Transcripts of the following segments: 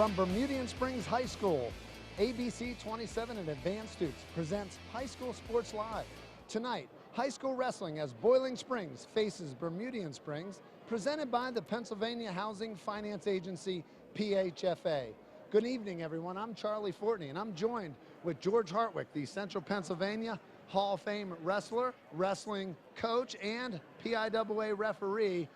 From Bermudian Springs High School, ABC 27 and Advanced Students presents High School Sports Live. Tonight, high school wrestling as Boiling Springs faces Bermudian Springs, presented by the Pennsylvania Housing Finance Agency, PHFA. Good evening, everyone. I'm Charlie Fortney, and I'm joined with George Hartwick, the Central Pennsylvania Hall of Fame wrestler, wrestling coach, and PIAA referee.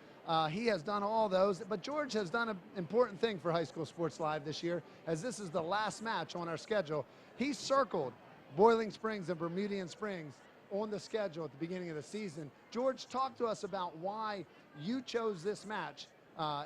He has done all those, but George has done an important thing for High School Sports Live this year, as this is the last match on our schedule. He circled Boiling Springs and Bermudian Springs on the schedule at the beginning of the season. George, talk to us about why you chose this match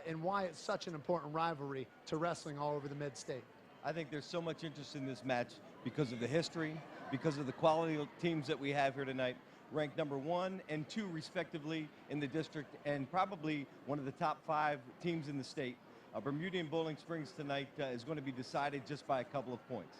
and why it's such an important rivalry to wrestling all over the mid-state. I think there's so much interest in this match because of the history, because of the quality of teams that we have here tonight, ranked number 1 and 2 respectively in the district, and probably one of the top 5 teams in the state. Bermudian Bowling Springs tonight is going to be decided just by a couple of points.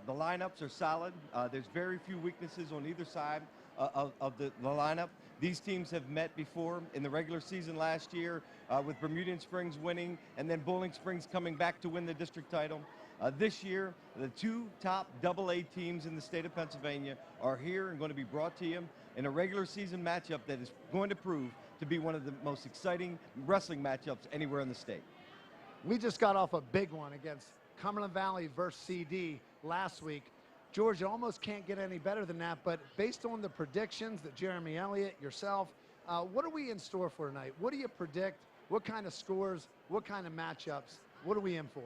The lineups are solid. There's very few weaknesses on either side of the lineup. These teams have met before in the regular season last year, with Bermudian Springs winning and then Bowling Springs coming back to win the district title. This year, the 2 top AA teams in the state of Pennsylvania are here and going to be brought to you in a regular season matchup that is going to prove to be one of the most exciting wrestling matchups anywhere in the state. We just got off a big one against Cumberland Valley versus CD last week. George, you almost can't get any better than that, but based on the predictions that Jeremy Elliott, yourself, what are we in store for tonight? What do you predict? What kind of scores? What kind of matchups? What are we in for?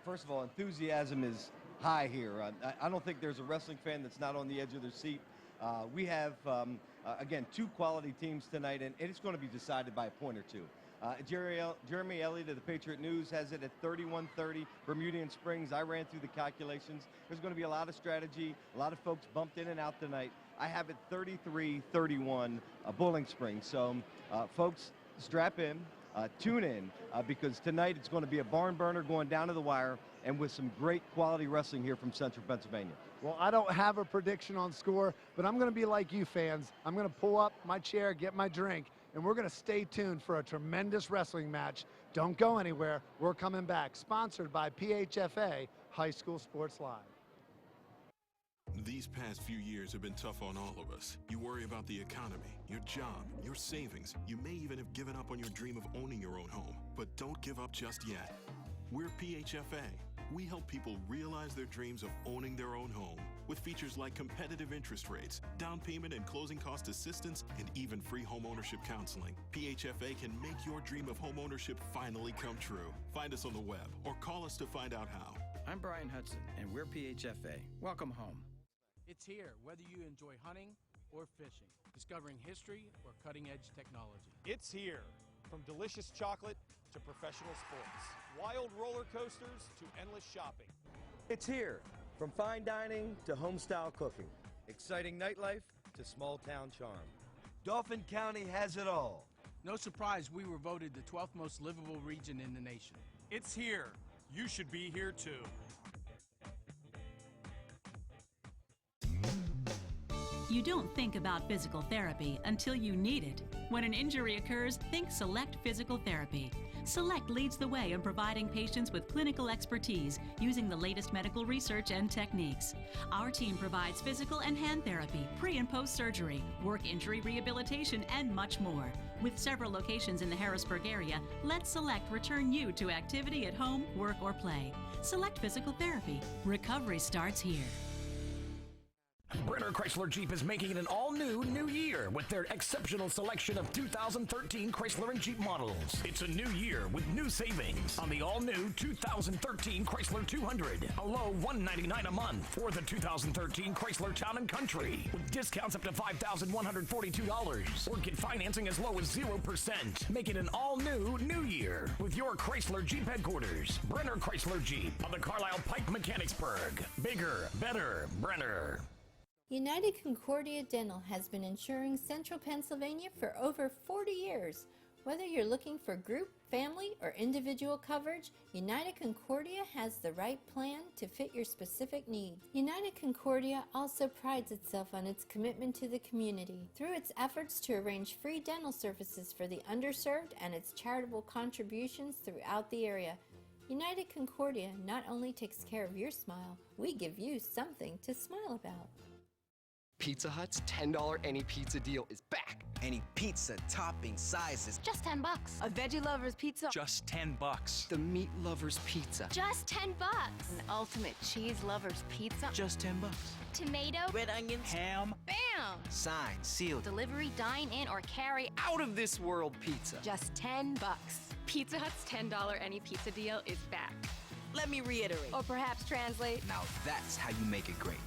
First of all, enthusiasm is high here. I don't think there's a wrestling fan that's not on the edge of their seat. We have, again, 2 quality teams tonight, and it's going to be decided by a point or 2. Jeremy Elliott of the Patriot News has it at 31-30, Bermudian Springs. I ran through the calculations. There's going to be a lot of strategy, a lot of folks bumped in and out tonight. I have it 33-31, Bowling Springs. So, folks, strap in. Tune in because tonight it's going to be a barn burner going down to the wire, and with some great quality wrestling here from Central Pennsylvania. Well, I don't have a prediction on score, but I'm going to be like you fans. I'm going to pull up my chair, get my drink, and we're going to stay tuned for a tremendous wrestling match. Don't go anywhere. We're coming back. Sponsored by PHFA High School Sports Live. These past few years have been tough on all of us. You worry about the economy, your job, your savings. You may even have given up on your dream of owning your own home. But don't give up just yet. We're PHFA. We help people realize their dreams of owning their own home with features like competitive interest rates, down payment and closing cost assistance, and even free home ownership counseling. PHFA can make your dream of home ownership finally come true. Find us on the web or call us to find out how. I'm Brian Hudson, and we're PHFA. Welcome home. It's here, whether you enjoy hunting or fishing, discovering history or cutting-edge technology. It's here, from delicious chocolate to professional sports, wild roller coasters to endless shopping. It's here, from fine dining to home-style cooking, exciting nightlife to small-town charm. Dauphin County has it all. No surprise we were voted the 12th most livable region in the nation. It's here. You should be here too. You don't think about physical therapy until you need it. When an injury occurs, think Select Physical Therapy. Select leads the way in providing patients with clinical expertise using the latest medical research and techniques. Our team provides physical and hand therapy, pre- and post-surgery, work injury rehabilitation, and much more. With several locations in the Harrisburg area, let Select return you to activity at home, work, or play. Select Physical Therapy. Recovery starts here. Brenner Chrysler Jeep is making it an all-new new year with their exceptional selection of 2013 Chrysler and Jeep models. It's a new year with new savings on the all-new 2013 Chrysler 200, a low $199 a month, or the 2013 Chrysler Town & Country with discounts up to $5,142, or get financing as low as 0%. Make it an all-new new year with your Chrysler Jeep headquarters, Brenner Chrysler Jeep on the Carlisle Pike, Mechanicsburg. Bigger, better, Brenner. United Concordia Dental has been insuring Central Pennsylvania for over 40 years. Whether you're looking for group, family, or individual coverage, United Concordia has the right plan to fit your specific needs. United Concordia also prides itself on its commitment to the community through its efforts to arrange free dental services for the underserved and its charitable contributions throughout the area. United Concordia not only takes care of your smile, we give you something to smile about. Pizza Hut's $10 any pizza deal is back. Any pizza, topping, sizes. Just $10. A veggie lover's pizza. Just $10. The meat lover's pizza. Just $10. An ultimate cheese lover's pizza. Just $10. Tomato. Red onions. Ham. Bam! Signed, sealed. Delivery, dine in, or carry. Out of this world pizza. Just $10. Pizza Hut's $10 any pizza deal is back. Let me reiterate. Or perhaps translate. Now that's how you make it great.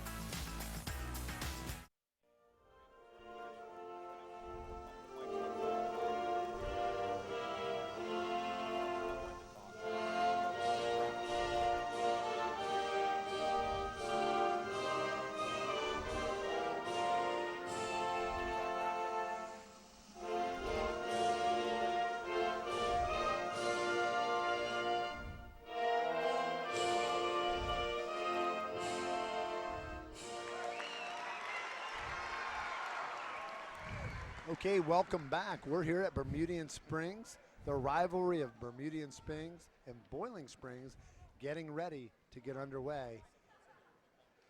Okay, welcome back. We're here at Bermudian Springs, the rivalry of Bermudian Springs and Boiling Springs getting ready to get underway.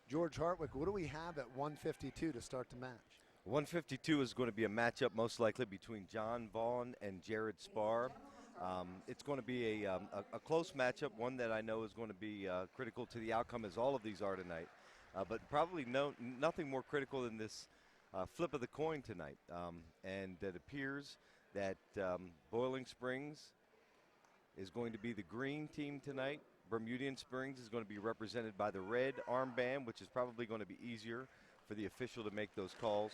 George Hartwick, what do we have at 152 to start the match? 152 is going to be a matchup most likely between John Vaughn and Jared Spar. It's going to be a close matchup, one that I know is going to be critical to the outcome, as all of these are tonight. But probably nothing more critical than this flip of the coin tonight. And it appears that Boiling Springs is going to be the green team tonight. Bermudian Springs is going to be represented by the red armband, which is probably going to be easier for the official to make those calls.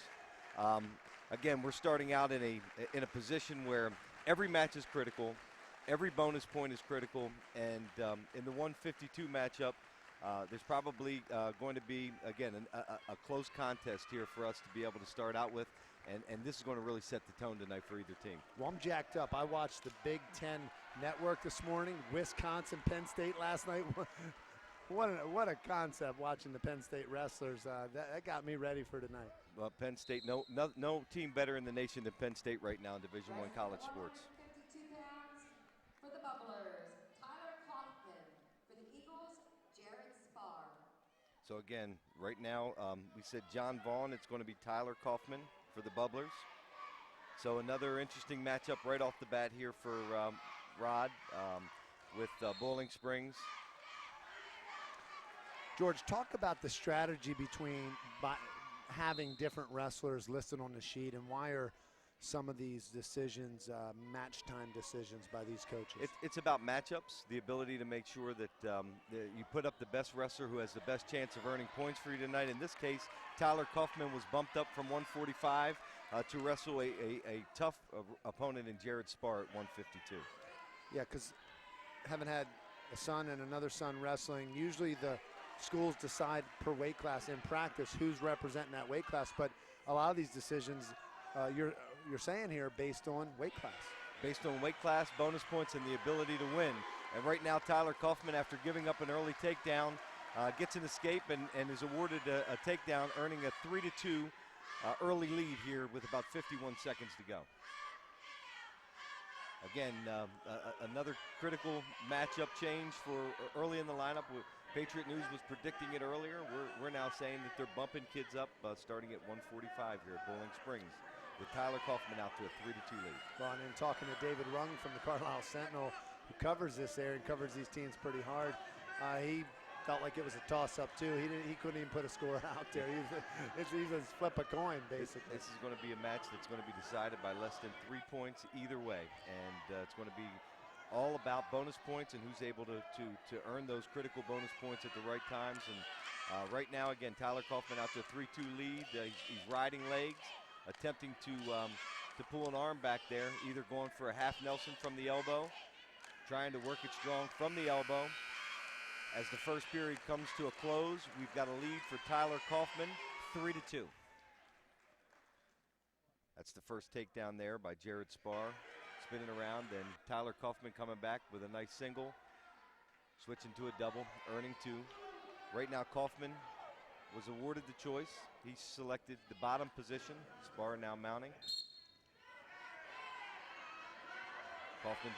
Again, we're starting out in a position where every match is critical, every bonus point is critical, and in the 152 matchup, there's probably going to be, again, a close contest here for us to be able to start out with, and this is going to really set the tone tonight for either team. Well, I'm jacked up. I watched the Big Ten Network this morning, Wisconsin, Penn State last night. What a concept watching the Penn State wrestlers. That got me ready for tonight. Well, Penn State, no team better in the nation than Penn State right now in Division I college sports. 152 pounds for the Bubblers, Tyler Kaufman. For the Eagles, Jared Spar. So again, right now, we said John Vaughn. It's going to be Tyler Kaufman for the Bubblers. So another interesting matchup right off the bat here for Rod with Boiling Springs. George, talk about the strategy between having different wrestlers listed on the sheet, and why are some of these decisions match time decisions by these coaches? It's about matchups, the ability to make sure that you put up the best wrestler who has the best chance of earning points for you tonight. In this case, Tyler Kaufman was bumped up from 145 to wrestle a tough opponent in Jared Spar at 152. Yeah, because having had a son and another son wrestling, usually the schools decide per weight class in practice who's representing that weight class, but a lot of these decisions you're saying here based on weight class. Based on weight class, bonus points, and the ability to win. And right now, Tyler Kaufman, after giving up an early takedown, gets an escape and is awarded a takedown, earning a 3-2 early lead here with about 51 seconds to go. Again, another critical matchup change for early in the lineup. Patriot News was predicting it earlier. We're now saying that they're bumping kids up starting at 145 here at Boiling Springs, with Tyler Kaufman out to a 3-2 lead. Well, and then talking to David Rung from the Carlisle Sentinel, who covers this area and covers these teams pretty hard, he felt like it was a toss-up too. He couldn't even put a score out there. It's even flip a coin, basically. This is going to be a match that's going to be decided by less than 3 points either way, and it's going to be all about bonus points and who's able to earn those critical bonus points at the right times. And right now, again, Tyler Kaufman out to a 3-2 lead. He's riding legs, attempting to pull an arm back there, either going for a half Nelson from the elbow, trying to work it strong from the elbow. As the first period comes to a close, we've got a lead for Tyler Kaufman, 3-2. That's the first takedown there by Jared Spar. Spinning around, and Tyler Kaufman coming back with a nice single, switching to a double, earning 2. Right now, Kaufman was awarded the choice. He selected the bottom position. Spar now mounting. Kaufman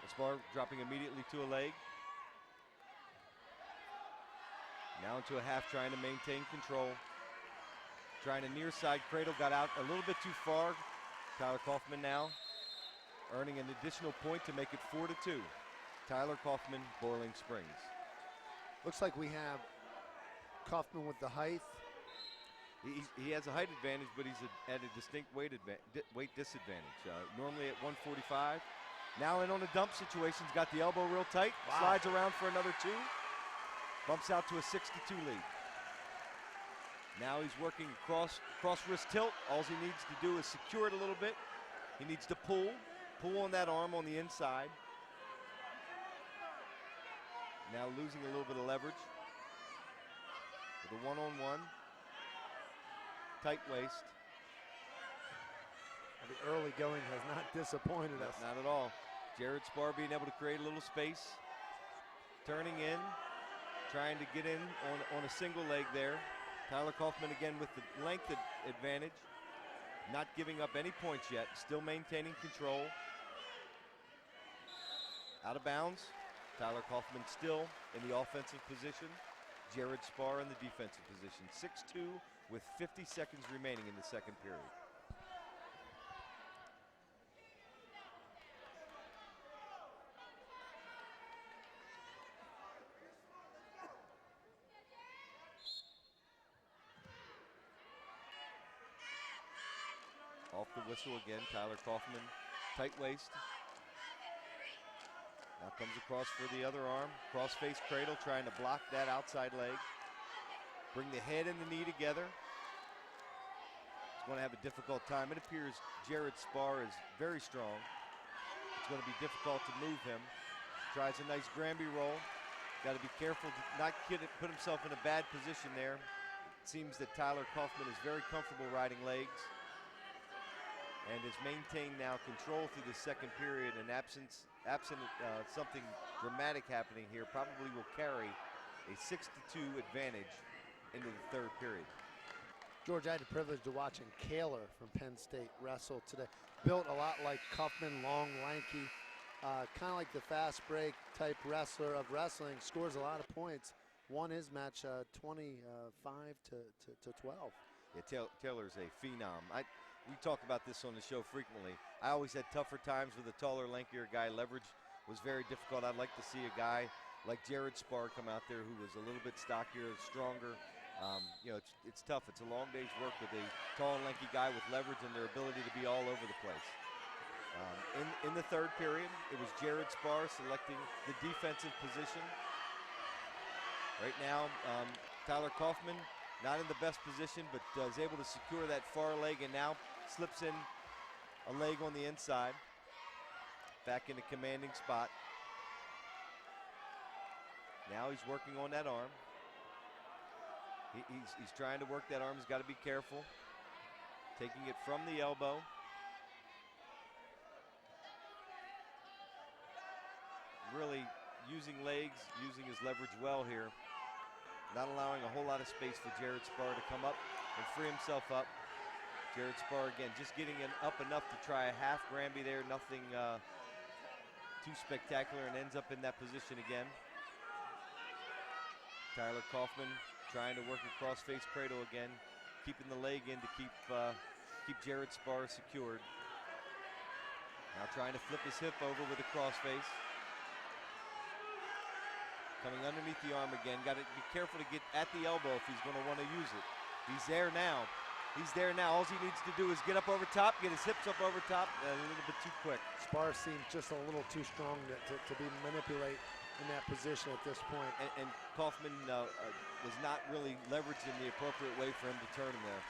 Spar dropping immediately to a leg. Now into a half, trying to maintain control. Trying a near side cradle, got out a little bit too far. Tyler Kaufman now earning an additional point to make it 4-2. Tyler Kaufman, Boiling Springs. Looks like we have Kaufman with the height. He has a height advantage, but he's at a distinct weight disadvantage. Normally at 145. Now in on a dump situation, he's got the elbow real tight. Wow. Slides around for another 2. Bumps out to a 62 lead. Now he's working cross wrist tilt. All he needs to do is secure it a little bit. He needs to pull on that arm on the inside. Now losing a little bit of leverage. With a one-on-one. Tight waist. The early going has not disappointed us. Not at all. Jared Spar being able to create a little space. Turning in. Trying to get in on a single leg there. Tyler Kaufman again with the length advantage. Not giving up any points yet. Still maintaining control. Out of bounds. Tyler Kaufman still in the offensive position. Jared Spar in the defensive position. 6-2 with 50 seconds remaining in the second period. Off the whistle again, Tyler Kaufman, tight waist. Now comes across for the other arm. Cross face cradle, trying to block that outside leg. Bring the head and the knee together. He's going to have a difficult time. It appears Jared Spar is very strong. It's going to be difficult to move him. Tries a nice Granby roll. Got to be careful to not put himself in a bad position there. It seems that Tyler Kaufman is very comfortable riding legs and has maintained now control through the second period, and absent something dramatic happening here, probably will carry a 6-2 advantage into the third period. George, I had the privilege of watching Kaler from Penn State wrestle today. Built a lot like Kaufman, long, lanky, kind of like the fast break type wrestler of wrestling, scores a lot of points. Won his match 25 to 12. Yeah, Taylor's a phenom. We talk about this on the show frequently. I always had tougher times with a taller, lankier guy. Leverage was very difficult. I'd like to see a guy like Jared Spar come out there who was a little bit stockier, stronger. It's tough. It's a long day's work with a tall, lanky guy with leverage and their ability to be all over the place. In the third period, it was Jared Spar selecting the defensive position. Right now, Tyler Kaufman not in the best position, but is able to secure that far leg and now slips in a leg on the inside. Back in a commanding spot. Now he's working on that arm. He's trying to work that arm. He's got to be careful. Taking it from the elbow. Really using legs, using his leverage well here. Not allowing a whole lot of space for Jared Spar to come up and free himself up. Jared Spar again just getting up enough to try a half Granby there. Nothing too spectacular, and ends up in that position again. Tyler Kaufman trying to work a cross-face cradle again, keeping the leg in to keep Jared Spar secured. Now trying to flip his hip over with a cross-face. Coming underneath the arm again. Got to be careful to get at the elbow if he's going to want to use it. He's there now. He's there now. All he needs to do is get up over top, get his hips up over top, a little bit too quick. Spar seemed just a little too strong to be manipulate in that position at this point. And Kaufman was not really leveraged in the appropriate way for him to turn him there.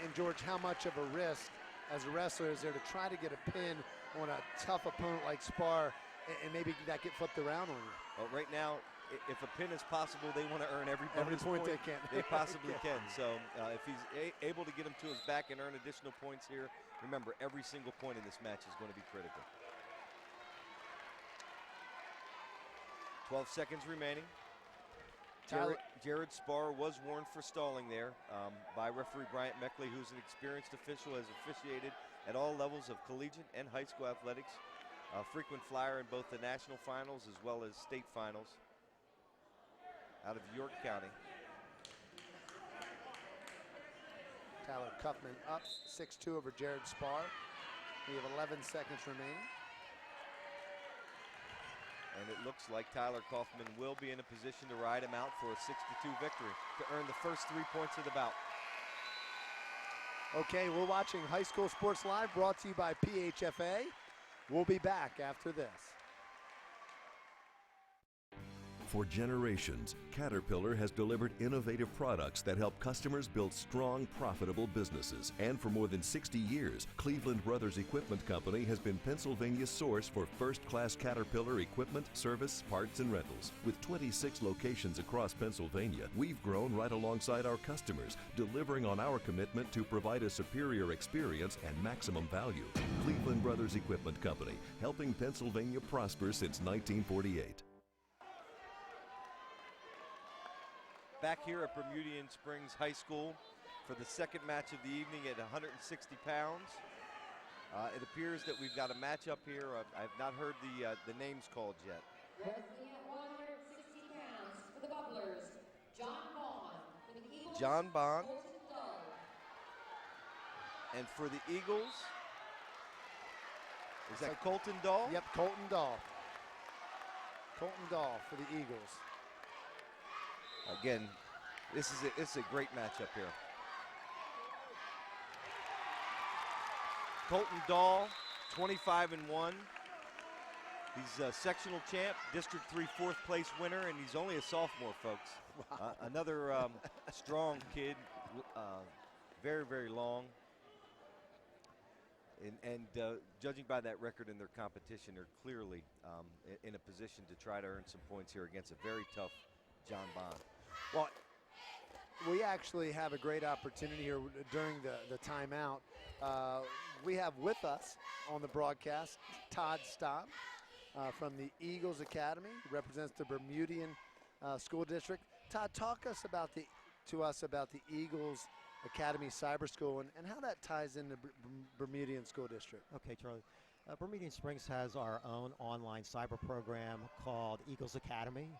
And George, how much of a risk as a wrestler is there to try to get a pin on a tough opponent like Spar and maybe that get flipped around on you? Well, right now, if a pin is possible, they want to earn every point they can. They possibly can. So if he's able to get him to his back and earn additional points here, remember, every single point in this match is going to be critical. 12 seconds remaining. Jared Spar was warned for stalling there by referee Bryant Meckley, who's an experienced official, has officiated at all levels of collegiate and high school athletics. A frequent flyer in both the national finals as well as state finals out of York County. Tyler Kaufman up 6-2 over Jared Spar. We have 11 seconds remaining. And it looks like Tyler Kaufman will be in a position to ride him out for a 6-2 victory to earn the first 3 points of the bout. Okay, we're watching High School Sports Live, brought to you by PHFA. We'll be back after this. For generations, Caterpillar has delivered innovative products that help customers build strong, profitable businesses. And for more than 60 years, Cleveland Brothers Equipment Company has been Pennsylvania's source for first-class Caterpillar equipment, service, parts, and rentals. With 26 locations across Pennsylvania, we've grown right alongside our customers, delivering on our commitment to provide a superior experience and maximum value. Cleveland Brothers Equipment Company, helping Pennsylvania prosper since 1948. Back here at Bermudian Springs High School for the second match of the evening at 160 pounds. It appears that we've got a match up here. I've not heard the names called yet. Wrestling at 160 pounds for the Bubblers, John Bond. For the Eagles, John Bond. Colton Dahl. And for the Eagles, is that Colton Dahl? Yep, Colton Dahl. Colton Dahl for the Eagles. Again, this is a great matchup here. Colton Dahl, 25-1. He's a sectional champ, District 3 4th place winner, and he's only a sophomore, folks. Wow. Another strong kid, very, very long. And judging by that record in their competition, they're clearly in a position to try to earn some points here against a very tough John Bond. Well, we actually have a great opportunity here during the timeout. We have with us on the broadcast Todd Staub from the Eagles Academy. He represents the Bermudian School District. Todd, talk to us about the Eagles Academy Cyber School and how that ties into Bermudian School District. Okay, Charlie. Bermudian Springs has our own online cyber program called Eagles Academy.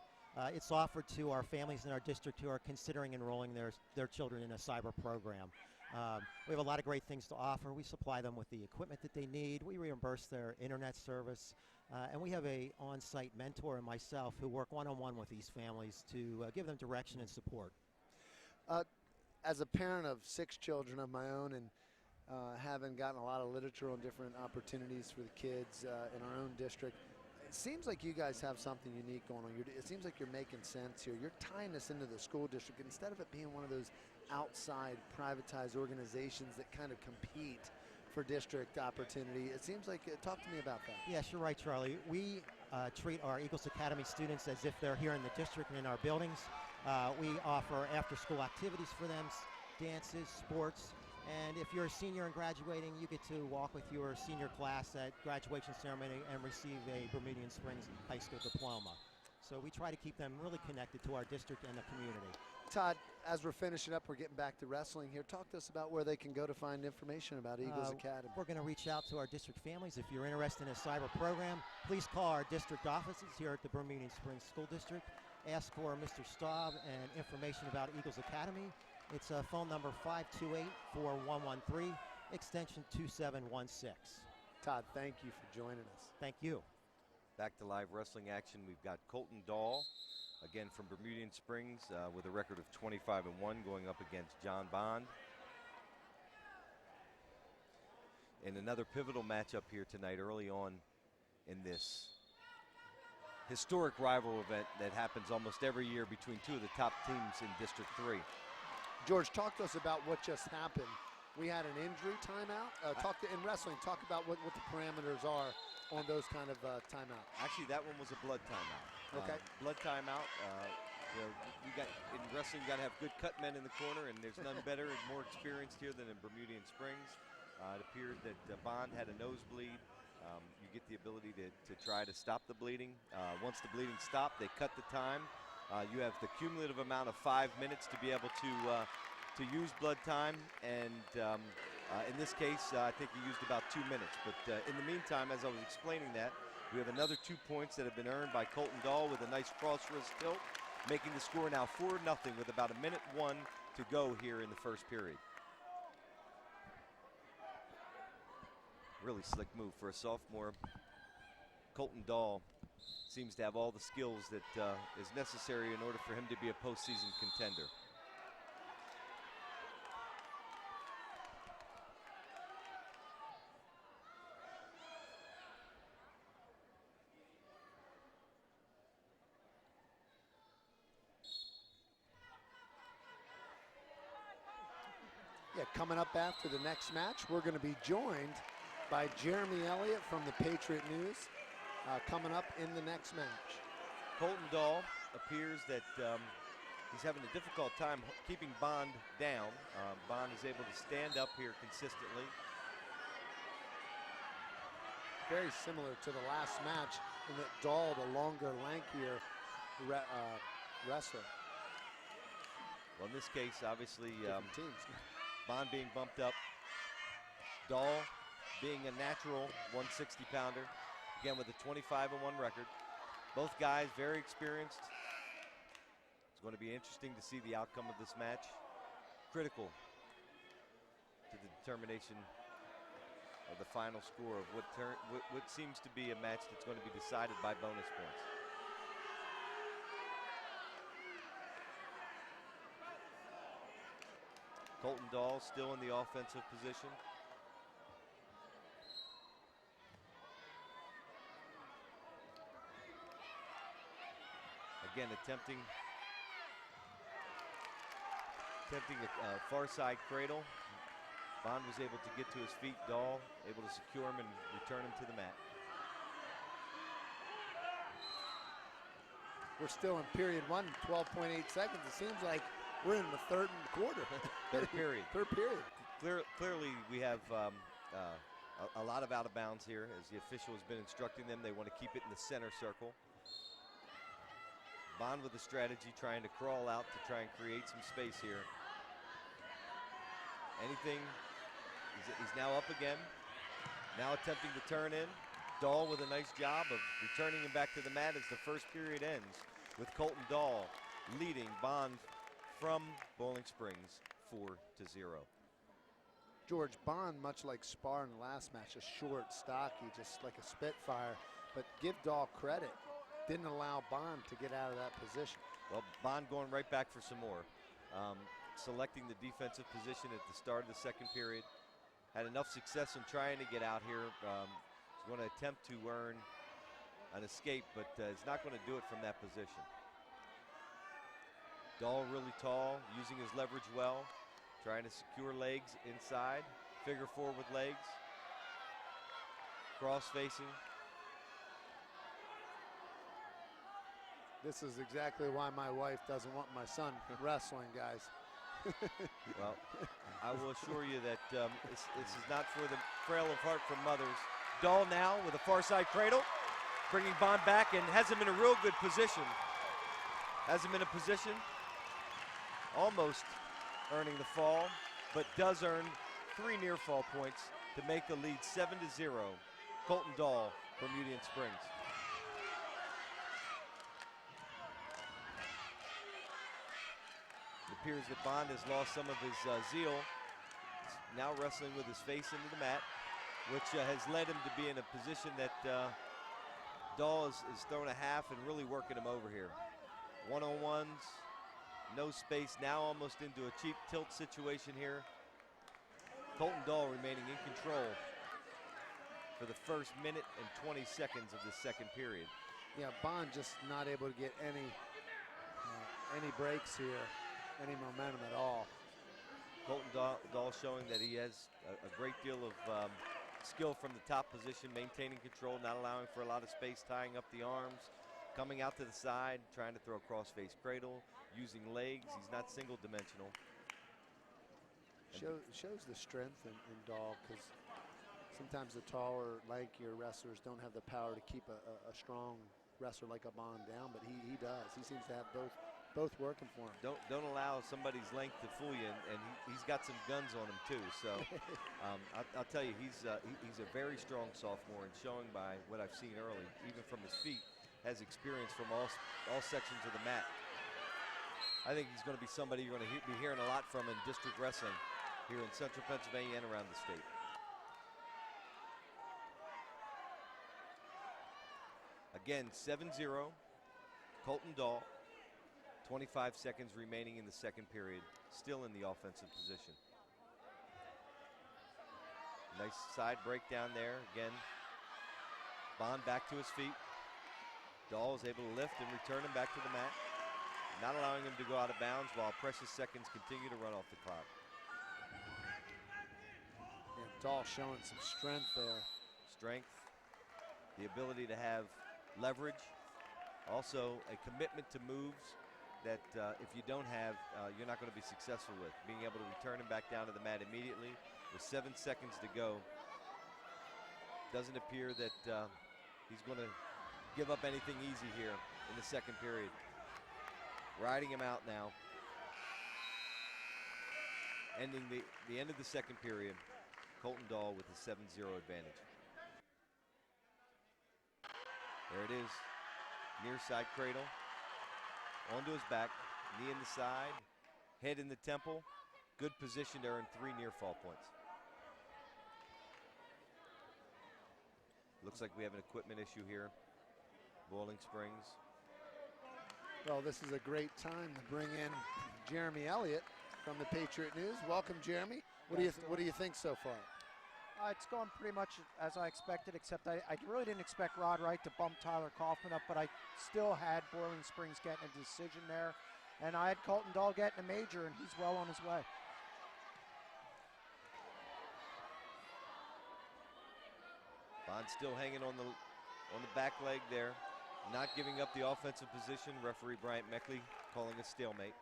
It's offered to our families in our district who are considering enrolling their children in a cyber program. We have a lot of great things to offer. We supply them with the equipment that they need. We reimburse their internet service. And we have a on-site mentor and myself who work one-on-one with these families to give them direction and support. As a parent of 6 children of my own and having gotten a lot of literature on different opportunities for the kids in our own district, it seems like you guys have something unique going on. It seems like you're making sense here. You're tying this into the school district instead of it being one of those outside privatized organizations that kind of compete for district opportunity. It seems like, talk to me about that. Yes, you're right, Charlie. We treat our Eagles Academy students as if they're here in the district and in our buildings. We offer after-school activities for them, dances, sports. And if you're a senior and graduating, you get to walk with your senior class at graduation ceremony and receive a Bermudian Springs High School diploma. So we try to keep them really connected to our district and the community. Todd, as we're finishing up, we're getting back to wrestling here. Talk to us about where they can go to find information about Eagles Academy. We're going to reach out to our district families. If you're interested in a cyber program, please call our district offices here at the Bermudian Springs School District. Ask for Mr. Staub and information about Eagles Academy. It's phone number 528-4113, extension 2716. Todd, thank you for joining us. Thank you. Back to live wrestling action. We've got Colton Dahl, again from Bermudian Springs, with a record of 25-1, going up against John Bond. And another pivotal matchup here tonight early on in this historic rival event that happens almost every year between two of the top teams in District 3. George, talk to us about what just happened. We had an injury timeout. In wrestling, talk about what the parameters are on those kind of timeouts. Actually, that one was a blood timeout. Okay. Blood timeout. You got in wrestling, you got to have good cut men in the corner, and there's none better and more experienced here than in Bermudian Springs. It appeared that Bond had a nosebleed. You get the ability to try to stop the bleeding. Once the bleeding stopped, they cut the time. You have the cumulative amount of 5 minutes to be able to use blood time, and in this case, I think he used about 2 minutes. But in the meantime, as I was explaining that, we have another 2 points that have been earned by Colton Dahl with a nice cross wrist tilt, making the score now 4-0 with about 1:01 to go here in the first period. Really slick move for a sophomore. Colton Dahl seems to have all the skills that is necessary in order for him to be a postseason contender. Yeah, coming up after the next match, we're going to be joined by Jeremy Elliott from the Patriot News coming up in the next match. Colton Dahl appears that he's having a difficult time keeping Bond down. Bond is able to stand up here consistently. Very similar to the last match in that Dahl, the longer, lankier wrestler. Well, in this case, obviously, teams. Bond being bumped up. Dahl being a natural 160-pounder, again with a 25-1 record. Both guys very experienced. It's going to be interesting to see the outcome of this match. Critical to the determination of the final score of what seems to be a match that's going to be decided by bonus points. Colton Dahl still in the offensive position. Again, attempting a far side cradle. Bond was able to get to his feet. Dahl able to secure him and return him to the mat. We're still in period 1, 12.8 seconds. It seems like we're in the third quarter. Third period. Third period. Clearly, we have a lot of out of bounds here, as the official has been instructing them. They want to keep it in the center circle. Bond with a strategy, trying to crawl out to try and create some space here. Anything, he's now up again. Now attempting to turn in. Dahl with a nice job of returning him back to the mat as the first period ends, with Colton Dahl leading Bond from Bowling Springs 4-0. George, Bond, much like Spar in the last match, a short, stocky, just like a Spitfire, but give Dahl credit. Didn't allow Bond to get out of that position. Well, Bond going right back for some more. Selecting the defensive position at the start of the second period. Had enough success in trying to get out here. He's going to attempt to earn an escape, but is not going to do it from that position. Dahl really tall, using his leverage well, trying to secure legs inside, figure four with legs, cross facing. This is exactly why my wife doesn't want my son wrestling, guys. Well, I will assure you that this is not for the frail of heart from mothers. Dahl now with a far side cradle, bringing Bond back and has him in a real good position. Has him in a position, almost earning the fall, but does earn 3 near fall points to make the lead 7-0. Colton Dahl, Bermudian Springs. It appears that Bond has lost some of his zeal. He's now wrestling with his face into the mat, which has led him to be in a position that Dahl is throwing a half and really working him over here. One-on-ones, no space, now almost into a cheap tilt situation here. Colton Dahl remaining in control for the first minute and 20 seconds of the second period. Yeah, Bond just not able to get any breaks here, any momentum at all. Colton Dahl showing that he has a great deal of skill from the top position, maintaining control, not allowing for a lot of space, tying up the arms, coming out to the side, trying to throw a cross-face cradle, using legs. He's not single-dimensional. Shows the strength in Dahl, because sometimes the taller, lankier wrestlers don't have the power to keep a strong wrestler like a Bond down, but he does. He seems to have both working for him. Don't allow somebody's length to fool you, and he's got some guns on him too. So I'll tell you, he's a very strong sophomore, and showing by what I've seen early, even from his feet, has experience from all sections of the mat. I think he's going to be somebody you're going to be hearing a lot from in district wrestling here in central Pennsylvania and around the state. Again, 7-0, Colton Dahl. 25 seconds remaining in the second period, still in the offensive position. Nice side breakdown there. Again, Bond back to his feet. Dahl is able to lift and return him back to the mat, not allowing him to go out of bounds while precious seconds continue to run off the clock. And Dahl showing some strength there. Strength, the ability to have leverage, also a commitment to moves that if you don't have, you're not going to be successful with. Being able to return him back down to the mat immediately with 7 seconds to go. Doesn't appear that he's going to give up anything easy here in the second period. Riding him out now. Ending the end of the second period, Colton Dahl with a 7-0 advantage. There it is, near side cradle. Onto his back, knee in the side, head in the temple. Good position to earn 3 near fall points. Looks like we have an equipment issue here. Boiling Springs. Well, this is a great time to bring in Jeremy Elliott from the Patriot News. Welcome, Jeremy. What do you think so far? It's gone pretty much as I expected, except I really didn't expect Rod Wright to bump Tyler Kaufman up, but I still had Boiling Springs getting a decision there. And I had Colton Dahl getting a major, and he's well on his way. Bond still hanging on the back leg there, not giving up the offensive position. Referee Bryant Meckley calling a stalemate.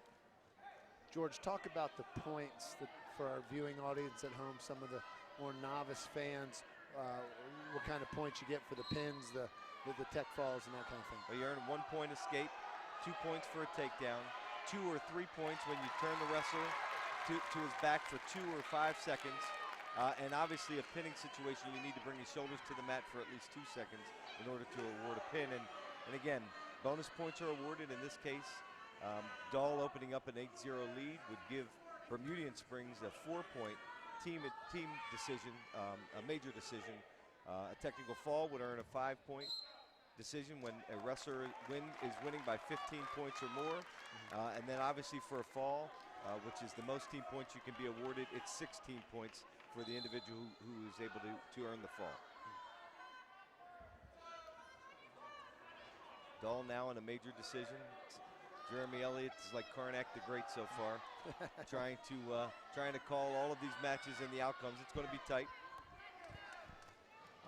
George, talk about the points that for our viewing audience at home, some of the more novice fans, what kind of points you get for the pins, the tech falls, and that kind of thing. Well, you earn 1 point escape, 2 points for a takedown, 2 or 3 points when you turn the wrestler to his back for 2 or 5 seconds. And obviously a pinning situation, you need to bring his shoulders to the mat for at least 2 seconds in order to award a pin. And again, bonus points are awarded in this case. Dahl opening up an 8-0 lead would give Bermudian Springs a 4-point team decision, a major decision. A technical fall would earn a 5-point decision when a wrestler is winning by 15 points or more. And then obviously for a fall, which is the most team points you can be awarded, it's 16 points for the individual who is able to earn the fall. Dahl now in a major decision. Jeremy Elliott is like Karnak the Great so far, trying to call all of these matches and the outcomes. It's going to be tight.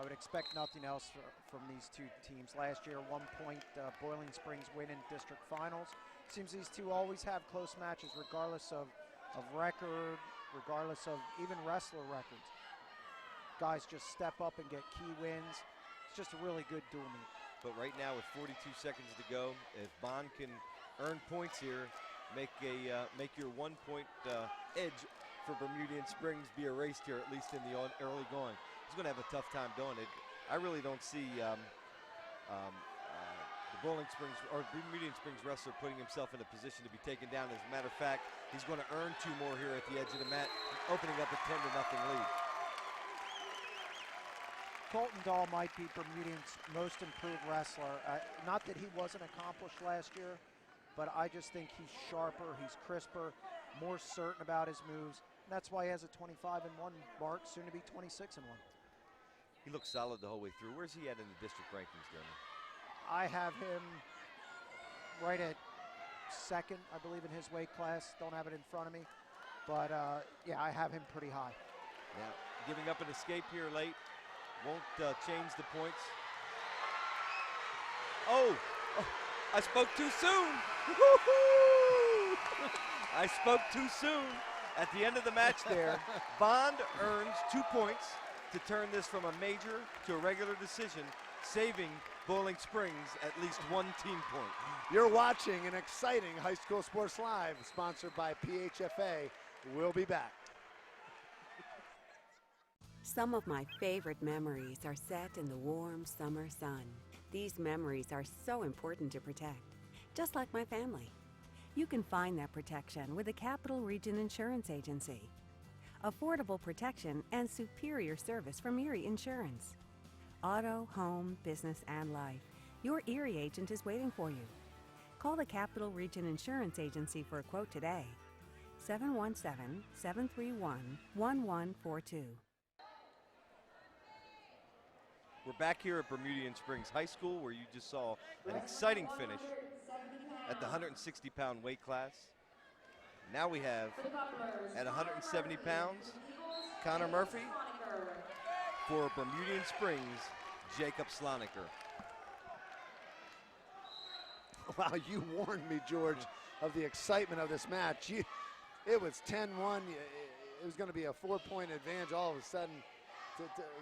I would expect nothing else from these two teams. Last year, 1 point Boiling Springs win in district finals. Seems these two always have close matches, regardless of record, regardless of even wrestler records. Guys just step up and get key wins. It's just a really good dual meet. But right now, with 42 seconds to go, if Bond can earn points here, make your 1 point edge for Bermudian Springs be erased here, at least in the early going. He's going to have a tough time doing it. I really don't see the Bowling Springs or Bermudian Springs wrestler putting himself in a position to be taken down. As a matter of fact, he's going to earn 2 more here at the edge of the mat, opening up a 10-0 lead. Colton Dahl might be Bermudian's most improved wrestler. Not that he wasn't accomplished last year, but I just think he's sharper, he's crisper, more certain about his moves. And that's why he has a 25-1 mark, soon to be 26-1. He looks solid the whole way through. Where's he at in the district rankings, Jeremy? I have him right at second, I believe, in his weight class. Don't have it in front of me. But, yeah, I have him pretty high. Yeah, giving up an escape here late. Won't change the points. Oh, I spoke too soon. I spoke too soon. At the end of the match there, Bond earns 2 points to turn this from a major to a regular decision, saving Bowling Springs at least 1 team point. You're watching an exciting High School Sports Live, sponsored by PHFA. We'll be back. Some of my favorite memories are set in the warm summer sun. These memories are so important to protect, just like my family. You can find that protection with the Capital Region Insurance Agency. Affordable protection and superior service from Erie Insurance. Auto, home, business, and life. Your Erie agent is waiting for you. Call the Capital Region Insurance Agency for a quote today. 717-731-1142. We're back here at Bermudian Springs High School, where you just saw an exciting finish at the 160-pound weight class. Now we have, at 170 pounds, Connor Murphy. For Bermudian Springs, Jacob Sloniker. Wow, you warned me, George, of the excitement of this match. It was 10-1. It was going to be a 4-point advantage all of a sudden.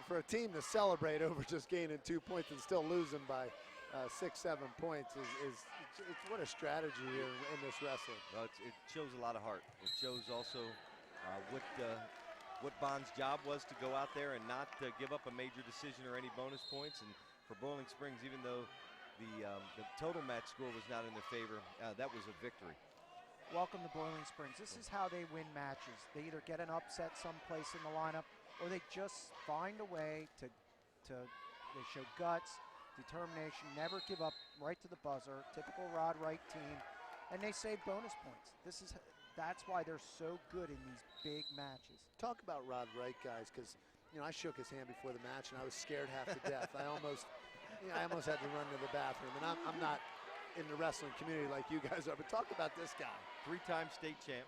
For a team to celebrate over just gaining 2 points and still losing by 6-7 points it's what a strategy here in this wrestling. Well, it shows a lot of heart. It shows also what Bond's job was to go out there and not give up a major decision or any bonus points. And for Boiling Springs, even though the total match score was not in their favor, that was a victory. Welcome to Boiling Springs. This is how they win matches. They either get an upset someplace in the lineup, or they just find a way to they show guts, determination, never give up, right to the buzzer, typical Rod Wright team, and they save bonus points. That's why they're so good in these big matches. Talk about Rod Wright, guys, because I shook his hand before the match and I was scared half to death. I almost had to run to the bathroom, and I'm not in the wrestling community like you guys are, but talk about this guy. 3-time state champ,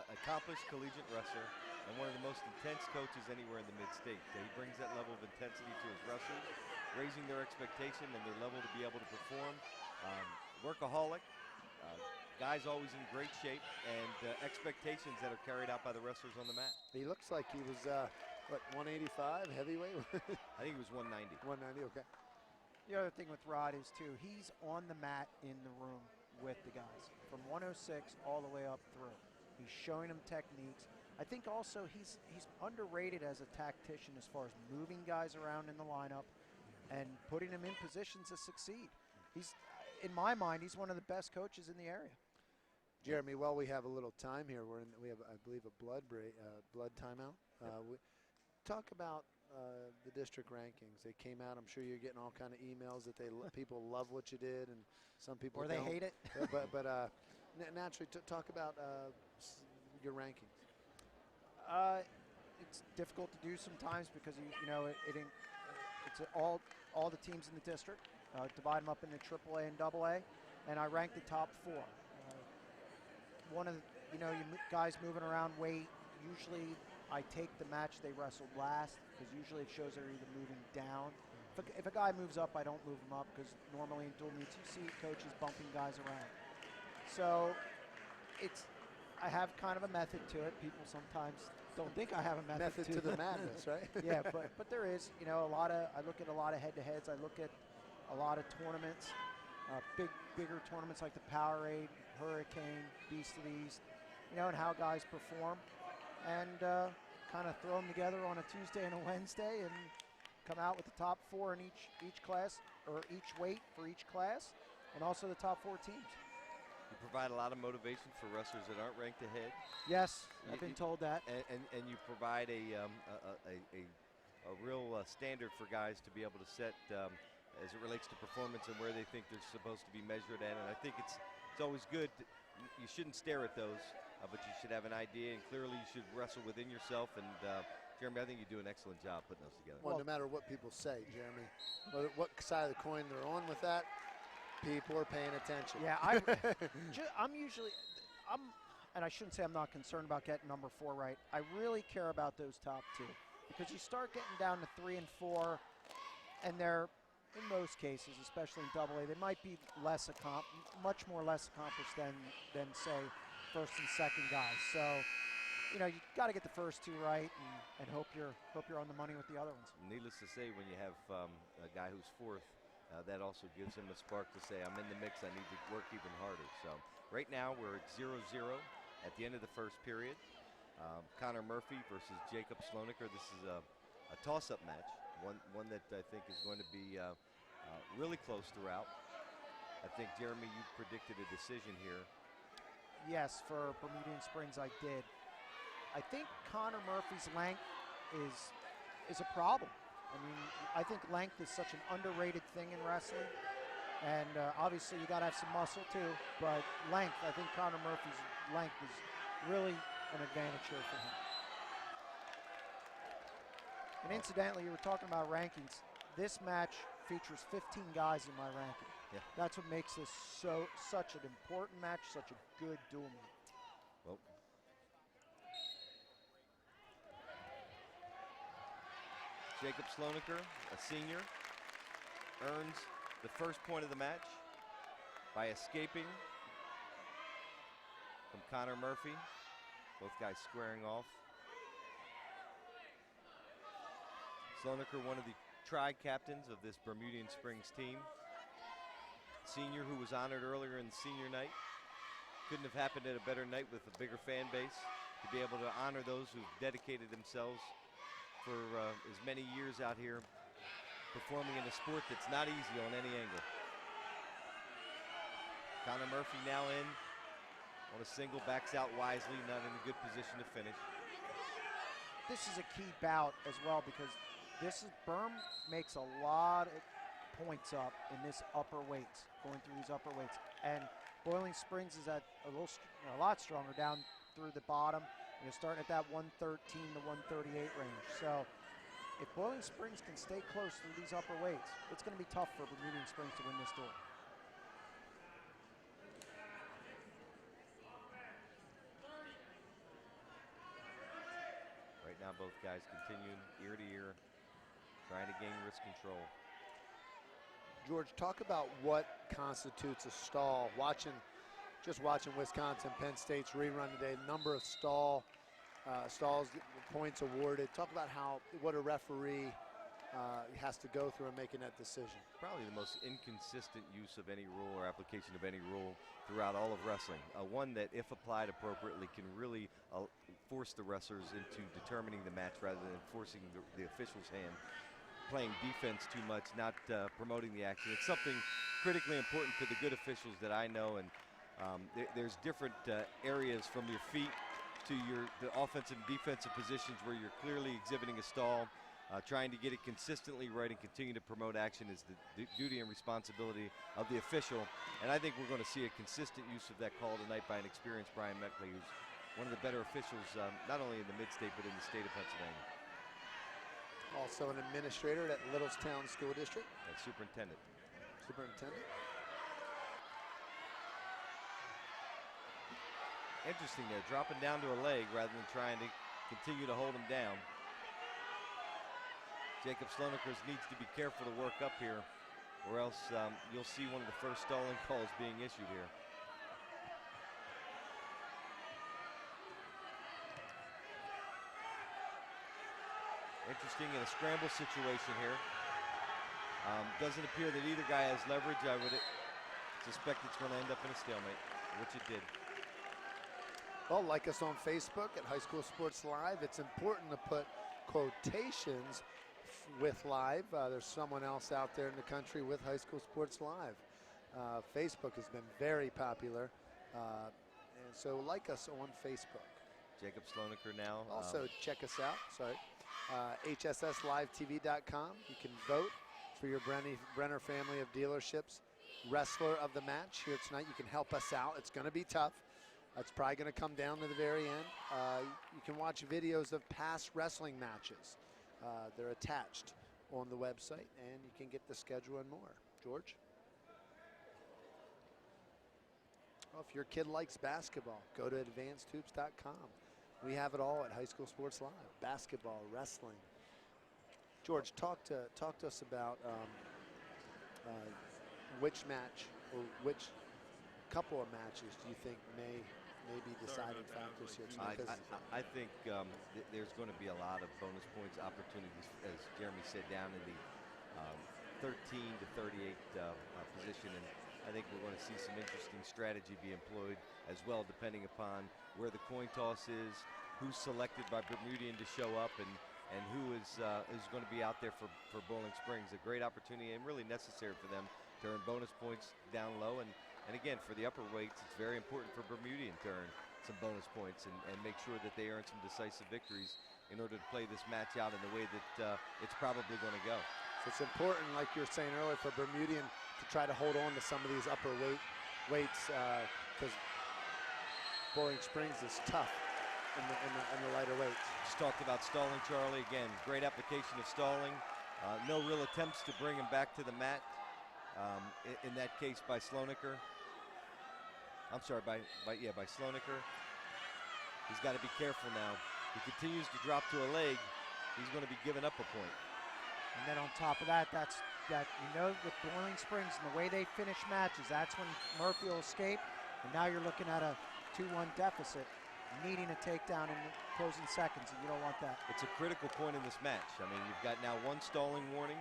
accomplished collegiate wrestler, and one of the most intense coaches anywhere in the mid-state. He brings that level of intensity to his wrestlers, raising their expectation and their level to be able to perform. Workaholic, guys always in great shape, and expectations that are carried out by the wrestlers on the mat. He looks like he was, 185, heavyweight? I think he was 190. 190, okay. The other thing with Rod is, too, he's on the mat in the room with the guys, from 106 all the way up through. He's showing them techniques. I think also he's underrated as a tactician as far as moving guys around in the lineup and putting them in positions to succeed. In my mind, he's one of the best coaches in the area. Jeremy, while we have a little time here, we have, I believe, a blood timeout. Talk about the district rankings. They came out. I'm sure you're getting all kind of emails that people love what you did, and some people or they don't. hate it. but naturally, talk about your rankings. It's difficult to do sometimes because it's all the teams in the district. Divide them up into AAA and AA, and I rank the top 4. One of the guys moving around weight. Usually, I take the match they wrestled last because usually it shows they're either moving down. If a guy moves up, I don't move him up because normally in dual meets you see coaches bumping guys around. So I have kind of a method to it. People sometimes don't think I have a method to the madness, right? Yeah, but there is, I look at a lot of head-to-heads. I look at a lot of tournaments, bigger tournaments like the Powerade, Hurricane, Beast of the East, and how guys perform, and kind of throw them together on a Tuesday and a Wednesday and come out with the top 4 in each class, or each weight for each class, and also the top 4 teams. You provide a lot of motivation for wrestlers that aren't ranked ahead. Yes, I've been told that. And you provide a real standard for guys to be able to set as it relates to performance and where they think they're supposed to be measured at. And I think it's always good. You shouldn't stare at those, but you should have an idea, and clearly you should wrestle within yourself. And Jeremy, I think you do an excellent job putting those together. Well, no matter what people say, Jeremy, what side of the coin they're on with that, people are paying attention. Yeah, and I shouldn't say I'm not concerned about getting number 4 right. I really care about those top 2 because you start getting down to 3 and 4, and they're, in most cases, especially in AA, they might be much more less accomplished than say first and second guys. So, you got to get the first 2 right and hope you're on the money with the other ones. Needless to say, when you have a guy who's 4th, that also gives him a spark to say, I'm in the mix, I need to work even harder. So right now we're at 0-0 at the end of the first period. Connor Murphy versus Jacob Sloniker. This is a toss-up match, one that I think is going to be really close throughout. I think, Jeremy, you predicted a decision here. Yes, for Bermudian Springs I did. I think Connor Murphy's length is a problem. I mean, I think length is such an underrated thing in wrestling. And obviously you got to have some muscle too, but length, I think Connor Murphy's length is really an advantage here for him. And incidentally, you were talking about rankings. This match features 15 guys in my ranking. Yeah. That's what makes this such an important match, such a good duel meet. Well, Jacob Slonaker, a senior, earns the first point of the match by escaping from Connor Murphy. Both guys squaring off. Slonaker, one of the tri-captains of this Bermudian Springs team. Senior who was honored earlier in the senior night. Couldn't have happened at a better night with a bigger fan base to be able to honor those who've dedicated themselves for as many years out here performing in a sport that's not easy on any angle. Connor Murphy now in on a single, backs out wisely, not in a good position to finish. This is a key bout as well because Berm makes a lot of points up in this upper weights, going through these upper weights. And Boiling Springs is at a lot stronger down through the bottom. You're starting at that 113 to 138 range. So if Boiling Springs can stay close through these upper weights, it's going to be tough for Bermudian Springs to win this duel. Right now, both guys continuing ear to ear, trying to gain wrist control. George, talk about what constitutes a stall. Just watching Wisconsin, Penn State's rerun today, number of stalls, points awarded. Talk about what a referee has to go through in making that decision. Probably the most inconsistent use of any rule or application of any rule throughout all of wrestling. One that, if applied appropriately, can really force the wrestlers into determining the match rather than forcing the official's hand. Playing defense too much, not promoting the action. It's something critically important to the good officials that I know, and there's different areas from your feet to the offensive and defensive positions where you're clearly exhibiting a stall. Trying to get it consistently right and continue to promote action is the duty and responsibility of the official. And I think we're going to see a consistent use of that call tonight by an experienced Brian Meckley, who's one of the better officials, not only in the mid-state, but in the state of Pennsylvania. Also an administrator at Littlestown School District. And superintendent. Interesting there, dropping down to a leg rather than trying to continue to hold him down. Jacob Slonaker needs to be careful to work up here, or else you'll see one of the first stalling calls being issued here. Interesting in a scramble situation here. Doesn't appear that either guy has leverage. I would suspect it's going to end up in a stalemate, which it did. Well, like us on Facebook at High School Sports Live. It's important to put quotations with live. There's someone else out there in the country with High School Sports Live. Facebook has been very popular, and so like us on Facebook. Jacob Slonaker now. Also check us out, hsslivetv.com. You can vote for your Brenner family of dealerships wrestler of the match here tonight. You can help us out. It's going to be tough. It's probably going to come down to the very end. You can watch videos of past wrestling matches. They're attached on the website, and you can get the schedule and more. George? Well, if your kid likes basketball, go to advancedhoops.com. We have it all at High School Sports Live. Basketball, wrestling. George, talk to us about which match or which couple of matches do you think may be deciding factors here tonight? I think there's going to be a lot of bonus points opportunities, as Jeremy said, down in the 13 to 38 position, and I think we're going to see some interesting strategy be employed as well, depending upon where the coin toss is, who's selected by Bermudian to show up, and who is going to be out there for Boiling Springs. A great opportunity and really necessary for them to earn bonus points down low, and again, for the upper weights, it's very important for Bermudian to earn some bonus points and make sure that they earn some decisive victories in order to play this match out in the way that it's probably going to go. So it's important, like you were saying earlier, for Bermudian to try to hold on to some of these upper weights because Bowling Springs is tough in the lighter weights. Just talked about stalling, Charlie. Again, great application of stalling. No real attempts to bring him back to the mat. In that case, by Slonaker. I'm sorry, by Slonaker. He's got to be careful now. He continues to drop to a leg. He's going to be giving up a point. And then on top of that, with Boiling Springs and the way they finish matches, that's when Murphy will escape. And now you're looking at a 2-1 deficit, needing a takedown in the closing seconds, and you don't want that. It's a critical point in this match. I mean, you've got now 1 stalling warning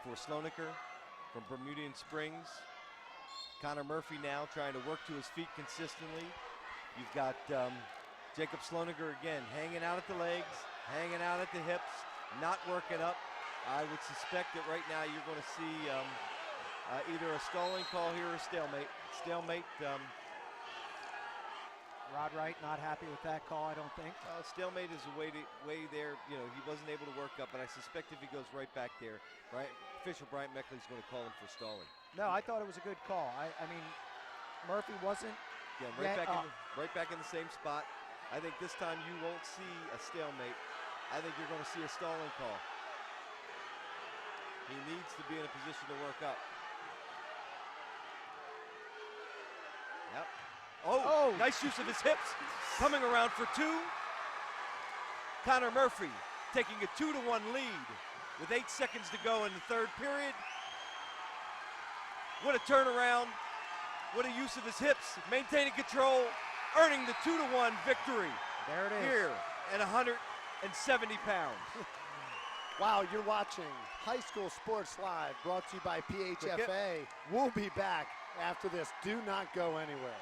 for Slonaker from Bermudian Springs. Connor Murphy now trying to work to his feet consistently. You've got Jacob Slonaker again hanging out at the legs, hanging out at the hips, not working up. I would suspect that right now you're going to see either a stalling call here or a stalemate. Rod Wright not happy with that call, I don't think. Stalemate is a way there. You know, he wasn't able to work up, but I suspect if he goes right back there, right, official Bryant Meckley is going to call him for stalling. No, I thought it was a good call. I mean, Murphy wasn't. Yeah, right back in the same spot. I think this time you won't see a stalemate. I think you're going to see a stalling call. He needs to be in a position to work up. Yep. Oh, nice use of his hips. Coming around for 2. Connor Murphy taking a 2-1 lead with 8 seconds to go in the 3rd period. What a turnaround. What a use of his hips. Maintaining control, earning the 2-1 victory. There it is. Here at 170 pounds. Wow, you're watching High School Sports Live, brought to you by PHFA. We'll be back after this. Do not go anywhere.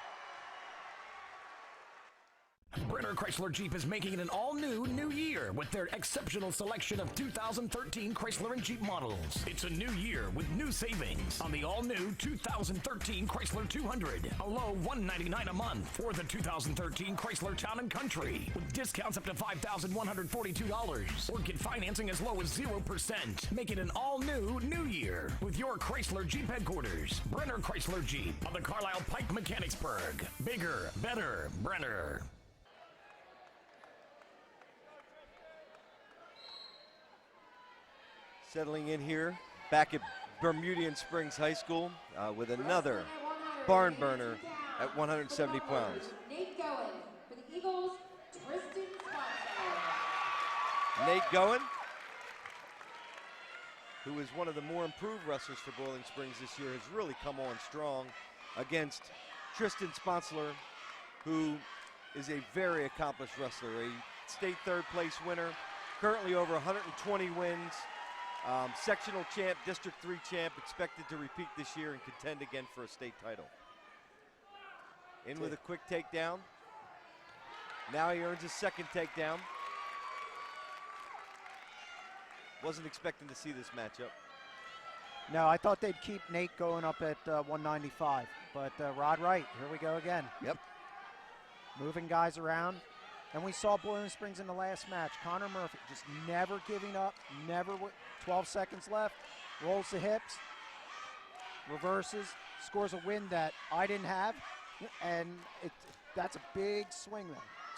Brenner Chrysler Jeep is making it an all-new new year with their exceptional selection of 2013 Chrysler and Jeep models. It's a new year with new savings on the all-new 2013 Chrysler 200, a low $199 a month, or the 2013 Chrysler Town & Country with discounts up to $5,142, or get financing as low as 0%. Make it an all-new new year with your Chrysler Jeep headquarters. Brenner Chrysler Jeep on the Carlisle Pike, Mechanicsburg. Bigger, better, Brenner. Settling in here, back at Bermudian Springs High School with another barn burner at 170 pounds. Nate Goen for the Eagles, Tristan Sponsor. Nate Goen, who is one of the more improved wrestlers for Boiling Springs this year, has really come on strong against Tristan Sponsler, who is a very accomplished wrestler, a state 3rd place winner, currently over 120 wins. Sectional champ, District 3 champ, expected to repeat this year and contend again for a state title. In with a quick takedown. Now he earns his 2nd takedown. Wasn't expecting to see this matchup. No, I thought they'd keep Nate going up at 195, but Rod Wright, here we go again. Yep. Moving guys around. And we saw Boiling Springs in the last match. Connor Murphy just never giving up, 12 seconds left, rolls the hips, reverses, scores a win that I didn't have, and that's a big swing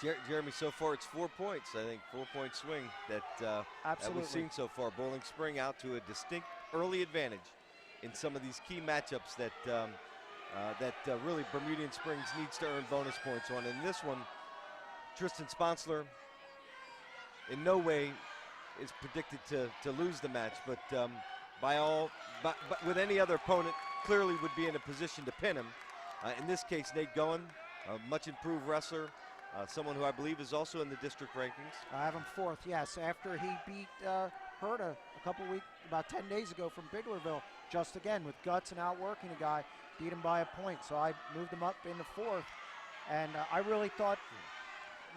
there. Jeremy, so far it's 4 points. I think 4-point swing that we've seen so far. Boiling Spring out to a distinct early advantage in some of these key matchups that really Bermudian Springs needs to earn bonus points on. In this one, Tristan Sponsler in no way is predicted to lose the match, but but with any other opponent, clearly would be in a position to pin him. In this case, Nate Goen, a much improved wrestler, someone who I believe is also in the district rankings. I have him 4th, yes, after he beat Herta about 10 days ago from Biglerville, just again with guts and outworking a guy, beat him by a point. So I moved him up into 4th, and I really thought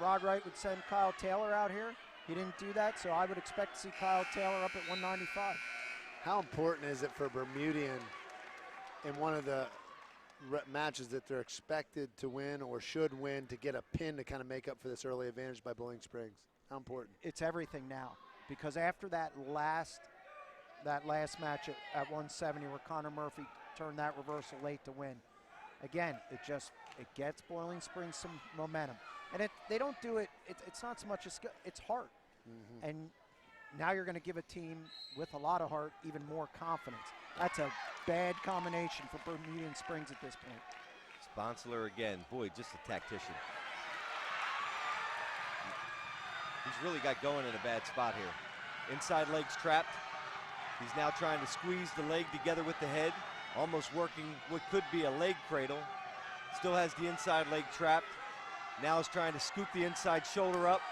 Rod Wright would send Kyle Taylor out here. He didn't do that, so I would expect to see Kyle Taylor up at 195. How important is it for Bermudian in one of the matches that they're expected to win or should win to get a pin to kind of make up for this early advantage by Bowling Springs? How important? It's everything now, because after that last that last match at 170 where Connor Murphy turned that reversal late to win. Again, it gets Boiling Springs some momentum. And they don't do it, it's not so much a skill, it's heart. And now you're going to give a team with a lot of heart even more confidence. That's a bad combination for Bermudian Springs at this point. Sponsler again, boy, just a tactician. He's really got going in a bad spot here. Inside leg's trapped. He's now trying to squeeze the leg together with the head, almost working what could be a leg cradle. Still has the inside leg trapped. Now is trying to scoop the inside shoulder up,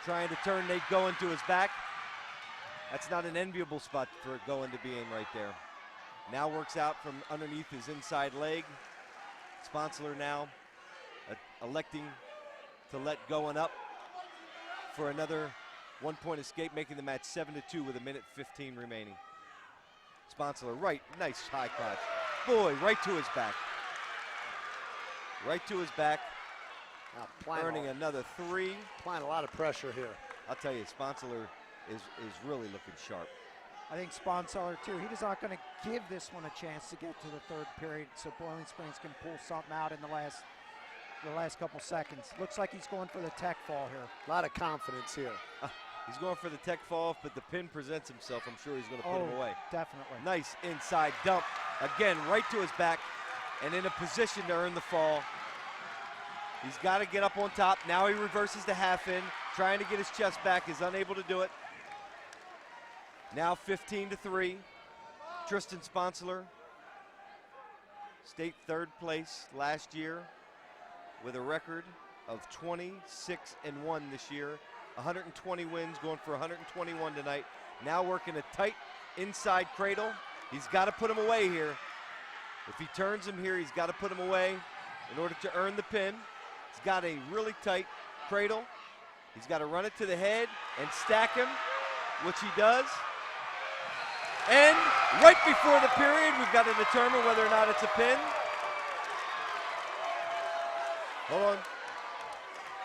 trying to turn Nate Goen to his back. That's not an enviable spot for Goen to be in right there. Now works out from underneath his inside leg. Sponsler now electing to let Goen up for another 1-point escape, making the match 7-2 with 1:15 remaining. Sponsler, right, nice high crotch. Boy, right to his back. Right to his back. Now earning another 3. Applying a lot of pressure here. I'll tell you, Sponsler is really looking sharp. I think Sponsler too, he's not going to give this one a chance to get to the third period so Boiling Springs can pull something out in the last couple seconds. Looks like he's going for the tech fall here. A lot of confidence here. He's going for the tech fall, but the pin presents himself. I'm sure he's going to put him away. Definitely. Nice inside dump. Again, right to his back and in a position to earn the fall. He's got to get up on top. Now he reverses the half in, trying to get his chest back, is unable to do it. Now 15-3. Tristan Sponsler, state third place last year with a record of 26-1 this year. 120 wins, going for 121 tonight. Now working a tight inside cradle. He's got to put him away here. If he turns him here, he's got to put him away in order to earn the pin. He's got a really tight cradle. He's got to run it to the head and stack him, which he does. And right before the period, we've got to determine whether or not it's a pin. Hold on.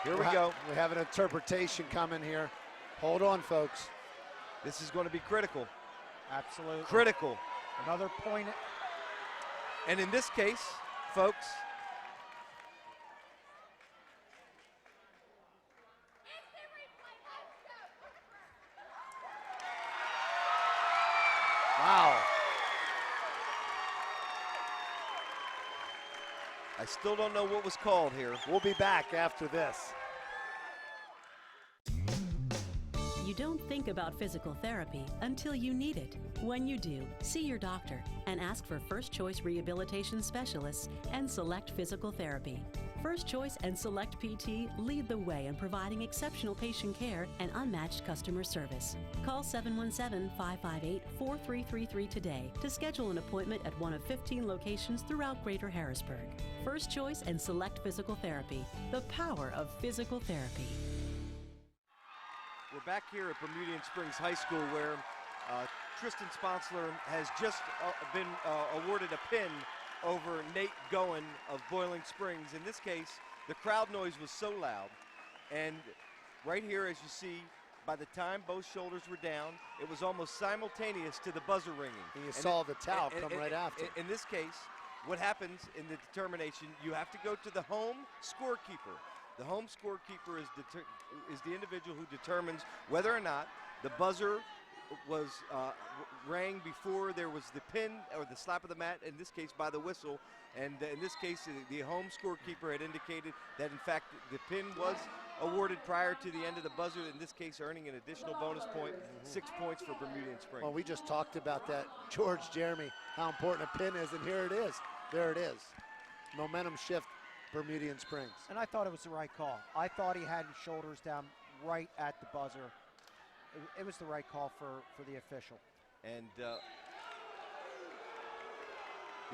Here we go. We have an interpretation coming here. Hold on, folks. This is going to be critical. Absolutely. Critical. Another point. And in this case, folks, wow. I still don't know what was called here. We'll be back after this. You don't think about physical therapy until you need it. When you do, see your doctor and ask for First Choice Rehabilitation Specialists and Select Physical Therapy. First Choice and Select PT lead the way in providing exceptional patient care and unmatched customer service. Call 717-558-4333 today to schedule an appointment at one of 15 locations throughout Greater Harrisburg. First Choice and Select Physical Therapy, the power of physical therapy. We're back here at Bermudian Springs High School where Tristan Sponsler has just been awarded a pin over Nate Goen of Boiling Springs. In this case, the crowd noise was so loud, and right here, as you see, by the time both shoulders were down, it was almost simultaneous to the buzzer ringing. And you saw the towel come right after. In this case, what happens in the determination, you have to go to the home scorekeeper. The home scorekeeper is the individual who determines whether or not the buzzer was rang before there was the pin or the slap of the mat, in this case by the whistle. And in this case, the home scorekeeper had indicated that, in fact, the pin was awarded prior to the end of the buzzer, in this case earning an additional bonus point, 6 points for Bermudian Springs. Well, we just talked about that, George, Jeremy, how important a pin is, and here it is. There it is. Momentum shift, Bermudian Springs. And I thought it was the right call. I thought he had his shoulders down right at the buzzer. It was the right call for the official. And the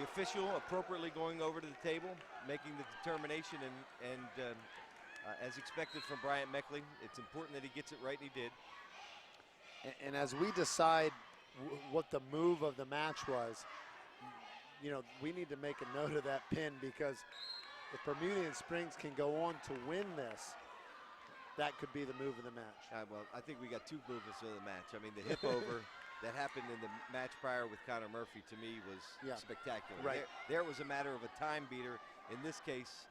official appropriately going over to the table, making the determination, and as expected from Bryant Meckley, it's important that he gets it right, and he did. And as we decide what the move of the match was, you know, we need to make a note of that pin, because if Bermudian Springs can go on to win this, that could be the move of the match. Well, I think we got two movements of the match. I mean, the hip over, that happened in the match prior with Connor Murphy, to me, was spectacular. Right. There it was a matter of a time beater. In this case,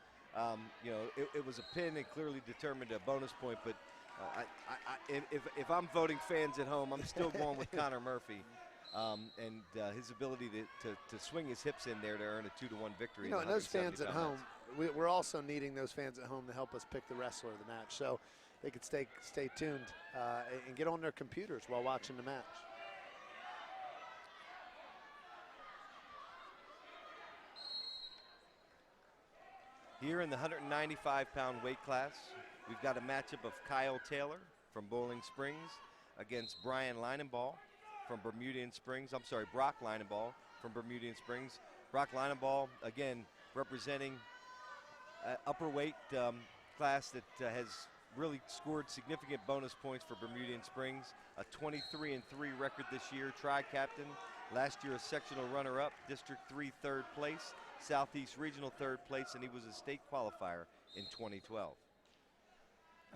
you know, it was a pin and clearly determined a bonus point, but if I'm voting fans at home, I'm still going with Connor Murphy. And his ability to swing his hips in there to earn a 2-1 victory. You know, and those fans at home, we're also needing those fans at home to help us pick the wrestler of the match, so they could stay tuned and get on their computers while watching the match. Here in the 195-pound weight class, we've got a matchup of Kyle Taylor from Bowling Springs against Brian Linenball from Bermudian Springs. I'm sorry, Brock Linenball from Bermudian Springs. Brock Linenball, again, representing upper weight class that has really scored significant bonus points for Bermudian Springs. A 23-3 record this year, tri-captain. Last year a sectional runner-up, District 3 third place, Southeast Regional third place, and he was a state qualifier in 2012.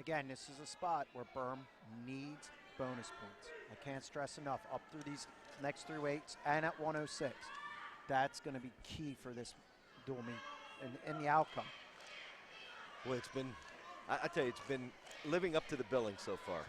Again, this is a spot where Berm needs bonus points. I can't stress enough, up through these next 3 weights and at 106. That's going to be key for this dual meet and the outcome. Well, it's been, I tell you, it's been living up to the billing so far.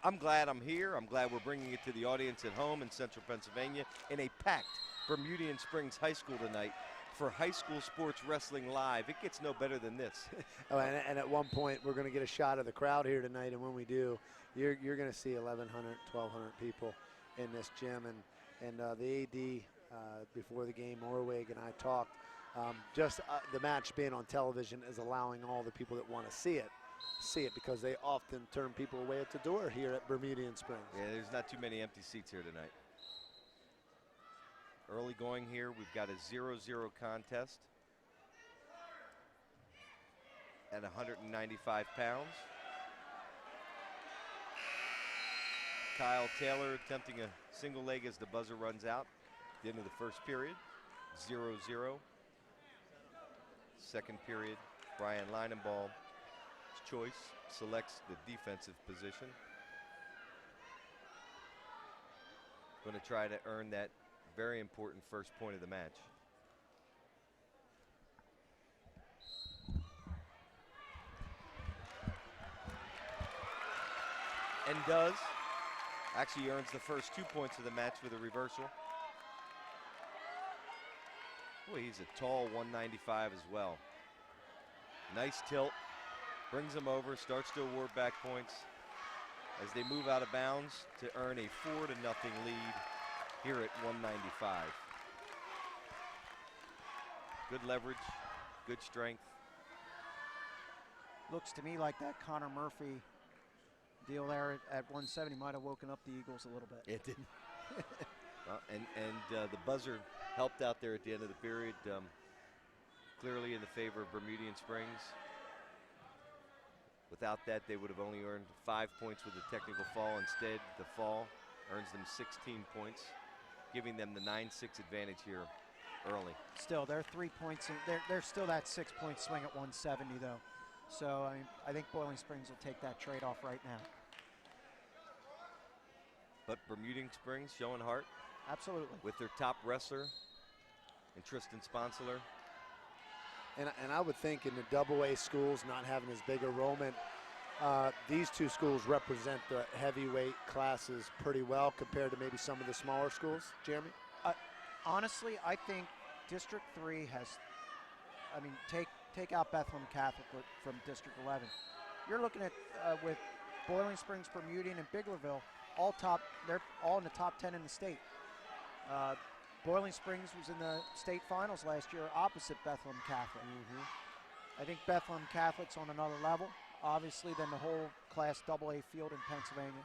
I'm glad I'm here. I'm glad we're bringing it to the audience at home in Central Pennsylvania in a packed Bermudian Springs High School tonight for high school sports wrestling live. It gets no better than this. Oh, and at one point, we're going to get a shot of the crowd here tonight, and when we do, you're going to see 1,100, 1,200 people in this gym. And the AD, before the game, Orwig and I talked, just the match being on television is allowing all the people that want to see it because they often turn people away at the door here at Bermudian Springs. Yeah, there's not too many empty seats here tonight. Early going here, we've got a 0-0 contest at 195 pounds. Kyle Taylor attempting a single leg as the buzzer runs out at the end of the first period. 0-0. Second period, Brian Linenball's choice selects the defensive position. Going to try to earn that very important first point of the match. And does. Actually earns the first 2 points of the match with a reversal. Boy, he's a tall 195 as well. Nice tilt, brings him over, starts to award back points as they move out of bounds to earn a 4-0 lead here at 195. Good leverage, good strength. Looks to me like that Connor Murphy deal there at 170 might have woken up the Eagles a little bit. It did. Well, and the buzzer helped out there at the end of the period, clearly in the favor of Bermudian Springs. Without that, they would have only earned 5 points with the technical fall. Instead, the fall earns them 16 points, giving them the 9-6 advantage here early. Still, they're 3 points. They're still that 6-point swing at 170, though. So I think Boiling Springs will take that trade-off right now. But Bermudian Springs showing heart. Absolutely. With their top wrestler, and Tristan Sponsler. And I would think in the double-A schools not having as big enrollment, these two schools represent the heavyweight classes pretty well compared to maybe some of the smaller schools. Jeremy? Honestly, I think District 3 has, take out Bethlehem Catholic from District 11. You're looking at, with Boiling Springs, Bermudian, and Biglerville, they're all in the top 10 in the state. Boiling Springs was in the state finals last year opposite Bethlehem Catholic. I think Bethlehem Catholic's on another level, obviously, than the whole Class AA field in Pennsylvania.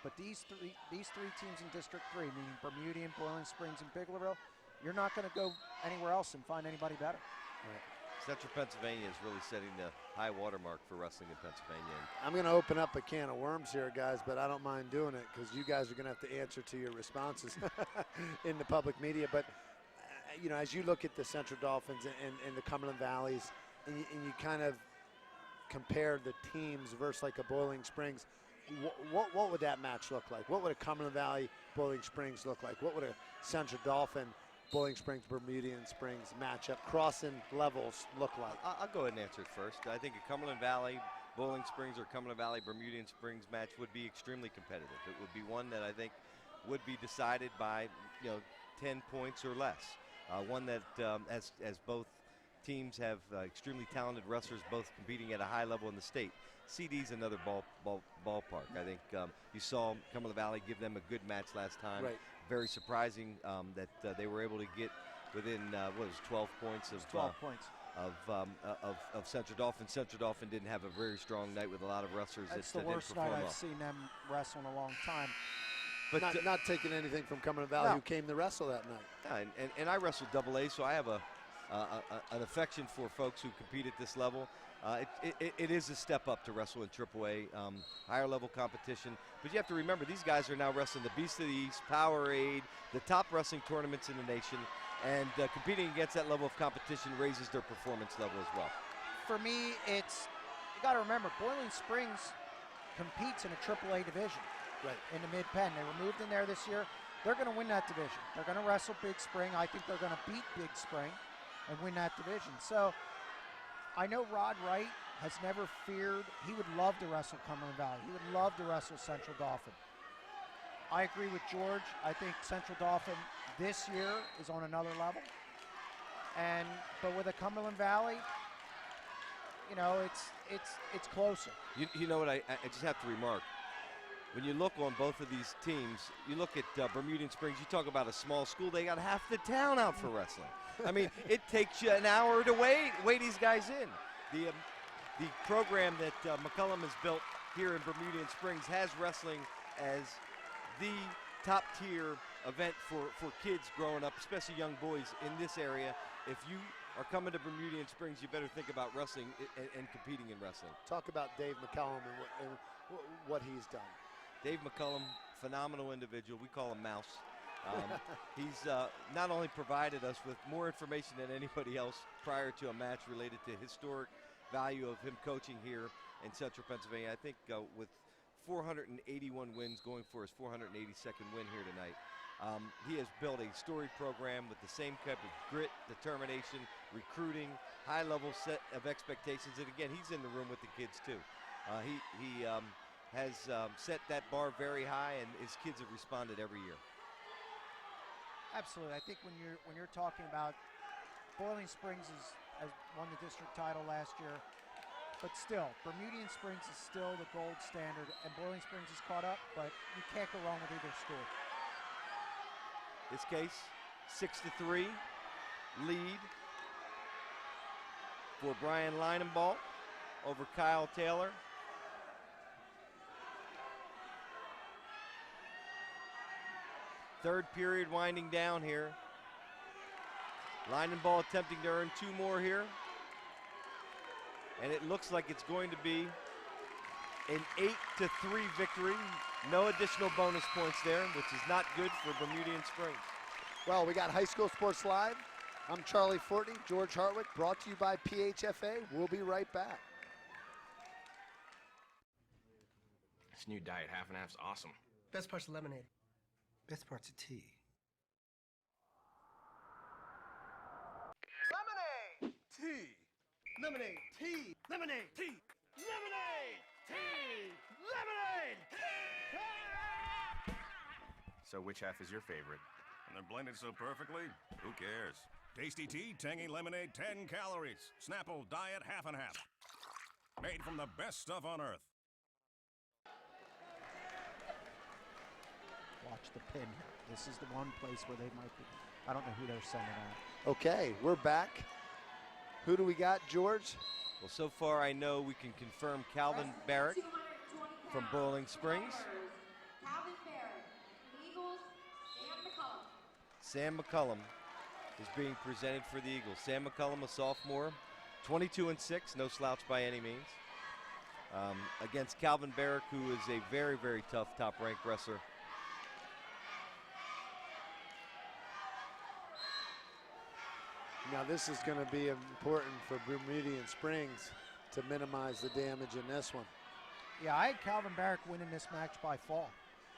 But these three teams in District 3, meaning Bermudian, Boiling Springs, and Biglerville, you're not going to go anywhere else and find anybody better. Right. Central Pennsylvania is really setting the high water mark for wrestling in Pennsylvania. I'm going to open up a can of worms here, guys, but I don't mind doing it because you guys are going to have to answer to your responses in the public media. But, you know, as you look at the Central Dolphins and the Cumberland Valleys, and you kind of compare the teams versus like a Boiling Springs, what would that match look like? What would a Cumberland Valley Boiling Springs look like? What would a Central Dauphin Boiling Springs Bermudian Springs matchup crossing levels look like? I'll go ahead and answer it first. I think a Cumberland Valley Boiling Springs or Cumberland Valley Bermudian Springs match would be extremely competitive. It would be one that I think would be decided by 10 points or less. One that as both teams have extremely talented wrestlers, both competing at a high level in the state. CD's another ballpark. I think you saw Cumberland Valley give them a good match last time. Right. Very surprising that they were able to get within 12 points of 12 points of Central Dauphin. Central Dauphin didn't have a very strong night with a lot of wrestlers. That's that the worst didn't perform night well. I've seen them wrestle in a long time. But not taking anything from Cumberland Valley, No. who came to wrestle that night. Yeah, and I wrestled AA, so I have an affection for folks who compete at this level. It is a step up to wrestle in AAA, higher level competition. But you have to remember, these guys are now wrestling the Beast of the East, Powerade, the top wrestling tournaments in the nation, and competing against that level of competition raises their performance level as well. For me, you got to remember, Boiling Springs competes in a AAA division. Right. In the Mid-Penn. They were moved in there this year. They're going to win that division. They're going to wrestle Big Spring. I think they're going to beat Big Spring and win that division. So I know Rod Wright has never feared. He would love to wrestle Cumberland Valley. He would love to wrestle Central Dauphin. I agree with George. I think Central Dauphin this year is on another level. But with a Cumberland Valley, it's closer. You know what I just have to remark. When you look on both of these teams, you look at Bermudian Springs, you talk about a small school, they got half the town out for wrestling. I mean, it takes you an hour to weigh these guys in. The program that McCullum has built here in Bermudian Springs has wrestling as the top tier event for kids growing up, especially young boys in this area. If you are coming to Bermudian Springs, you better think about wrestling and competing in wrestling. Talk about Dave McCullum and what he's done. Dave McCullum, phenomenal individual. We call him Mouse. He's not only provided us with more information than anybody else prior to a match related to historic value of him coaching here in Central Pennsylvania. I think with 481 wins, going for his 482nd win here tonight, he has built a storied program with the same type of grit, determination, recruiting, high-level set of expectations. And again, he's in the room with the kids too. He has set that bar very high, and his kids have responded every year. Absolutely. I think when you're talking about Boiling Springs has won the district title last year, but still, Bermudian Springs is still the gold standard, and Boiling Springs is caught up, but you can't go wrong with either school. This case, 6-3 lead for Brian Linenball over Kyle Taylor. Third period winding down here. Linenball attempting to earn 2 more here. And it looks like it's going to be an 8-3 victory. No additional bonus points there, which is not good for Bermudian Springs. Well, we got High School Sports Live. I'm Charlie Fortney, George Hartwick, brought to you by PHFA. We'll be right back. This new diet half and half's awesome. Best part's the lemonade. Best part's the tea. Lemonade! Tea! Lemonade! Tea! Lemonade! Tea! Lemonade! Tea! Lemonade! So which half is your favorite? And they're blended so perfectly, who cares? Tasty tea, tangy lemonade, 10 calories. Snapple diet half and half. Made from the best stuff on earth. Watch the pin. This is the one place where they might be. I don't know who they're sending out. Okay, we're back. Who do we got, George? Well, so far I know we can confirm Calvin Barrett from Boiling Springs. Calvin Barrett, Eagles, Sam McCullum is being presented for the Eagles. Sam McCullum, a sophomore, 22-6, no slouch by any means. Against Calvin Barrett, who is a very, very tough top-ranked wrestler. Now this is going to be important for Bermudian Springs to minimize the damage in this one. Yeah, I had Calvin Barrick winning this match by fall.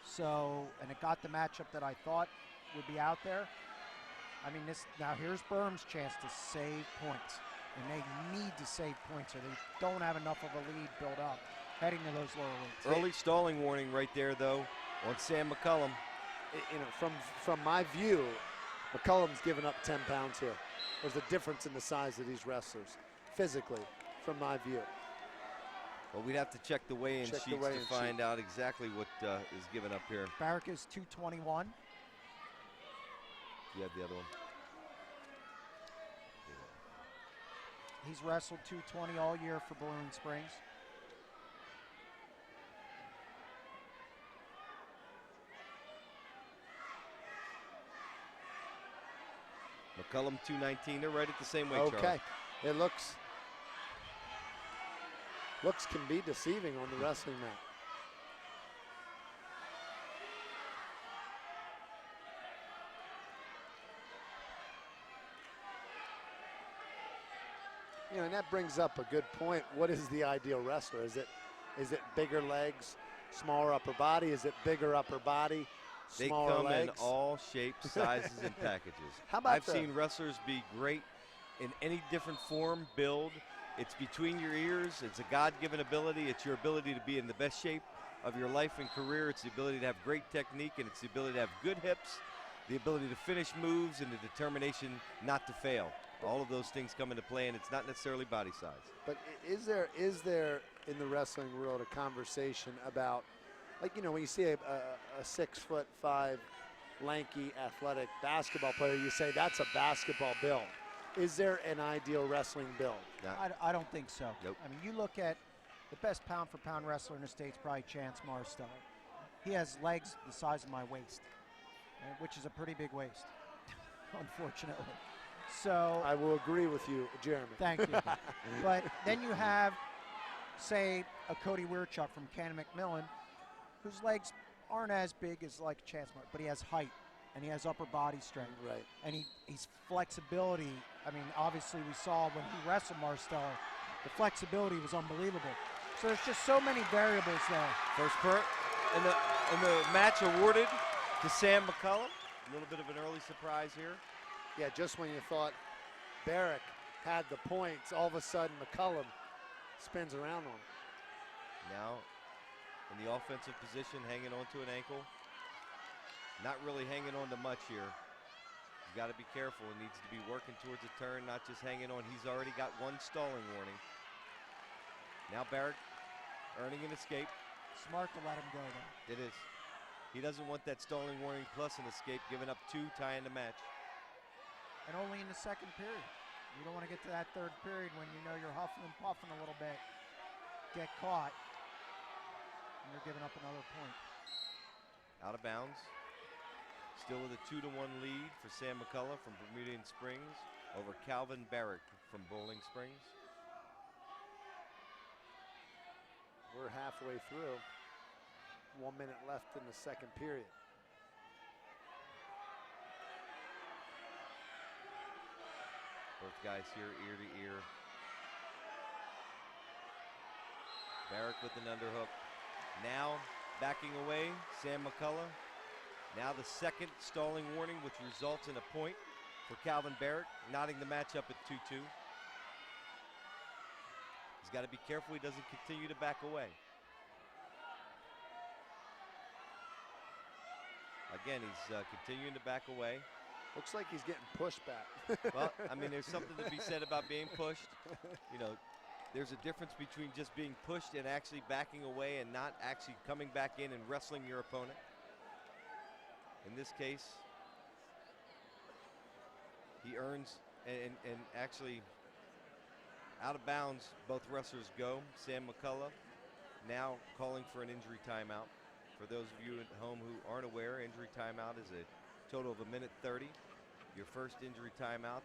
So, and it got the matchup that I thought would be out there. I mean, now here's Berm's chance to save points. And they need to save points or they don't have enough of a lead built up heading to those lower weights. Early stalling warning right there, though, on Sam McCullum. You know, from my view, McCullum's given up 10 pounds here. There's a difference in the size of these wrestlers, physically, from my view. Well, we'd have to check the weigh-in sheets to find out exactly what is given up here. Barrick is 221. You have the other one. He's wrestled 220 all year for Boiling Springs. McCullum 219. They're right at the same weight. Okay, Charlie. It looks can be deceiving on the wrestling mat. You know, and that brings up a good point. What is the ideal wrestler? Is it bigger legs, smaller upper body? Is it bigger upper body, smaller legs? They come in all shapes, sizes, and packages. How about I've seen wrestlers be great in any different form, build. It's between your ears. It's a God-given ability. It's your ability to be in the best shape of your life and career. It's the ability to have great technique, and it's the ability to have good hips, the ability to finish moves, and the determination not to fail. All of those things come into play, and it's not necessarily body size. But is there in the wrestling world a conversation about, like, you know, when you see a 6'5" lanky athletic basketball player, you say that's a basketball build. Is there an ideal wrestling build? I don't think so. Nope. I mean, you look at the best pound-for-pound wrestler in the States, probably Chance Marsteller. He has legs the size of my waist, which is a pretty big waist, unfortunately. So I will agree with you, Jeremy. Thank you. But then you have, say, a Cody Weirchuk from Cannon McMillan, whose legs aren't as big as like Chance Marsteller, but he has height and he has upper body strength. Right. And he's flexibility. I mean, obviously we saw when he wrestled Marsteller, the flexibility was unbelievable. So there's just so many variables there. First per and the match awarded to Sam McCullum. A little bit of an early surprise here. Yeah, just when you thought Barrick had the points, all of a sudden McCullum spins around on him. Now in the offensive position, hanging on to an ankle. Not really hanging on to much here. He's got to be careful. He needs to be working towards a turn, not just hanging on. He's already got one stalling warning. Now Barrick earning an escape. Smart to let him go, though. It is. He doesn't want that stalling warning plus an escape, giving up 2, tying the match. And only in the second period. You don't want to get to that third period when you know you're huffing and puffing a little bit. Get caught. And you're giving up another point. Out of bounds. Still with a 2-1 lead for Sam McCullum from Bermudian Springs over Calvin Barrick from Bowling Springs. We're halfway through. 1 minute left in the second period. Both guys here ear to ear. Barrick with an underhook. Now backing away, Sam McCullum. Now the second stalling warning, which results in a point for Calvin Barrick, knotting the match up at 2-2. He's got to be careful he doesn't continue to back away. Again, he's continuing to back away. Looks like he's getting pushed back. Well, I mean, there's something to be said about being pushed. You know, there's a difference between just being pushed and actually backing away and not actually coming back in and wrestling your opponent. In this case, he earns and actually out of bounds, both wrestlers go. Sam McCullum now calling for an injury timeout. For those of you at home who aren't aware, injury timeout is a total of 1:30. Your first injury timeout,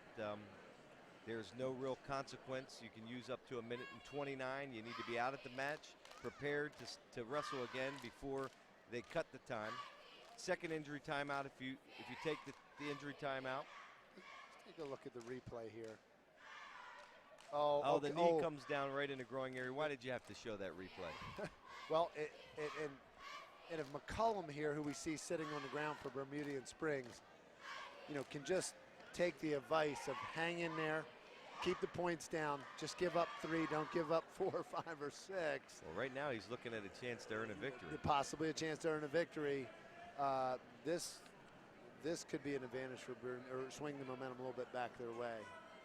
there's no real consequence. You can use up to 1:29. You need to be out at the match, prepared to wrestle again before they cut the time. Second injury timeout, if you take the injury timeout. Let's take a look at the replay here. Oh, okay. The knee comes down right in the groin area. Why did you have to show that replay? Well, and if McCullum here, who we see sitting on the ground for Bermudian Springs, can just take the advice of hang in there, keep the points down, just give up 3, don't give up 4, 5, or 6. Well, right now he's looking at a chance to earn a victory. Possibly a chance to earn a victory. This could be an advantage for or swing the momentum a little bit back their way.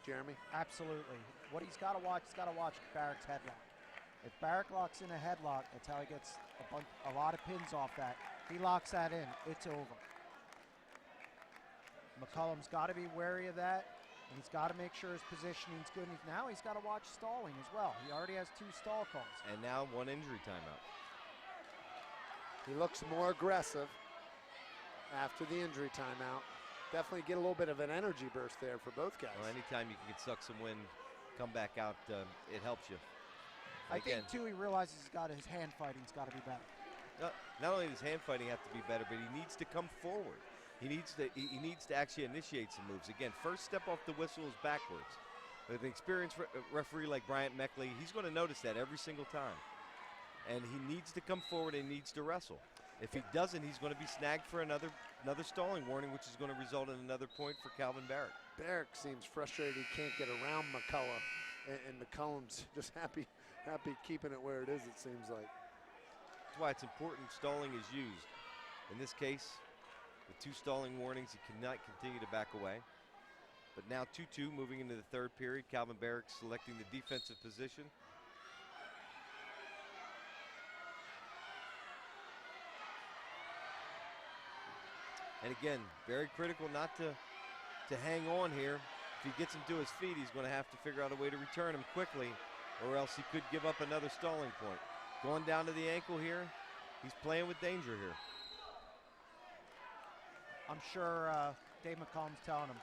Jeremy? Absolutely. What he's got to watch, Barrick's headlock. If Barrick locks in a headlock, that's how he gets a lot of pins off that. If he locks that in, it's over. McCullum's got to be wary of that, and he's got to make sure his positioning's good. And now he's got to watch stalling as well. He already has 2 stall calls. And now 1 injury timeout. He looks more aggressive after the injury timeout. Definitely get a little bit of an energy burst there for both guys. Well, anytime you can get suck some wind, come back out, it helps you. I think, too, he realizes his hand fighting's got to be better. Not only does hand fighting have to be better, but he needs to come forward. He needs to actually initiate some moves. Again, first step off the whistle is backwards. With an experienced referee like Bryant Meckley, he's going to notice that every single time. And he needs to come forward and needs to wrestle. If he doesn't, he's going to be snagged for another stalling warning, which is going to result in another point for Calvin Barrick. Barrick seems frustrated he can't get around McCullough, and McCullum's just happy keeping it where it is, it seems like. That's why it's important stalling is used. In this case, with 2 stalling warnings, he cannot continue to back away. But now 2-2 moving into the 3rd period. Calvin Barrick selecting the defensive position. And again, very critical not to hang on here. If he gets him to his feet, he's going to have to figure out a way to return him quickly, or else he could give up another stalling point. Going down to the ankle here, he's playing with danger here. I'm sure Dave McCollum's telling him,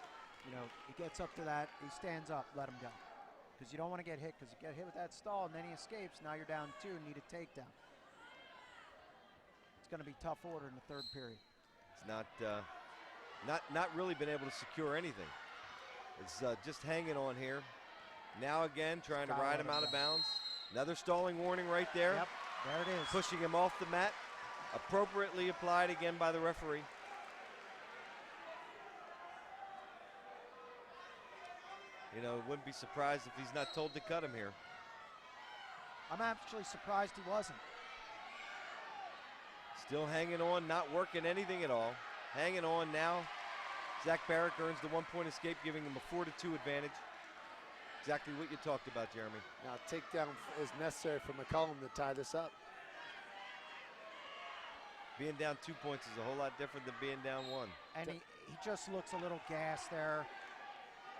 he gets up to that, he stands up, let him go. Because you don't want to get hit, because you get hit with that stall and then he escapes, now you're down 2 and need a takedown. It's going to be tough order in the 3rd period. It's not really been able to secure anything. It's just hanging on here. Now again, trying to ride him out of bounds. Another stalling warning right there. Yep, there it is. Pushing him off the mat. Appropriately applied again by the referee. Wouldn't be surprised if he's not told to cut him here. I'm actually surprised he wasn't. Still hanging on, not working anything at all. Hanging on now. Zach Barrick earns the 1-point escape, giving him a 4-2 advantage. Exactly what you talked about, Jeremy. Now takedown is necessary for McCullum to tie this up. Being down 2 points is a whole lot different than being down 1. And he just looks a little gassed there.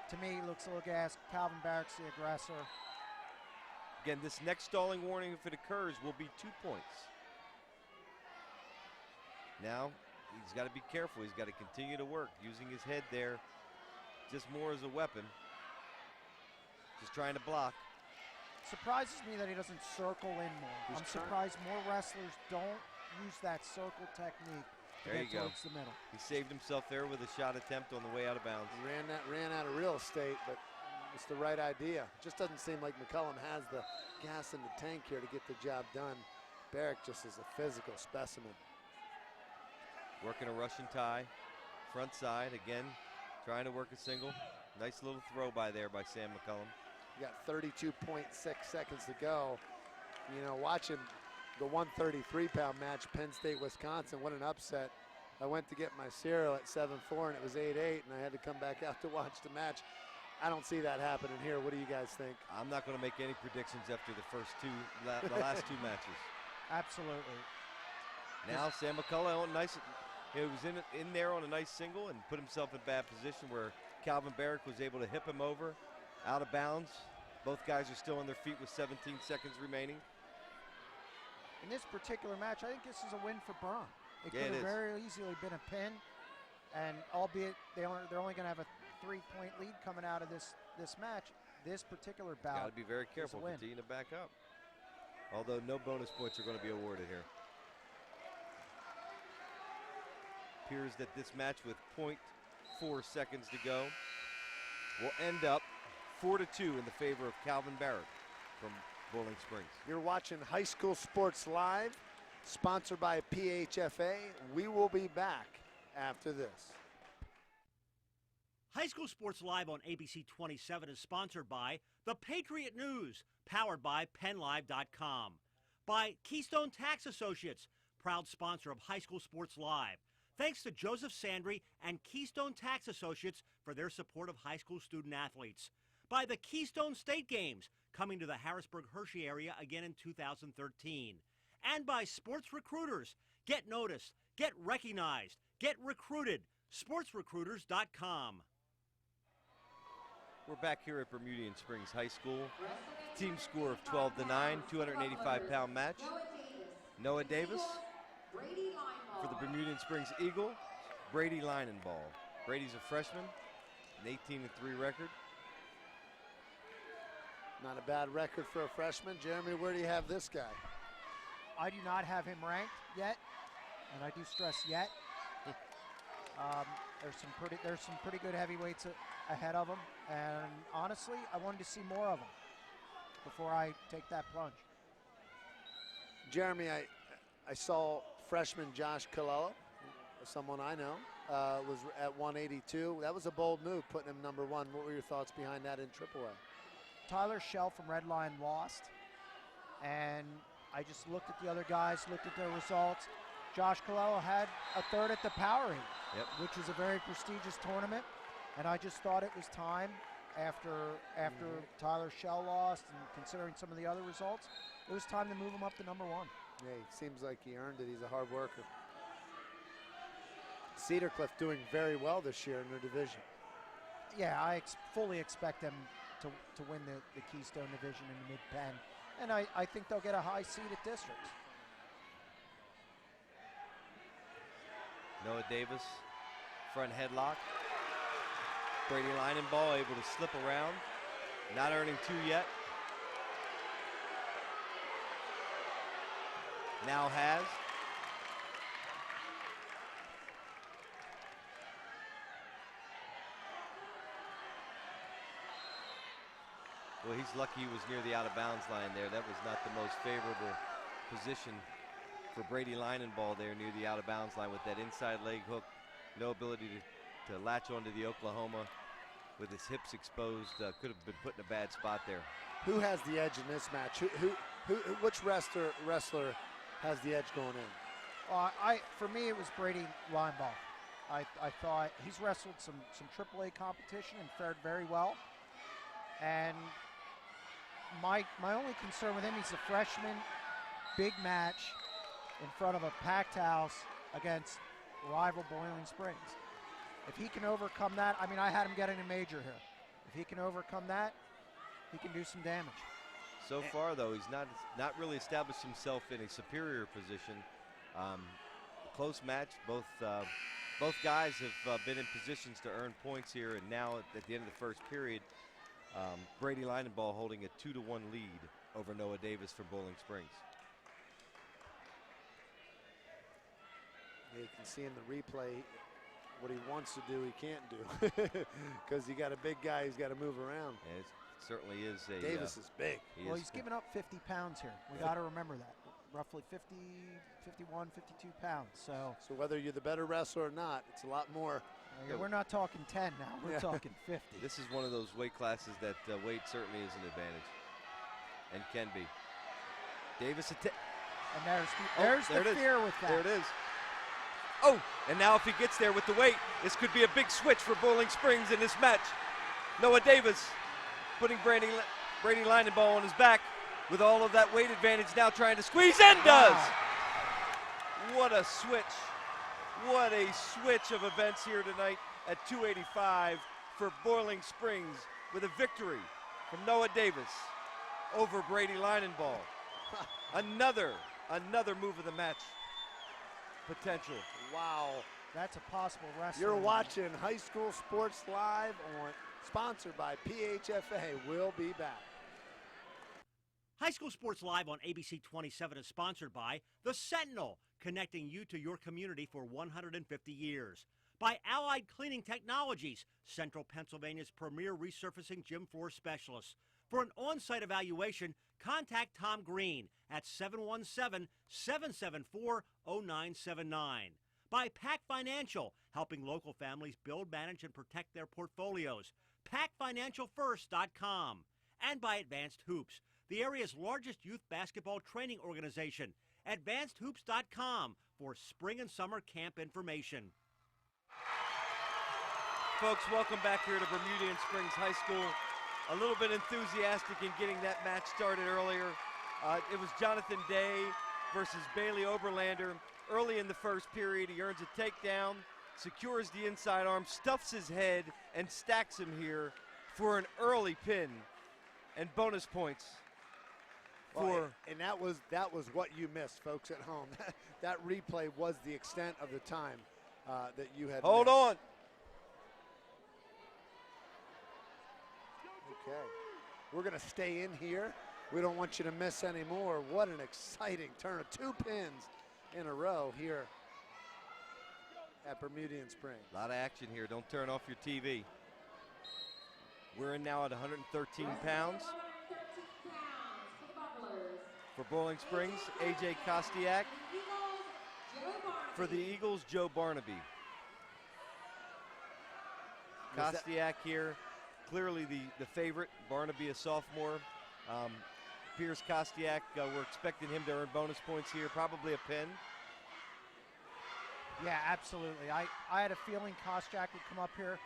To me, he looks a little gassed. Calvin Barrick's the aggressor. Again, this next stalling warning, if it occurs, will be 2 points. Now, he's got to be careful. He's got to continue to work, using his head there just more as a weapon. Just trying to block. Surprises me that he doesn't circle in more. I'm surprised more wrestlers don't use that circle technique to there get you go. towards the middle. He saved himself there with a shot attempt on the way out of bounds. He ran out of real estate, but it's the right idea. Just doesn't seem like McCullum has the gas in the tank here to get the job done. Barrick just is a physical specimen. Working a Russian tie, front side again, trying to work a single. Nice little throw by there by Sam McCullum. You got 32.6 seconds to go. Watching the 133-pound match, Penn State, Wisconsin, what an upset. I went to get my cereal at 7-4 and it was 8-8, and I had to come back out to watch the match. I don't see that happening here. What do you guys think? I'm not going to make any predictions after the last 2 matches. Absolutely. Now Sam McCullum, he was in there on a nice single and put himself in a bad position where Calvin Barrick was able to hip him over, out of bounds. Both guys are still on their feet with 17 seconds remaining. In this particular match, I think this is a win for Braun. It Yeah, could it have is. very easily been a pin, and albeit they're only going to have a 3-point lead coming out of this match, this particular bout. Got to be very careful, continue to back up. Although no bonus points are going to be awarded here. Appears that this match with 0.4 seconds to go will end up 4-2 in the favor of Calvin Barrick from Bowling Springs. You're watching High School Sports Live, sponsored by PHFA. We will be back after this. High School Sports Live on ABC 27 is sponsored by The Patriot News, powered by PennLive.com. By Keystone Tax Associates, proud sponsor of High School Sports Live. Thanks to Joseph Sandry and Keystone Tax Associates for their support of high school student athletes. By the Keystone State Games, coming to the Harrisburg-Hershey area again in 2013. And by Sports Recruiters. Get noticed, get recognized, get recruited. SportsRecruiters.com. We're back here at Bermudian Springs High School. Team score of 12-9, 285-pound match. Noah Davis for the Bermudian Springs Eagle. Brady Linenball. Brady's a freshman, an 18-3 record. Not a bad record for a freshman. Jeremy, where do you have this guy? I do not have him ranked yet, and I do stress yet. There's some pretty good heavyweights ahead of him, and honestly, I wanted to see more of them before I take that plunge. Jeremy, I saw freshman Josh Colello, someone I know, was at 182. That was a bold move, putting him number one. What were your thoughts behind that in AAA? Tyler Shell from Red Lion lost, and I just looked at the other guys, looked at their results. Josh Colello had a third at the Power Eight, which is a very prestigious tournament, and I just thought it was time after Tyler Shell lost and considering some of the other results, it was time to move him up to number one. Yeah, he seems like he earned it. He's a hard worker. Cedar Cliff doing very well this year in their division. Yeah, I fully expect them to win the Keystone Division in the Mid-Penn, and I think they'll get a high seed at districts. Noah Davis, front headlock. Brady Linenball able to slip around, not earning two yet. Now has. Well, he's lucky he was near the out-of-bounds line there. That was not the most favorable position for Brady Linenball there near the out-of-bounds line with that inside leg hook. No ability to latch onto the Oklahoma with his hips exposed. Could have been put in a bad spot there. Who has the edge in this match? Which wrestler has the edge going in? For me, it was Brady Linenball. I thought he's wrestled some AAA competition and fared very well. And my only concern with him, he's a freshman, big match in front of a packed house against rival Boiling Springs. If he can overcome that, I mean, I had him getting a major here. If he can overcome that, he can do some damage. So far, though, he's not really established himself in a superior position. Close match. Both guys have been in positions to earn points here, and now at the end of the first period, Brady Linenball holding a 2-1 lead over Noah Davis for Bowling Springs. Yeah, you can see in the replay what he wants to do, he can't do, because you got a big guy who's got to move around. Yeah, it certainly is a. Davis is big. He's giving up 50 pounds here. We got to remember that. Roughly 50, 51, 52 pounds. So whether you're the better wrestler or not, it's a lot more. We're not talking 10 now. We're talking 50. This is one of those weight classes that weight certainly is an advantage, and can be. Davis and there's the fear with that. There it is. Oh, and now if he gets there with the weight, this could be a big switch for Bowling Springs in this match. Noah Davis putting Brady Linenball on his back with all of that weight advantage, now trying to squeeze in. Does. What a switch. What a switch of events here tonight at 285 for Boiling Springs with a victory from Noah Davis over Brady Linenball. Another move of the match potential. Wow. That's a possible wrestling. You're watching High School Sports Live, sponsored by PHFA. We'll be back. High School Sports Live on ABC 27 is sponsored by The Sentinel, connecting you to your community for 150 years. By Allied Cleaning Technologies, Central Pennsylvania's premier resurfacing gym floor specialists. For an on-site evaluation, contact Tom Green at 717-774-0979. By Pack Financial, helping local families build, manage, and protect their portfolios. PackFinancialFirst.com. And by Advanced Hoops, the area's largest youth basketball training organization. AdvancedHoops.com for spring and summer camp information. Folks, welcome back here to Bermudian Springs High School. A little bit enthusiastic in getting that match started earlier. It was Jonathan Day versus Bailey Oberlander. Early in the first period, he earns a takedown, secures the inside arm, stuffs his head, and stacks him here for an early pin and bonus points. And that was what you missed, folks at home. That replay was the extent of the time that you had Hold missed. on. Okay, we're gonna stay in here. We don't want you to miss any more. What an exciting turn of 2 pins in a row here at Bermudian Springs. A lot of action here. Don't turn off your TV. We're in now at 113 pounds. For Bowling Springs, A.J. Kostiak. For the Eagles, Joe Barnaby. Kostiak here, clearly the favorite. Barnaby, a sophomore. Pierce Kostiak, we're expecting him to earn bonus points here, probably a pin. Yeah, absolutely. I had a feeling Kostiak would come up here.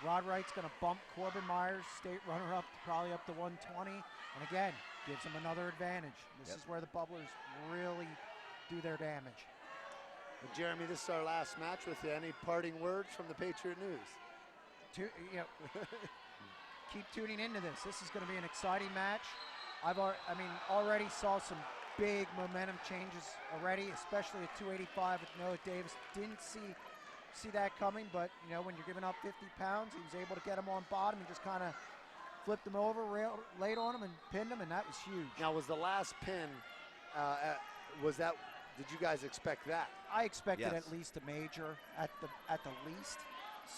Rod Wright's going to bump Corbin Myers, state runner-up, probably up to 120. And again, gives him another advantage. This is where the Bubblers really do their damage. Well, Jeremy, this is our last match with you. Any parting words from the Patriot News? Keep tuning into this. This is going to be an exciting match. Already saw some big momentum changes already, especially at 285 with Noah Davis. Didn't see that coming, but when you're giving up 50 pounds, he was able to get him on bottom and just kind of flipped him over, laid on him, and pinned him, and that was huge. Now, was the last pin, did you guys expect that? I expected at least a major at the least,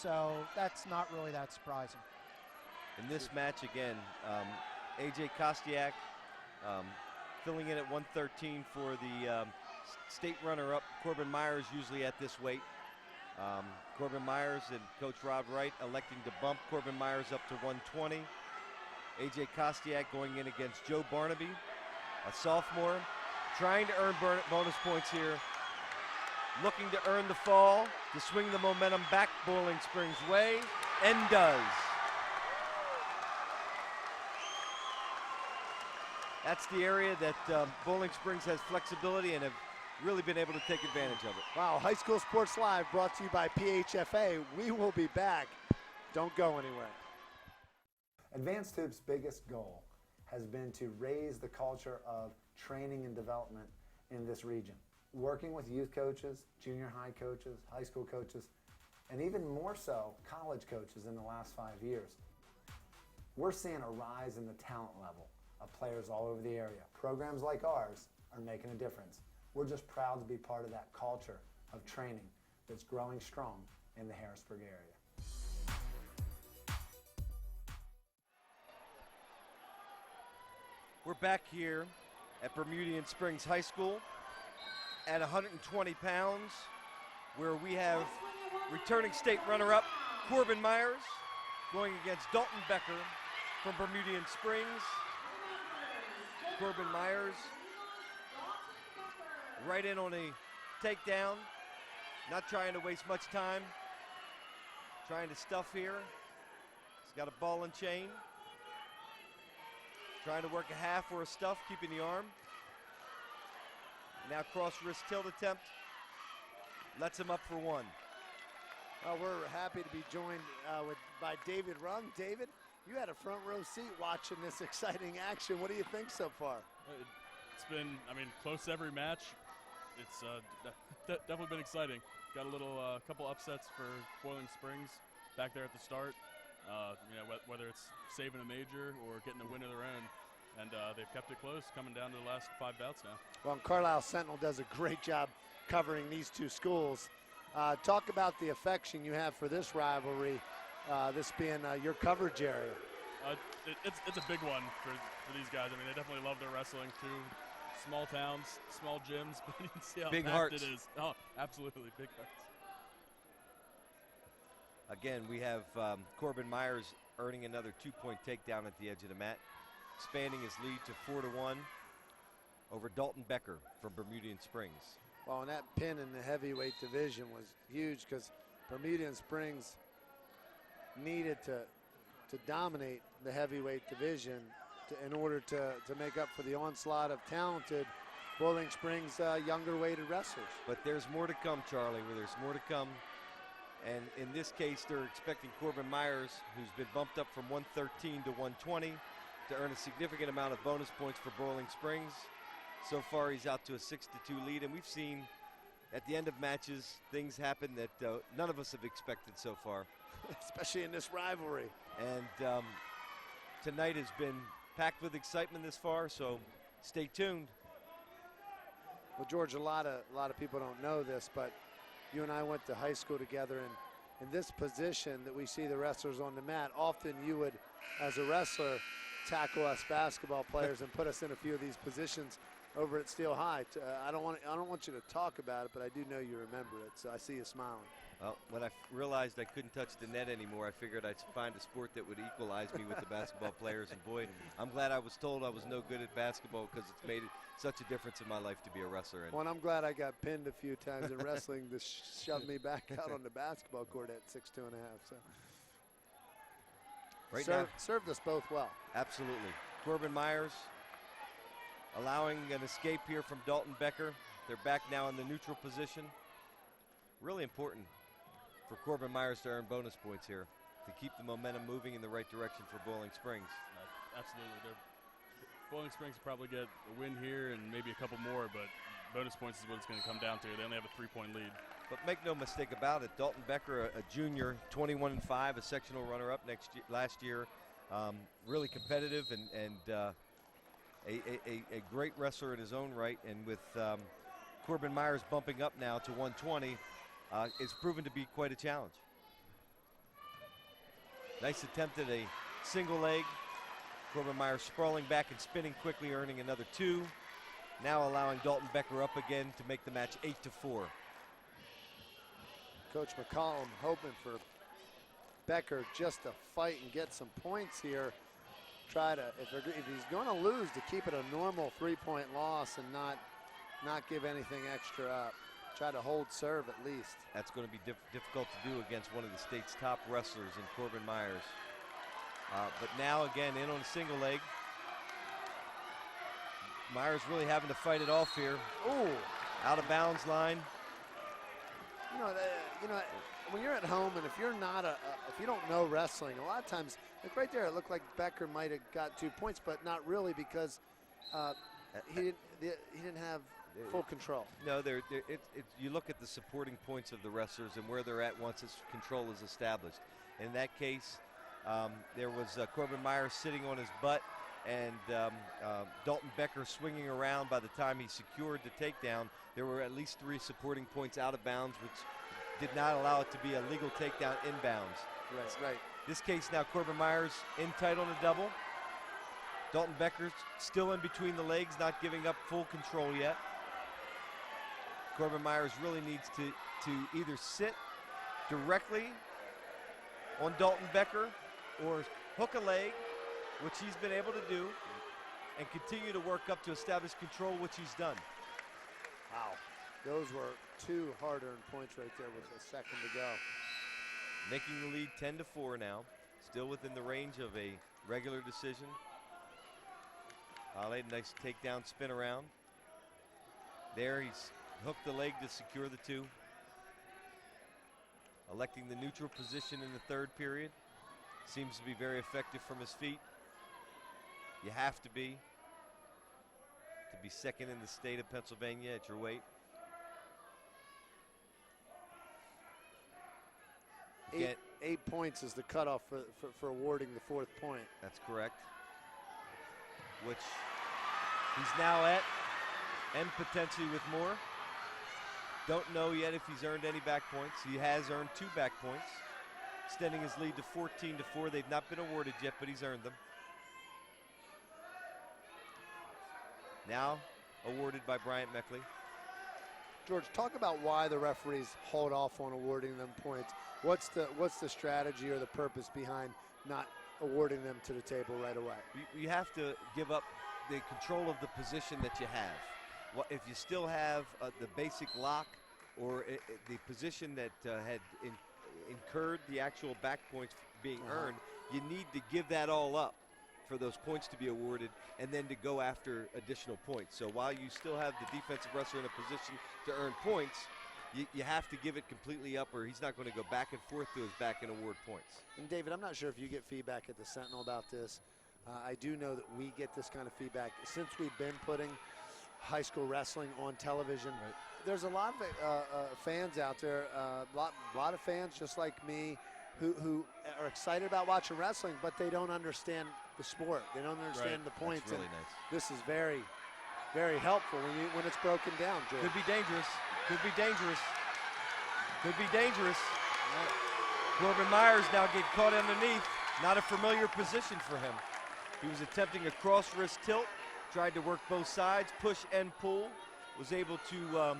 so that's not really that surprising. In this match, again, A.J. Kostiak filling in at 113 for the state runner-up. Corbin Myers usually at this weight. Corbin Myers and Coach Rod Wright electing to bump Corbin Myers up to 120. A.J. Kostiak going in against Joe Barnaby, a sophomore, trying to earn bonus points here. Looking to earn the fall, to swing the momentum back Bowling Springs' way, and does. That's the area that Bowling Springs has flexibility and have really been able to take advantage of it. Wow, High School Sports Live brought to you by PHFA. We will be back. Don't go anywhere. Advanced Hoops' biggest goal has been to raise the culture of training and development in this region. Working with youth coaches, junior high coaches, high school coaches, and even more so, college coaches in the last 5 years. We're seeing a rise in the talent level of players all over the area. Programs like ours are making a difference. We're just proud to be part of that culture of training that's growing strong in the Harrisburg area. We're back here at Bermudian Springs High School at 120 pounds, where we have returning state runner-up Corbin Myers going against Dalton Becker from Bermudian Springs. Corbin Myers right in on a takedown, not trying to waste much time, trying to stuff here. He's got a ball and chain, trying to work a half or a stuff, keeping the arm. Now cross wrist tilt attempt, lets him up for one. Well, we're happy to be joined by David Rung. David, you had a front row seat watching this exciting action. What do you think so far? It's been, close every match. It's definitely been exciting. Got a little couple upsets for Boiling Springs back there at the start. Whether it's saving a major or getting a win of their own. And they've kept it close, coming down to the last 5 bouts now. Well, Carlisle Sentinel does a great job covering these two schools. Talk about the affection you have for this rivalry, this being your coverage area. It's a big one for these guys. I mean, they definitely love their wrestling too. Small towns, small gyms, but you can see how Big packed hearts. it is. Oh, absolutely, big hearts. Again, we have Corbin Myers earning another 2-point takedown at the edge of the mat, expanding his lead to 4-1 over Dalton Becker from Bermudian Springs. Well, and that pin in the heavyweight division was huge because Bermudian Springs needed to dominate the heavyweight division in order to make up for the onslaught of talented Boiling Springs younger weighted wrestlers. But there's more to come, Charlie. There's more to come. And in this case, they're expecting Corbin Myers, who's been bumped up from 113 to 120, to earn a significant amount of bonus points for Boiling Springs. So far, he's out to a 6-2 lead, and we've seen at the end of matches things happen that none of us have expected so far. Especially in this rivalry. And tonight has been packed with excitement this far, so stay tuned. Well, George, a lot of people don't know this, but you and I went to high school together, and in this position that we see the wrestlers on the mat, often you would, as a wrestler, tackle us basketball players and put us in a few of these positions over at Steel High. I don't want you to talk about it, but I do know you remember it, so I see you smiling. Well, when I realized I couldn't touch the net anymore, I figured I'd find a sport that would equalize me with the basketball players. And boy, I'm glad I was told I was no good at basketball, because it's made such a difference in my life to be a wrestler. And well, I'm glad I got pinned a few times in wrestling to shove me back out on the basketball court at 6'2.5". So served us both well. Absolutely. Corbin Myers allowing an escape here from Dalton Becker. They're back now in the neutral position. Really important for Corbin Myers to earn bonus points here to keep the momentum moving in the right direction for Boiling Springs. Absolutely. Boiling Springs will probably get a win here and maybe a couple more, but bonus points is what it's going to come down to. They only have a 3-point lead. But make no mistake about it, Dalton Becker, a junior, 21-5, a sectional runner-up last year, really competitive and a great wrestler in his own right. And with Corbin Myers bumping up now to 120, it's proven to be quite a challenge. Nice attempt at a single leg. Corbin Myers sprawling back and spinning quickly, earning another 2. Now allowing Dalton Becker up again to make the match 8-4. Coach McCollum hoping for Becker just to fight and get some points here. Try to, if he's going to lose, to keep it a normal 3-point loss and not give anything extra up. Try to hold serve at least. That's going to be difficult to do against one of the state's top wrestlers in Corbin Myers. But now again in on a single leg. Myers really having to fight it off here. Ooh. Out of bounds line. You know, when you're at home and if you're not if you don't know wrestling, a lot of times, like right there, it looked like Becker might have got 2 points, but not really because he didn't have full control. No, you look at the supporting points of the wrestlers and where they're at once this control is established. In that case, there was Corbin Myers sitting on his butt and Dalton Becker swinging around. By the time he secured the takedown, there were at least 3 supporting points out of bounds, which did not allow it to be a legal takedown inbounds. Right. This case now, Corbin Myers in tight on a double. Dalton Becker's still in between the legs, not giving up full control yet. Corbin Myers really needs to either sit directly on Dalton Becker or hook a leg, which he's been able to do, and continue to work up to establish control, which he's done. Wow. Those were 2 hard-earned points right there with a second to go. Making the lead 10-4 now, still within the range of a regular decision. Ale, nice takedown spin around. There, he's hooked the leg to secure the 2. Electing the neutral position in the third period. Seems to be very effective from his feet. You have to be second in the state of Pennsylvania at your weight. Eight points is the cutoff for awarding the 4th point. That's correct. Which he's now at, and potentially with more. Don't know yet if he's earned any back points. He has earned 2 back points. extending his lead to 14-4. They've not been awarded yet, but he's earned them. Now awarded by Bryant Meckley. George, talk about why the referees hold off on awarding them points. What's the strategy or the purpose behind not awarding them to the table right away? You have to give up the control of the position that you have. Well, if you still have the basic lock or the position that had incurred the actual back points being earned, you need to give that all up for those points to be awarded and then to go after additional points. So while you still have the defensive wrestler in a position to earn points, you have to give it completely up or he's not going to go back and forth to his back and award points. And David, I'm not sure if you get feedback at the Sentinel about this. I do know that we get this kind of feedback. Since we've been putting high school wrestling on television, there's a lot of fans out there, a lot of fans just like me who are excited about watching wrestling, but they don't understand the sport. They don't understand the points. That's really nice. This is very, very helpful when it's broken down, George. Could be dangerous. Could be dangerous. Could be dangerous. Corbin Myers now get caught underneath. Not a familiar position for him. He was attempting a cross wrist tilt, tried to work both sides, push and pull. Was able to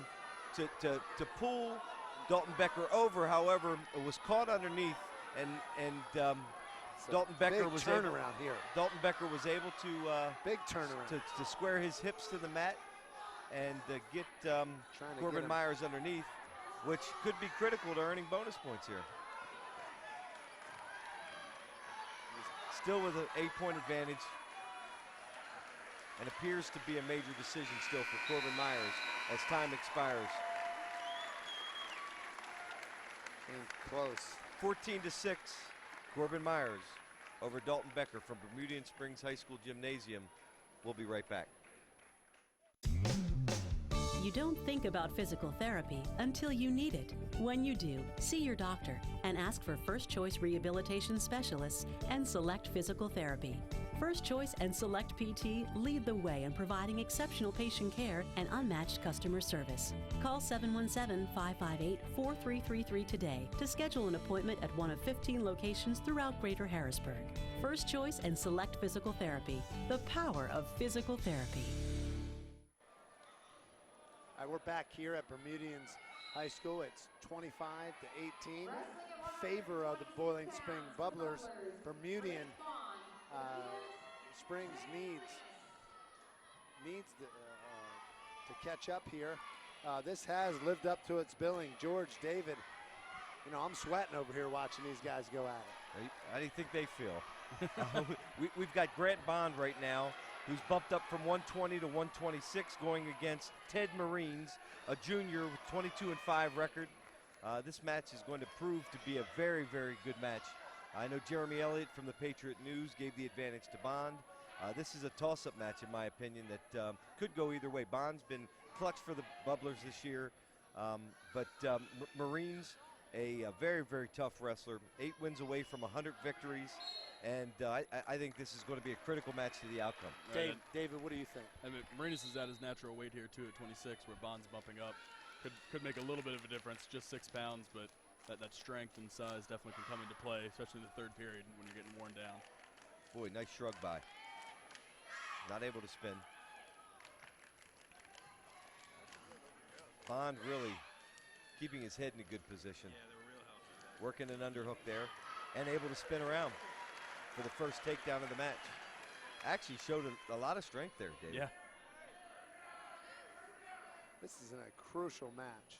pull Dalton Becker over. However, it was caught underneath, and Dalton Becker was turnaround here. Dalton Becker was able to big turnaround to square his hips to the mat and get Corbin Myers underneath, which could be critical to earning bonus points here. Still with an 8-point advantage, and appears to be a major decision still for Corbin Myers as time expires. And close. 14-6, Corbin Myers over Dalton Becker from Bermudian Springs High School Gymnasium. We'll be right back. You don't think about physical therapy until you need it. When you do, see your doctor and ask for First Choice Rehabilitation Specialists and Select Physical Therapy. First Choice and Select PT lead the way in providing exceptional patient care and unmatched customer service. Call 717-558-4333 today to schedule an appointment at one of 15 locations throughout Greater Harrisburg. First Choice and Select Physical Therapy, the power of physical therapy. All right, we're back here at Bermudians High School. It's 25-18, favor of the Boiling Spring Bubblers. Bermudian Springs needs to catch up here. This has lived up to its billing. George, David, you know, I'm sweating over here watching these guys go at it. How do you think they feel? We've got Grant Bond right now, who's bumped up from 120 to 126, going against Ted Marines, a junior with 22-5 record. This match is going to prove to be a very, very good match. I know Jeremy Elliott from the Patriot News gave the advantage to Bond. This is a toss-up match, in my opinion, that could go either way. Bond's been clutch for the Bubblers this year, but Marines, a very, very tough wrestler, 8 wins away from 100 victories, and I think this is going to be a critical match to the outcome. David, what do you think? I mean, Marinas is at his natural weight here, too, at 26, where Bond's bumping up. Could make a little bit of a difference, just 6 pounds, but that strength and size definitely can come into play, especially in the third period when you're getting worn down. Boy, nice shrug by. Not able to spin. Bond really keeping his head in a good position. Yeah, they're real healthy. Working an underhook there and able to spin around for the first takedown of the match. Actually showed a lot of strength there, David. Yeah. This is a crucial match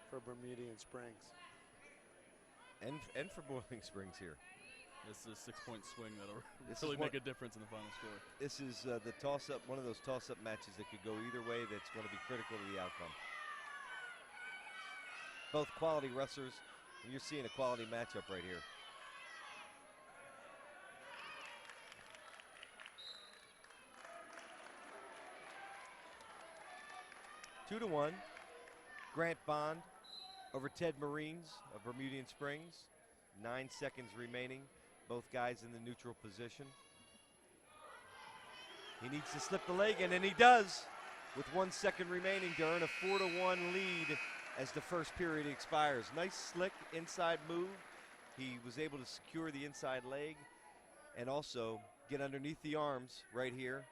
for Bermudian Springs. And for Boiling Springs here. This is a 6-point swing that'll really make a difference in the final score. This is the toss-up, one of those toss-up matches that could go either way that's going to be critical to the outcome. Both quality wrestlers, and you're seeing a quality matchup right here. Two to 1, Grant Bond over Ted Marines of Bermudian Springs. 9 seconds remaining. Both guys in the neutral position. He needs to slip the leg in, and he does, with 1 second remaining to earn a 4-1 lead as the first period expires. Nice slick inside move. He was able to secure the inside leg and also get underneath the arms right here.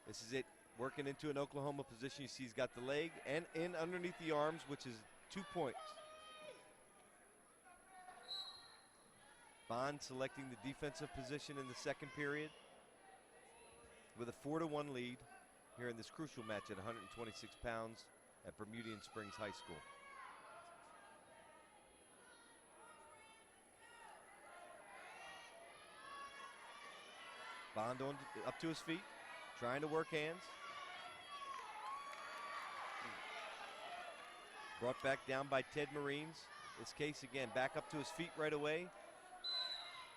This is it, working into an Oklahoma position. You see he's got the leg and in underneath the arms, which is 2 points. Bond selecting the defensive position in the second period with a 4-1 lead here in this crucial match at 126 pounds at Bermudian Springs High School. Bond on up to his feet, trying to work hands. Brought back down by Ted Marines. This case again, back up to his feet right away.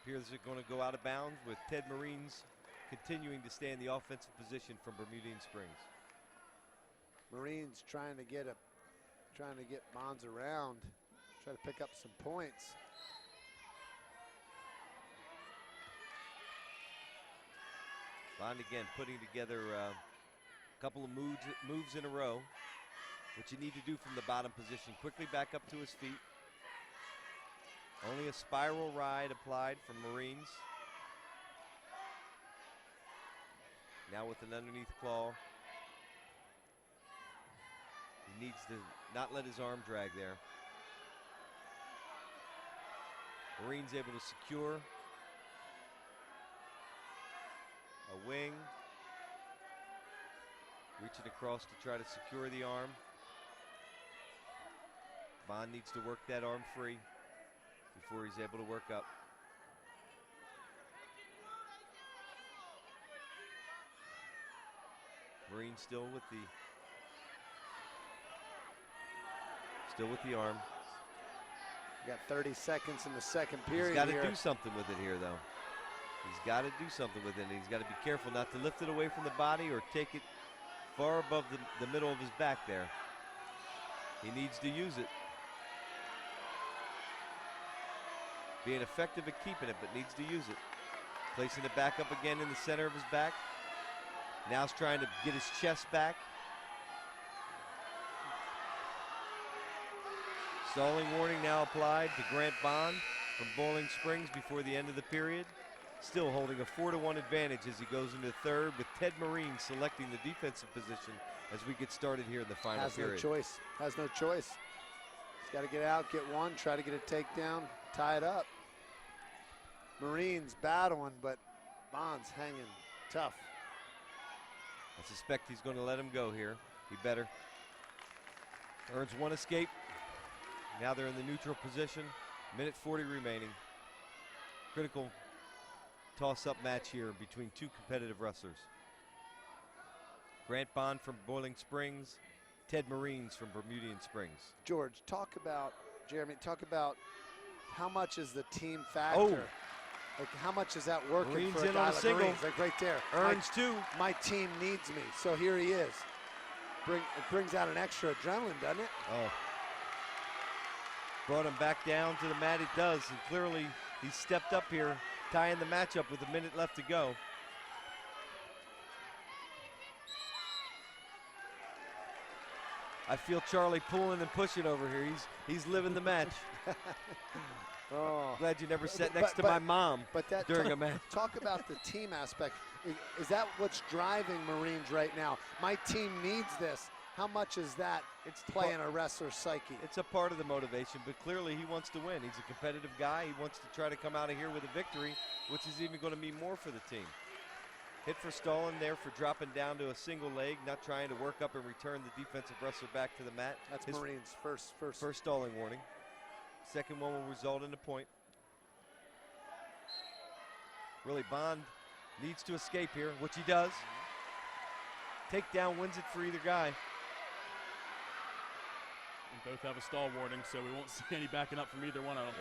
Appears they're going to go out of bounds with Ted Marines continuing to stay in the offensive position from Bermudian Springs. Marines trying to get Bonds around, try to pick up some points. Bond again putting together a couple of moves in a row, which you need to do from the bottom position. Quickly back up to his feet. Only a spiral ride applied from Marines. Now with an underneath claw. He needs to not let his arm drag there. Marines able to secure a wing. Reaching across to try to secure the arm. Bond needs to work that arm free before he's able to work up. Marine still with the arm. You got 30 seconds in the second period. He's got to do something with it here, though. He's got to do something with it. And he's got to be careful not to lift it away from the body or take it far above the middle of his back there. He needs to use it. Being effective at keeping it, but needs to use it. Placing it back up again in the center of his back. Now he's trying to get his chest back. Stalling warning now applied to Grant Bond from Bowling Springs before the end of the period. Still holding a 4-1 advantage as he goes into third, with Ted Marine selecting the defensive position as we get started here in the final period. Has no choice. Has no choice. He's got to get out, get one, try to get a takedown, tie it up. Marines battling, but Bond's hanging tough. I suspect he's going to let him go here. He better. Earns one escape. Now they're in the neutral position. Minute 40 remaining. Critical toss-up match here between two competitive wrestlers. Grant Bond from Boiling Springs, Ted Marines from Bermudian Springs. George, Jeremy, talk about how much is the team factor? Like, how much is that working Marines for a in guy on a like single. Marines? Like right there. Earns two. My team needs me. So here he is. It brings out an extra adrenaline, doesn't it? Oh. Brought him back down to the mat. It does. And clearly he stepped up here, tying the matchup with a minute left to go. I feel Charlie pulling and pushing over here. He's living the match. Oh. Glad you never sat next to my mom during a match. Talk about the team aspect. Is that what's driving Marines right now? My team needs this. How much is that playing a wrestler's psyche? It's a part of the motivation, but clearly he wants to win. He's a competitive guy. He wants to try to come out of here with a victory, which is even going to mean more for the team. Hit for stalling there for dropping down to a single leg, not trying to work up and return the defensive wrestler back to the mat. That's Marines' first stalling warning. Second one will result in a point. Really, Bond needs to escape here, which he does. Takedown wins it for either guy. And both have a stall warning, so we won't see any backing up from either one, I don't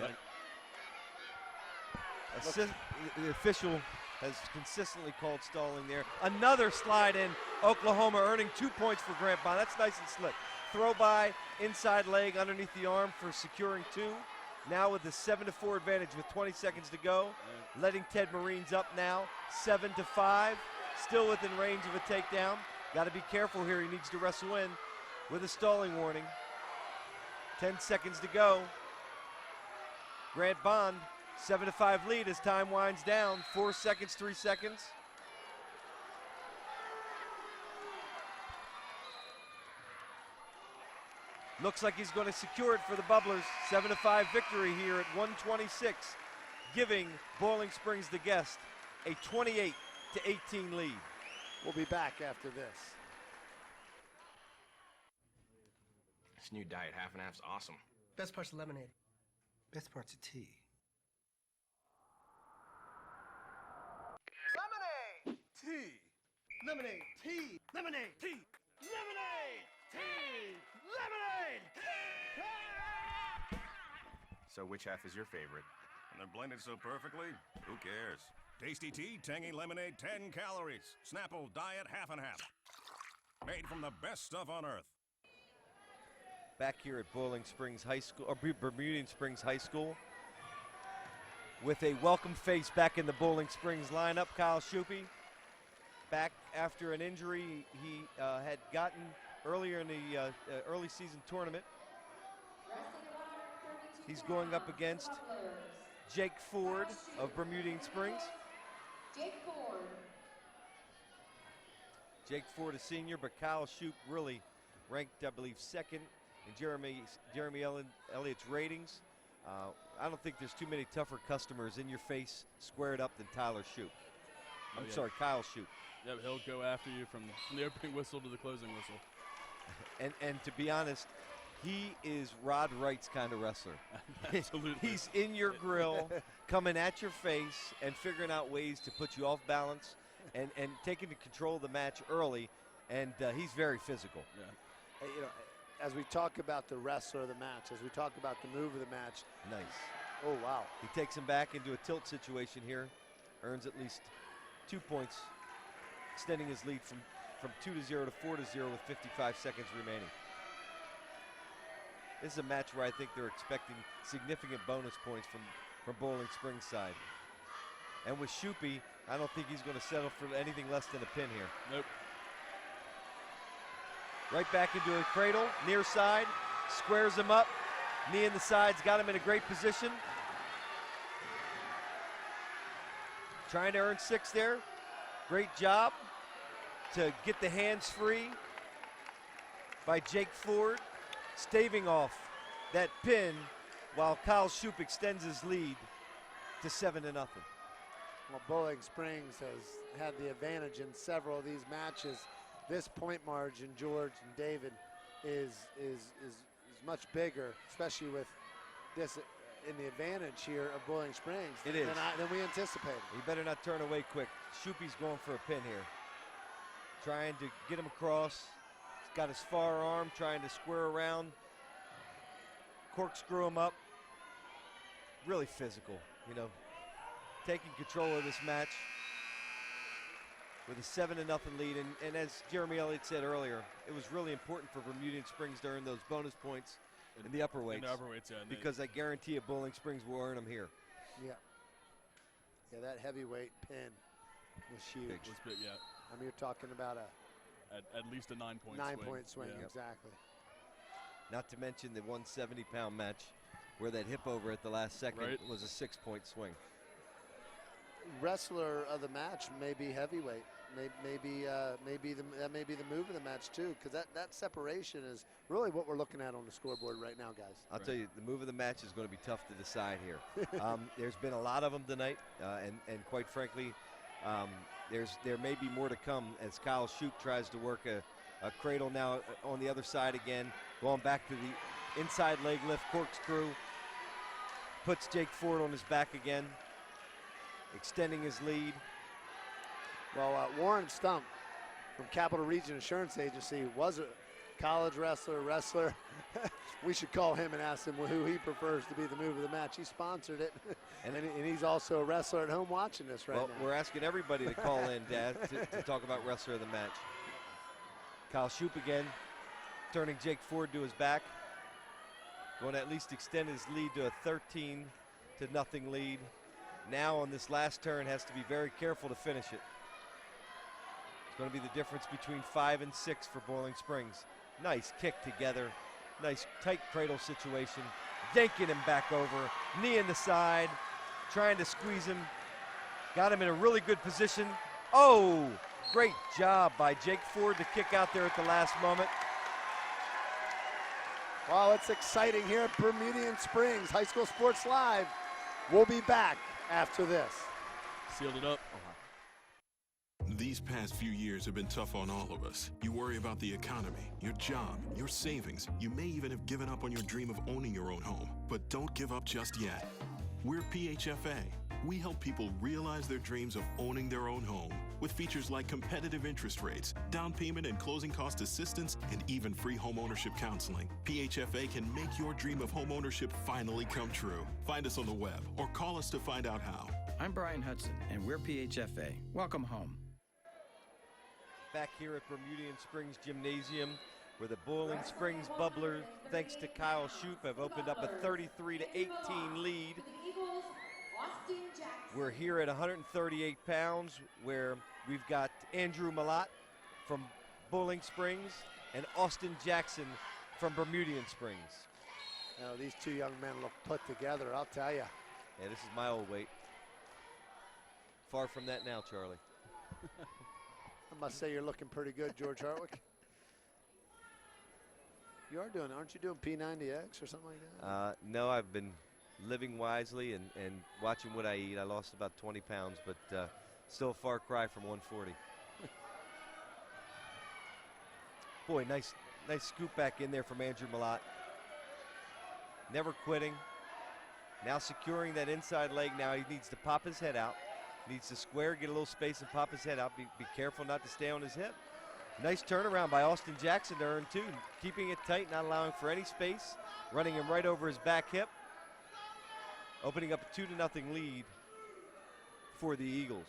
think. The official has consistently called stalling there. Another slide in, Oklahoma earning 2 points for Grant Bond. That's nice and slick. Throw by, inside leg underneath the arm for securing two. Now with the 7-4 advantage with 20 seconds to go. Letting Ted Marines up now, 7-5. Still within range of a takedown. Got to be careful here. He needs to wrestle in with a stalling warning. 10 seconds to go. Grant Bond, 7-5 lead as time winds down. 4 seconds, 3 seconds. Looks like he's going to secure it for the Bubblers. 7-5 victory here at 126, giving Boiling Springs, the guest, a 28-18 lead. We'll be back after this. This new diet half and half's awesome. Best part's the lemonade. Best part's the tea. Lemonade! Tea! Lemonade! Tea! Lemonade! Tea! Lemonade! Tea! Lemonade! So which half is your favorite? And they're blended so perfectly, who cares? Tasty tea, tangy lemonade, 10 calories. Snapple diet half and half. Made from the best stuff on earth. Back here at Boiling Springs High School, or Bermudian Springs High School, with a welcome face back in the Boiling Springs lineup, Kyle Schuppe. Back after an injury he had gotten earlier in the early season tournament. He's going up against Jake Ford of Bermudian Springs. Jake Ford. Jake Ford, a senior, but Kyle Schuppe really ranked, I believe, second in Jeremy Elliott's ratings. I don't think there's too many tougher customers in your face squared up than Tyler Schuppe. I'm sorry, Kyle Schuppe. Yeah, he'll go after you from the opening whistle to the closing whistle. And to be honest, he is Rod Wright's kind of wrestler. Absolutely. He's in your grill, coming at your face and figuring out ways to put you off balance and taking control of the match early, and he's very physical. Yeah. You know, as we talk about the wrestler of the match, as we talk about the move of the match. Nice. Oh, wow. He takes him back into a tilt situation here, earns at least 2 points, extending his lead from 2-0 to 4-0 with 55 seconds remaining. This is a match where I think they're expecting significant bonus points from Boiling Springs side. And with Schuppe, I don't think he's going to settle for anything less than a pin here. Nope. Right back into a cradle, near side, squares him up, knee in the sides, got him in a great position. Trying to earn 6 there. Great job to get the hands free by Jake Ford, staving off that pin while Kyle Schuppe extends his lead to 7-0. Well, Boiling Springs has had the advantage in several of these matches. This point margin, George and David, is much bigger, especially with this in the advantage here of Boiling Springs it is. than we anticipated. You better not turn away quick. Schuppe's going for a pin here. Trying to get him across. He's got his far arm, trying to square around. Corkscrew him up. Really physical, you know. Taking control of this match with a 7-0 lead. And as Jeremy Elliott said earlier, it was really important for Bermudian Springs to earn those bonus points in the upper weights. In the upper weights, yeah. Because I guarantee you Boiling Springs will earn them here. Yeah. Yeah, that heavyweight pin was huge. Big. Was big, yeah. I mean, you're talking about at least a 9-point swing. 9-point swing, yeah. exactly. Not to mention the 170-pound match where that hip over at the last second Right. was a 6-point swing. Wrestler of the match may be heavyweight. That may be the move of the match too, because that separation is really what we're looking at on the scoreboard right now, guys. I'll tell you, the move of the match is going to be tough to decide here. There's been a lot of them tonight, and quite frankly, there may be more to come as Kyle Schuppe tries to work a cradle now on the other side again, going back to the inside leg lift corkscrew, puts Jake Ford on his back again, extending his lead. Well, Warren Stump from Capital Region Insurance Agency was a college wrestler. We should call him and ask him who he prefers to be the move of the match. He sponsored it, and he's also a wrestler at home watching this right now. We're asking everybody to call in, Dad, to talk about wrestler of the match. Kyle Schuppe again, turning Jake Ford to his back. Going to at least extend his lead to a 13-0 lead. Now on this last turn has to be very careful to finish it. It's going to be the difference between 5 and 6 for Boiling Springs. Nice kick together. Nice tight cradle situation. yanking him back over, knee in the side, trying to squeeze him. Got him in a really good position. Oh, great job by Jake Ford to kick out there at the last moment. Well, it's exciting here at Bermudian Springs. High School Sports Live. We'll be back after this. Sealed it up. These past few years have been tough on all of us. You worry about the economy, your job, your savings. You may even have given up on your dream of owning your own home. But don't give up just yet. We're PHFA. We help people realize their dreams of owning their own home with features like competitive interest rates, down payment and closing cost assistance, and even free homeownership counseling. PHFA can make your dream of homeownership finally come true. Find us on the web or call us to find out how. I'm Brian Hudson, and we're PHFA. Welcome home. Back here at Bermudian Springs Gymnasium, where the Boiling Springs Bubblers, thanks to Kyle Shoup, have opened up a 33-18 lead. We're here at 138 pounds, where we've got Andrew Malat from Boiling Springs and Austin Jackson from Bermudian Springs. Now, these two young men look put together, I'll tell you. Yeah, this is my old weight. Far from that now, Charlie. I must say you're looking pretty good, George Hartwick. You are doing, aren't you doing P90X or something like that? No, I've been living wisely and watching what I eat. I lost about 20 pounds, but still a far cry from 140. Boy, nice scoop back in there from Andrew Malat. Never quitting. Now securing that inside leg. Now he needs to pop his head out. Needs to square, get a little space and pop his head out. Be careful not to stay on his hip. Nice turnaround by Austin Jackson to earn two. Keeping it tight, not allowing for any space. Running him right over his back hip. Opening up a 2-0 lead for the Eagles.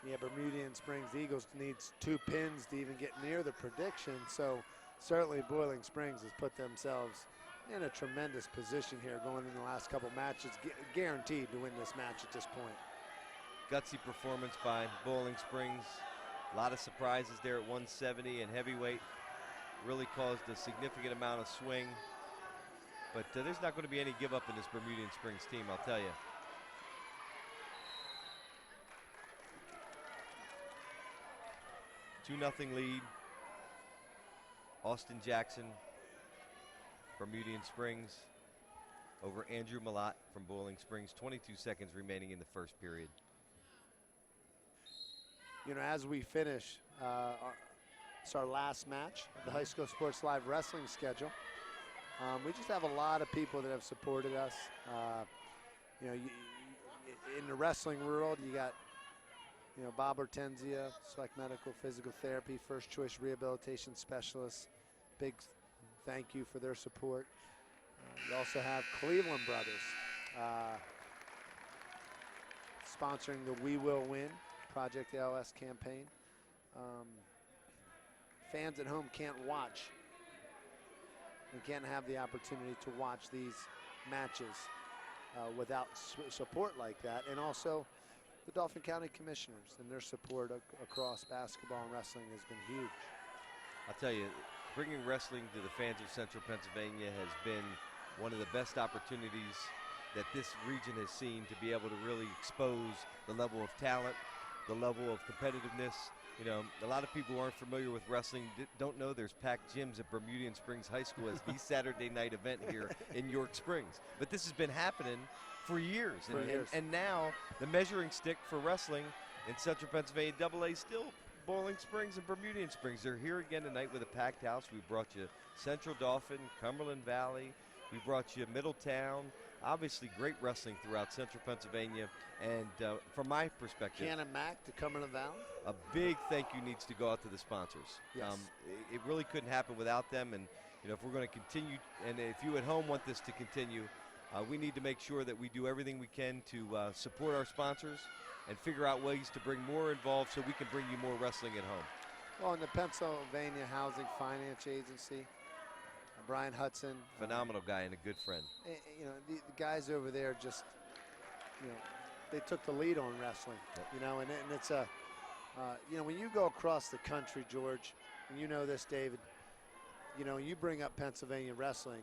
Yeah, Bermudian Springs Eagles needs 2 pins to even get near the prediction. So certainly Boiling Springs has put themselves in a tremendous position here going in the last couple matches. Guaranteed to win this match at this point. Gutsy performance by Boiling Springs. A lot of surprises there at 170 and heavyweight. Really caused a significant amount of swing. But there's not going to be any give up in this Bermudian Springs team, I'll tell you. Two 2-0 lead. Austin Jackson, Bermudian Springs, over Andrew Malat from Boiling Springs. 22 seconds remaining in the first period. You know, as we finish, it's our last match of the High School Sports Live wrestling schedule. We just have a lot of people that have supported us. You know, in the wrestling world, you got, you know, Bob Hortenzia, Select Medical Physical Therapy, First Choice Rehabilitation Specialists. Big thank you for their support. You also have Cleveland Brothers sponsoring the We Will Win Project ALS campaign. Fans at home can't watch and can't have the opportunity to watch these matches without support like that. And also the Dauphin County Commissioners and their support across basketball and wrestling has been huge. I'll tell you, bringing wrestling to the fans of Central Pennsylvania has been one of the best opportunities that this region has seen to be able to really expose the level of talent, the level of competitiveness. You know, a lot of people who aren't familiar with wrestling don't know there's packed gyms at Bermudian Springs High School as the Saturday night event here in York Springs. But this has been happening for years. And now the measuring stick for wrestling in Central Pennsylvania AA is still Boiling Springs and Bermudian Springs. They're here again tonight with a packed house. We brought you Central Dauphin, Cumberland Valley. We brought you Middletown. Obviously great wrestling throughout Central Pennsylvania. And from my perspective, Cannon Mac to Cumberland Valley. A big thank you needs to go out to the sponsors. Yes. It really couldn't happen without them. And you know, if we're going to continue, and if you at home want this to continue, we need to make sure that we do everything we can to support our sponsors and figure out ways to bring more involved so we can bring you more wrestling at home. Well, in the Pennsylvania Housing Finance Agency, Brian Hudson. Phenomenal guy and a good friend. You know, the guys over there just, you know, they took the lead on wrestling, you know, and it's a, you know, when you go across the country, George, and you know this, David, you know, you bring up Pennsylvania wrestling.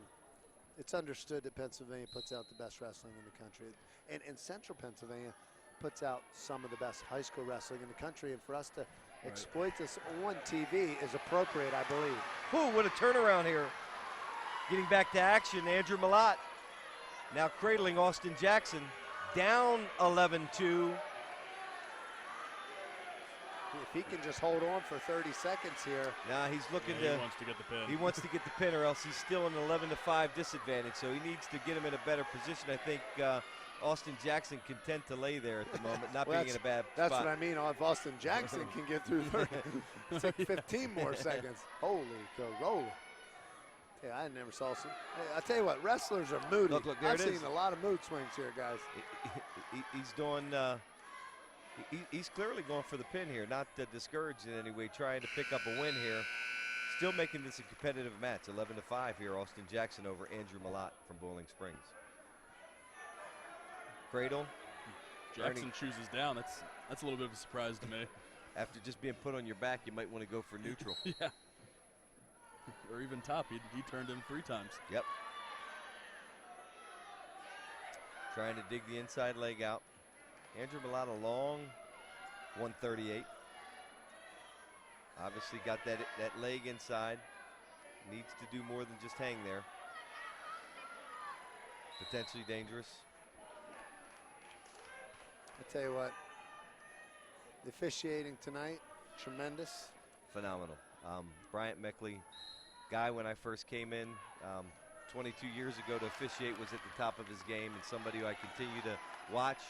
It's understood that Pennsylvania puts out the best wrestling in the country. And Central Pennsylvania puts out some of the best high school wrestling in the country. And for us to exploit this on TV is appropriate, I believe. Ooh, what a turnaround here. Getting back to action, Andrew Malott now cradling Austin Jackson, down 11-2. If he can just hold on for 30 seconds here. Now he's looking He wants to get the pin. He wants to get the pin, or else he's still in an 11-5 disadvantage. So he needs to get him in a better position. I think Austin Jackson content to lay there at the moment, not being in a bad spot. That's what I mean. If Austin Jackson can get through 15 more seconds. Holy roll. Yeah, I never saw some. Hey, I tell you what, wrestlers are moody. Look, there I've it is. seen a lot of mood swings here, guys. He's doing. He's clearly going for the pin here, not discouraged in any way, trying to pick up a win here. Still making this a competitive match, 11-5 here. Austin Jackson over Andrew Malott from Boiling Springs. Cradle. Jackson chooses down. That's a little bit of a surprise to me. After just being put on your back, you might want to go for neutral. Yeah. Or even top. He turned him 3 times. Yep. Trying to dig the inside leg out. Andrew Malott a long 138. Obviously got that leg inside. Needs to do more than just hang there. Potentially dangerous. I tell you what, the officiating tonight, tremendous. Phenomenal. Bryant Meckley, guy when I first came in 22 years ago to officiate, was at the top of his game, and somebody who I continue to watch.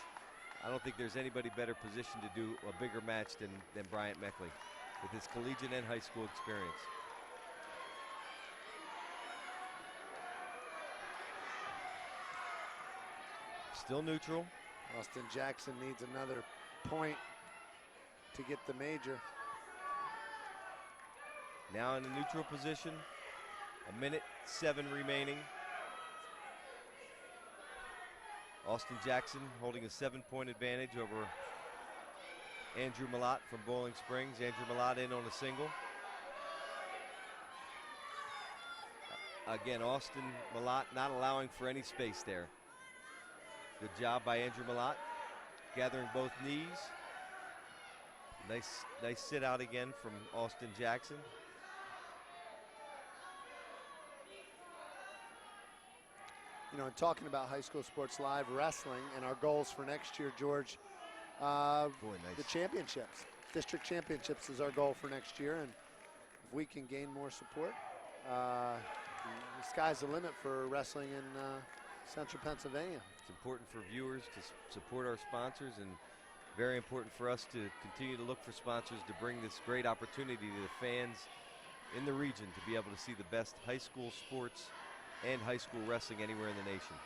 I don't think there's anybody better positioned to do a bigger match than Bryant Meckley with his collegiate and high school experience. Still neutral. Austin Jackson needs another point to get the major. Now in a neutral position. 1:07 remaining. Austin Jackson holding a 7-point advantage over Andrew Malott from Boiling Springs. Andrew Malott in on a single. Again, Austin Malott not allowing for any space there. Good job by Andrew Malott, gathering both knees. Nice sit out again from Austin Jackson. You know, and talking about High School Sports Live wrestling and our goals for next year, George, Boy, nice. the championships. District championships is our goal for next year, and if we can gain more support, the sky's the limit for wrestling in Central Pennsylvania. It's important for viewers to support our sponsors, and very important for us to continue to look for sponsors to bring this great opportunity to the fans in the region to be able to see the best high school sports and high school wrestling anywhere in the nation.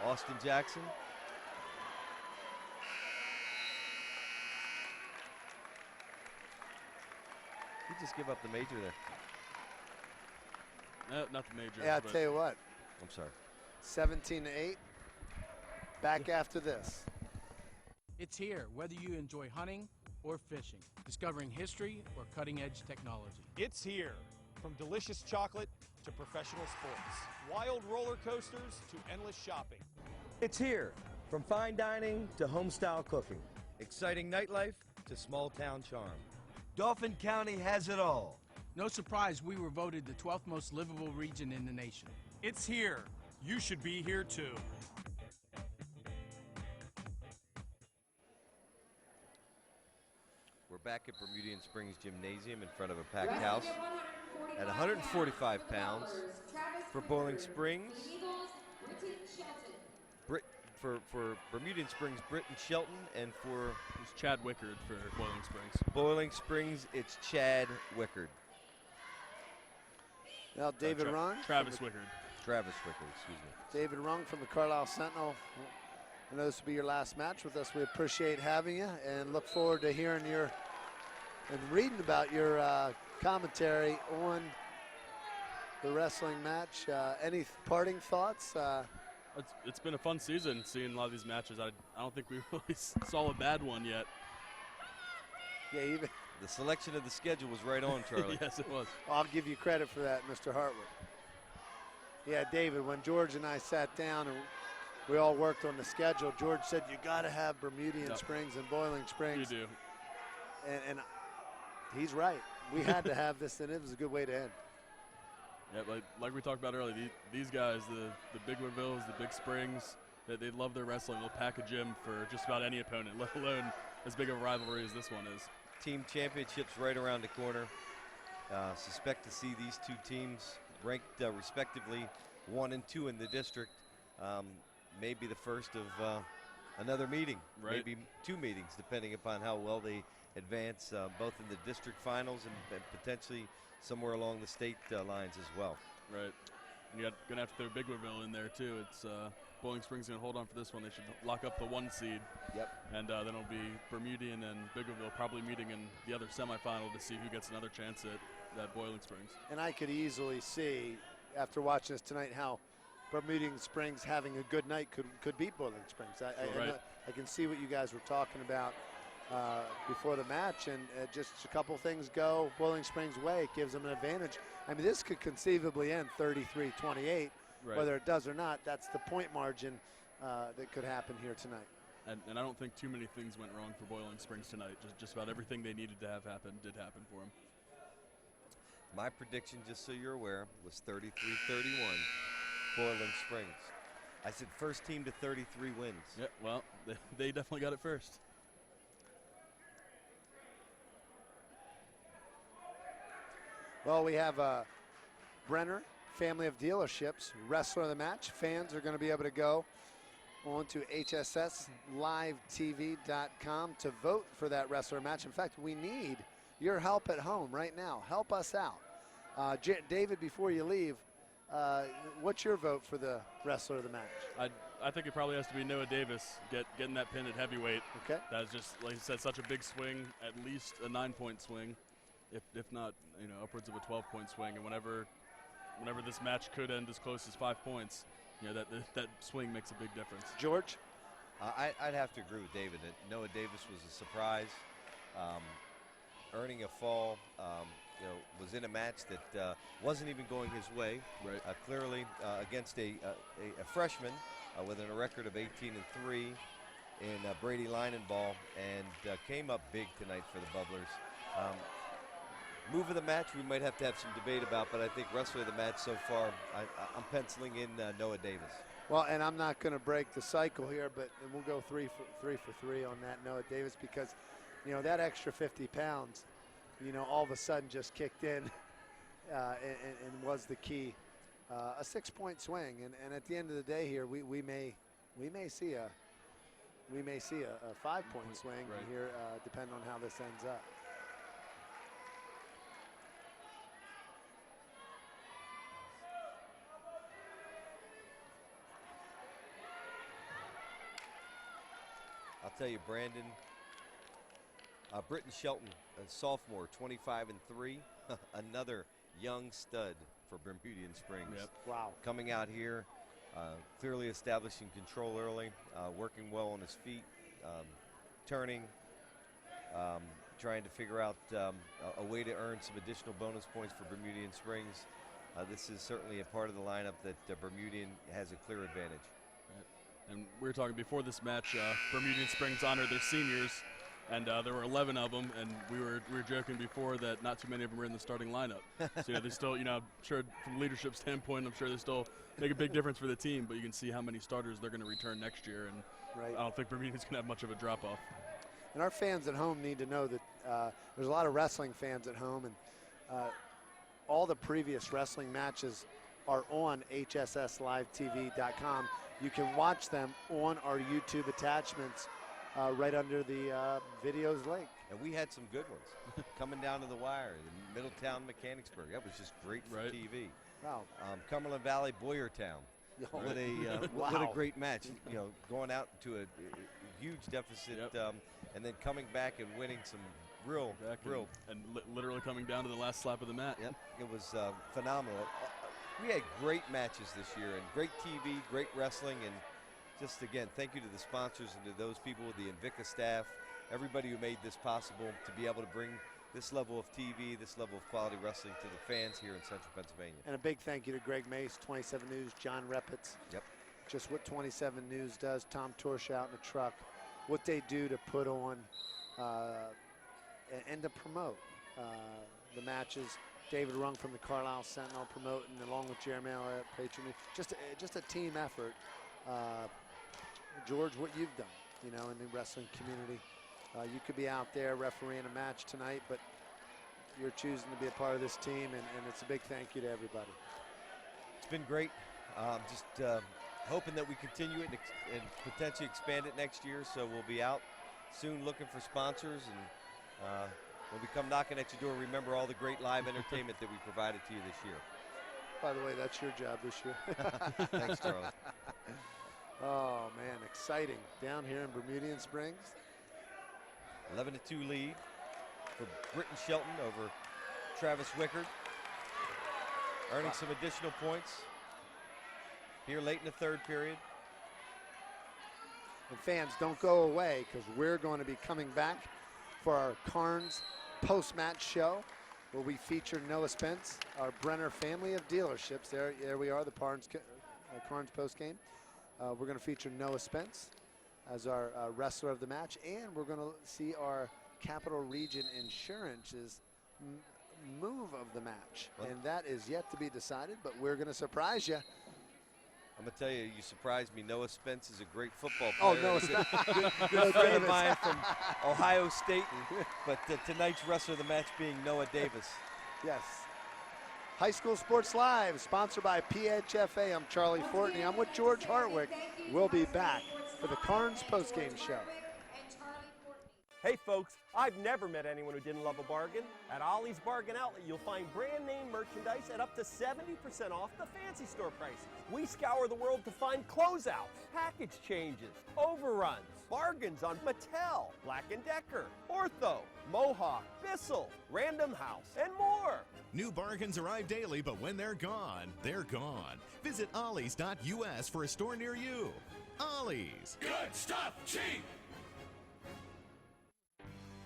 Austin Jackson. He just give up the major there. No, not the major. Yeah, I'll tell you what. I'm sorry. 17-8. Back after this. It's here, whether you enjoy hunting or fishing, discovering history or cutting-edge technology. It's here, from delicious chocolate to professional sports, wild roller coasters to endless shopping. It's here, from fine dining to home-style cooking, exciting nightlife to small-town charm. Dauphin County has it all. No surprise we were voted the 12th most livable region in the nation. It's here. You should be here too. We're back at Bermudian Springs Gymnasium in front of a packed house at 145 pounds for Boiling Springs. For Bermudian Springs, Britton Shelton, and for it's Chad Wickard for Boiling Springs. Boiling Springs, it's Chad Wickard. Now David Rung. Travis Wickard. Travis Wickard, excuse me. David Rung from the Carlisle Sentinel. I know this will be your last match with us. We appreciate having you and look forward to hearing your and reading about your commentary on the wrestling match. Any parting thoughts? It's been a fun season seeing a lot of these matches. I don't think we really saw a bad one yet. Yeah, even The selection of the schedule was right on, Charlie. Yes, it was. I'll give you credit for that, Mr. Hartwood. Yeah, David, when George and I sat down and we all worked on the schedule, George said, you got to have Bermudian Springs and Boiling Springs. You do. And he's right. We had to have this, and it was a good way to end. Yeah, like we talked about earlier, these guys, the Big Woodvilles, the Big Springs, they love their wrestling. They'll pack a gym for just about any opponent, let alone as big of a rivalry as this one is. Team championships right around the corner. Suspect to see these two teams ranked respectively 1 and 2 in the district. Maybe the first of another meeting, maybe 2 meetings, depending upon how well they advance, both in the district finals and potentially somewhere along the state lines as well. Right. And you're going to have to throw Big Woodville in there, too. It's Boiling Springs going to hold on for this one. They should lock up the 1 seed. Yep. And then it'll be Bermudian and Big Woodville probably meeting in the other semifinal to see who gets another chance at Boiling Springs. And I could easily see, after watching this tonight, how Bermudian Springs having a good night could beat Boiling Springs. I can see what you guys were talking about before the match, and just a couple things go Boiling Springs' way. It gives them an advantage. I mean, this could conceivably end 33-28. Right. Whether it does or not, that's the point margin that could happen here tonight. And I don't think too many things went wrong for Boiling Springs tonight. Just about everything they needed to have happen did happen for them. My prediction, just so you're aware, was 33-31, Boiling Springs. I said first team to 33 wins. Yeah, well, they definitely got it first. Well, we have Brenner, family of dealerships, wrestler of the match. Fans are going to be able to go on to hsslivetv.com to vote for that wrestler match. In fact, we need your help at home right now. Help us out. David, before you leave, what's your vote for the wrestler of the match? I think it probably has to be Noah Davis getting that pin at heavyweight. Okay. That's just, like you said, such a big swing, at least a 9-point swing, if not, upwards of a 12-point swing. And whenever this match could end as close as 5 points, that swing makes a big difference. George? I'd have to agree with David. Noah Davis was a surprise, earning a fall. Was in a match that wasn't even going his way. Right. Clearly against a freshman with a record of 18-3 in Brady Linenball, and came up big tonight for the Bubblers. Move of the match we might have to have some debate about, but I think wrestler of the match so far, I'm penciling in Noah Davis. Well, and I'm not going to break the cycle here, but we'll go 3 for 3 on that Noah Davis, because that extra 50 pounds, all of a sudden just kicked in and was the key. A 6-point swing, and at the end of the day here, we may see a 5-point swing here, depending on how this ends up. I'll tell you, Brandon, Britton Shelton, a sophomore, 25-3, another young stud for Bermudian Springs. Yep. Wow. Coming out here, clearly establishing control early, working well on his feet, turning, trying to figure out a way to earn some additional bonus points for Bermudian Springs. This is certainly a part of the lineup that Bermudian has a clear advantage. And we were talking before this match, Bermudian Springs honored their seniors, and there were 11 of them, and we were joking before that not too many of them were in the starting lineup. So they still, I'm sure from a leadership standpoint, I'm sure they still make a big difference for the team, but you can see how many starters they're going to return next year, and I don't think Bermudian's going to have much of a drop-off. And our fans at home need to know that there's a lot of wrestling fans at home, and all the previous wrestling matches are on hsslivetv.com. You can watch them on our YouTube attachments right under the videos link. And we had some good ones coming down to the wire in Middletown, Mechanicsburg. That was just great for TV. Wow. Cumberland Valley, Boyertown. What a great match. Going out to a huge deficit, and then coming back and winning some real. And literally coming down to the last slap of the mat. Yep, it was phenomenal. We had great matches this year, and great TV, great wrestling, and just again, thank you to the sponsors and to those people with the Invicta staff, everybody who made this possible to be able to bring this level of TV, this level of quality wrestling to the fans here in Central Pennsylvania. And a big thank you to Greg Mace, 27 News, John Repitz. Yep. Just what 27 News does, Tom Torsch out in the truck, what they do to put on and to promote the matches. David Rung from the Carlisle Sentinel promoting along with Jeremy Miller at Patriot News. Just a team effort. George, what you've done, you know, in the wrestling community. You could be out there refereeing a match tonight, but you're choosing to be a part of this team, and it's a big thank you to everybody. It's been great. Just hoping that we continue it and potentially expand it next year. So we'll be out soon looking for sponsors, and when we come knocking at your door, remember all the great live entertainment that we provided to you this year. By the way, that's your job this year. Thanks, Charlie. Oh, man, exciting. Down here in Bermudian Springs. 11-2 lead for Britton Shelton over Travis Wickard. Earning some additional points here late in the third period. And fans, don't go away, because we're going to be coming back for our Carnes post-match show, where we feature Noah Spence, our Brenner family of dealerships. There we are, the Carnes post-game. We're going to feature Noah Spence as our wrestler of the match, and we're going to see our Capital Region Insurance's move of the match. And that is yet to be decided, but we're going to surprise you. I'm going to tell you, you surprised me. Noah Spence is a great football player. Oh, Noah He's Spence. a good friend of mine from Ohio State, but tonight's wrestler of the match being Noah Davis. Yes. High School Sports Live, sponsored by PHFA. I'm Charlie Fortney. I'm with George Hartwick. We'll be back for the Carnes postgame show. Hey folks, I've never met anyone who didn't love a bargain. At Ollie's Bargain Outlet, you'll find brand name merchandise at up to 70% off the fancy store prices. We scour the world to find closeouts, package changes, overruns, bargains on Mattel, Black & Decker, Ortho, Mohawk, Bissell, Random House, and more. New bargains arrive daily, but when they're gone, they're gone. Visit ollies.us for a store near you. Ollie's. Good stuff, cheap.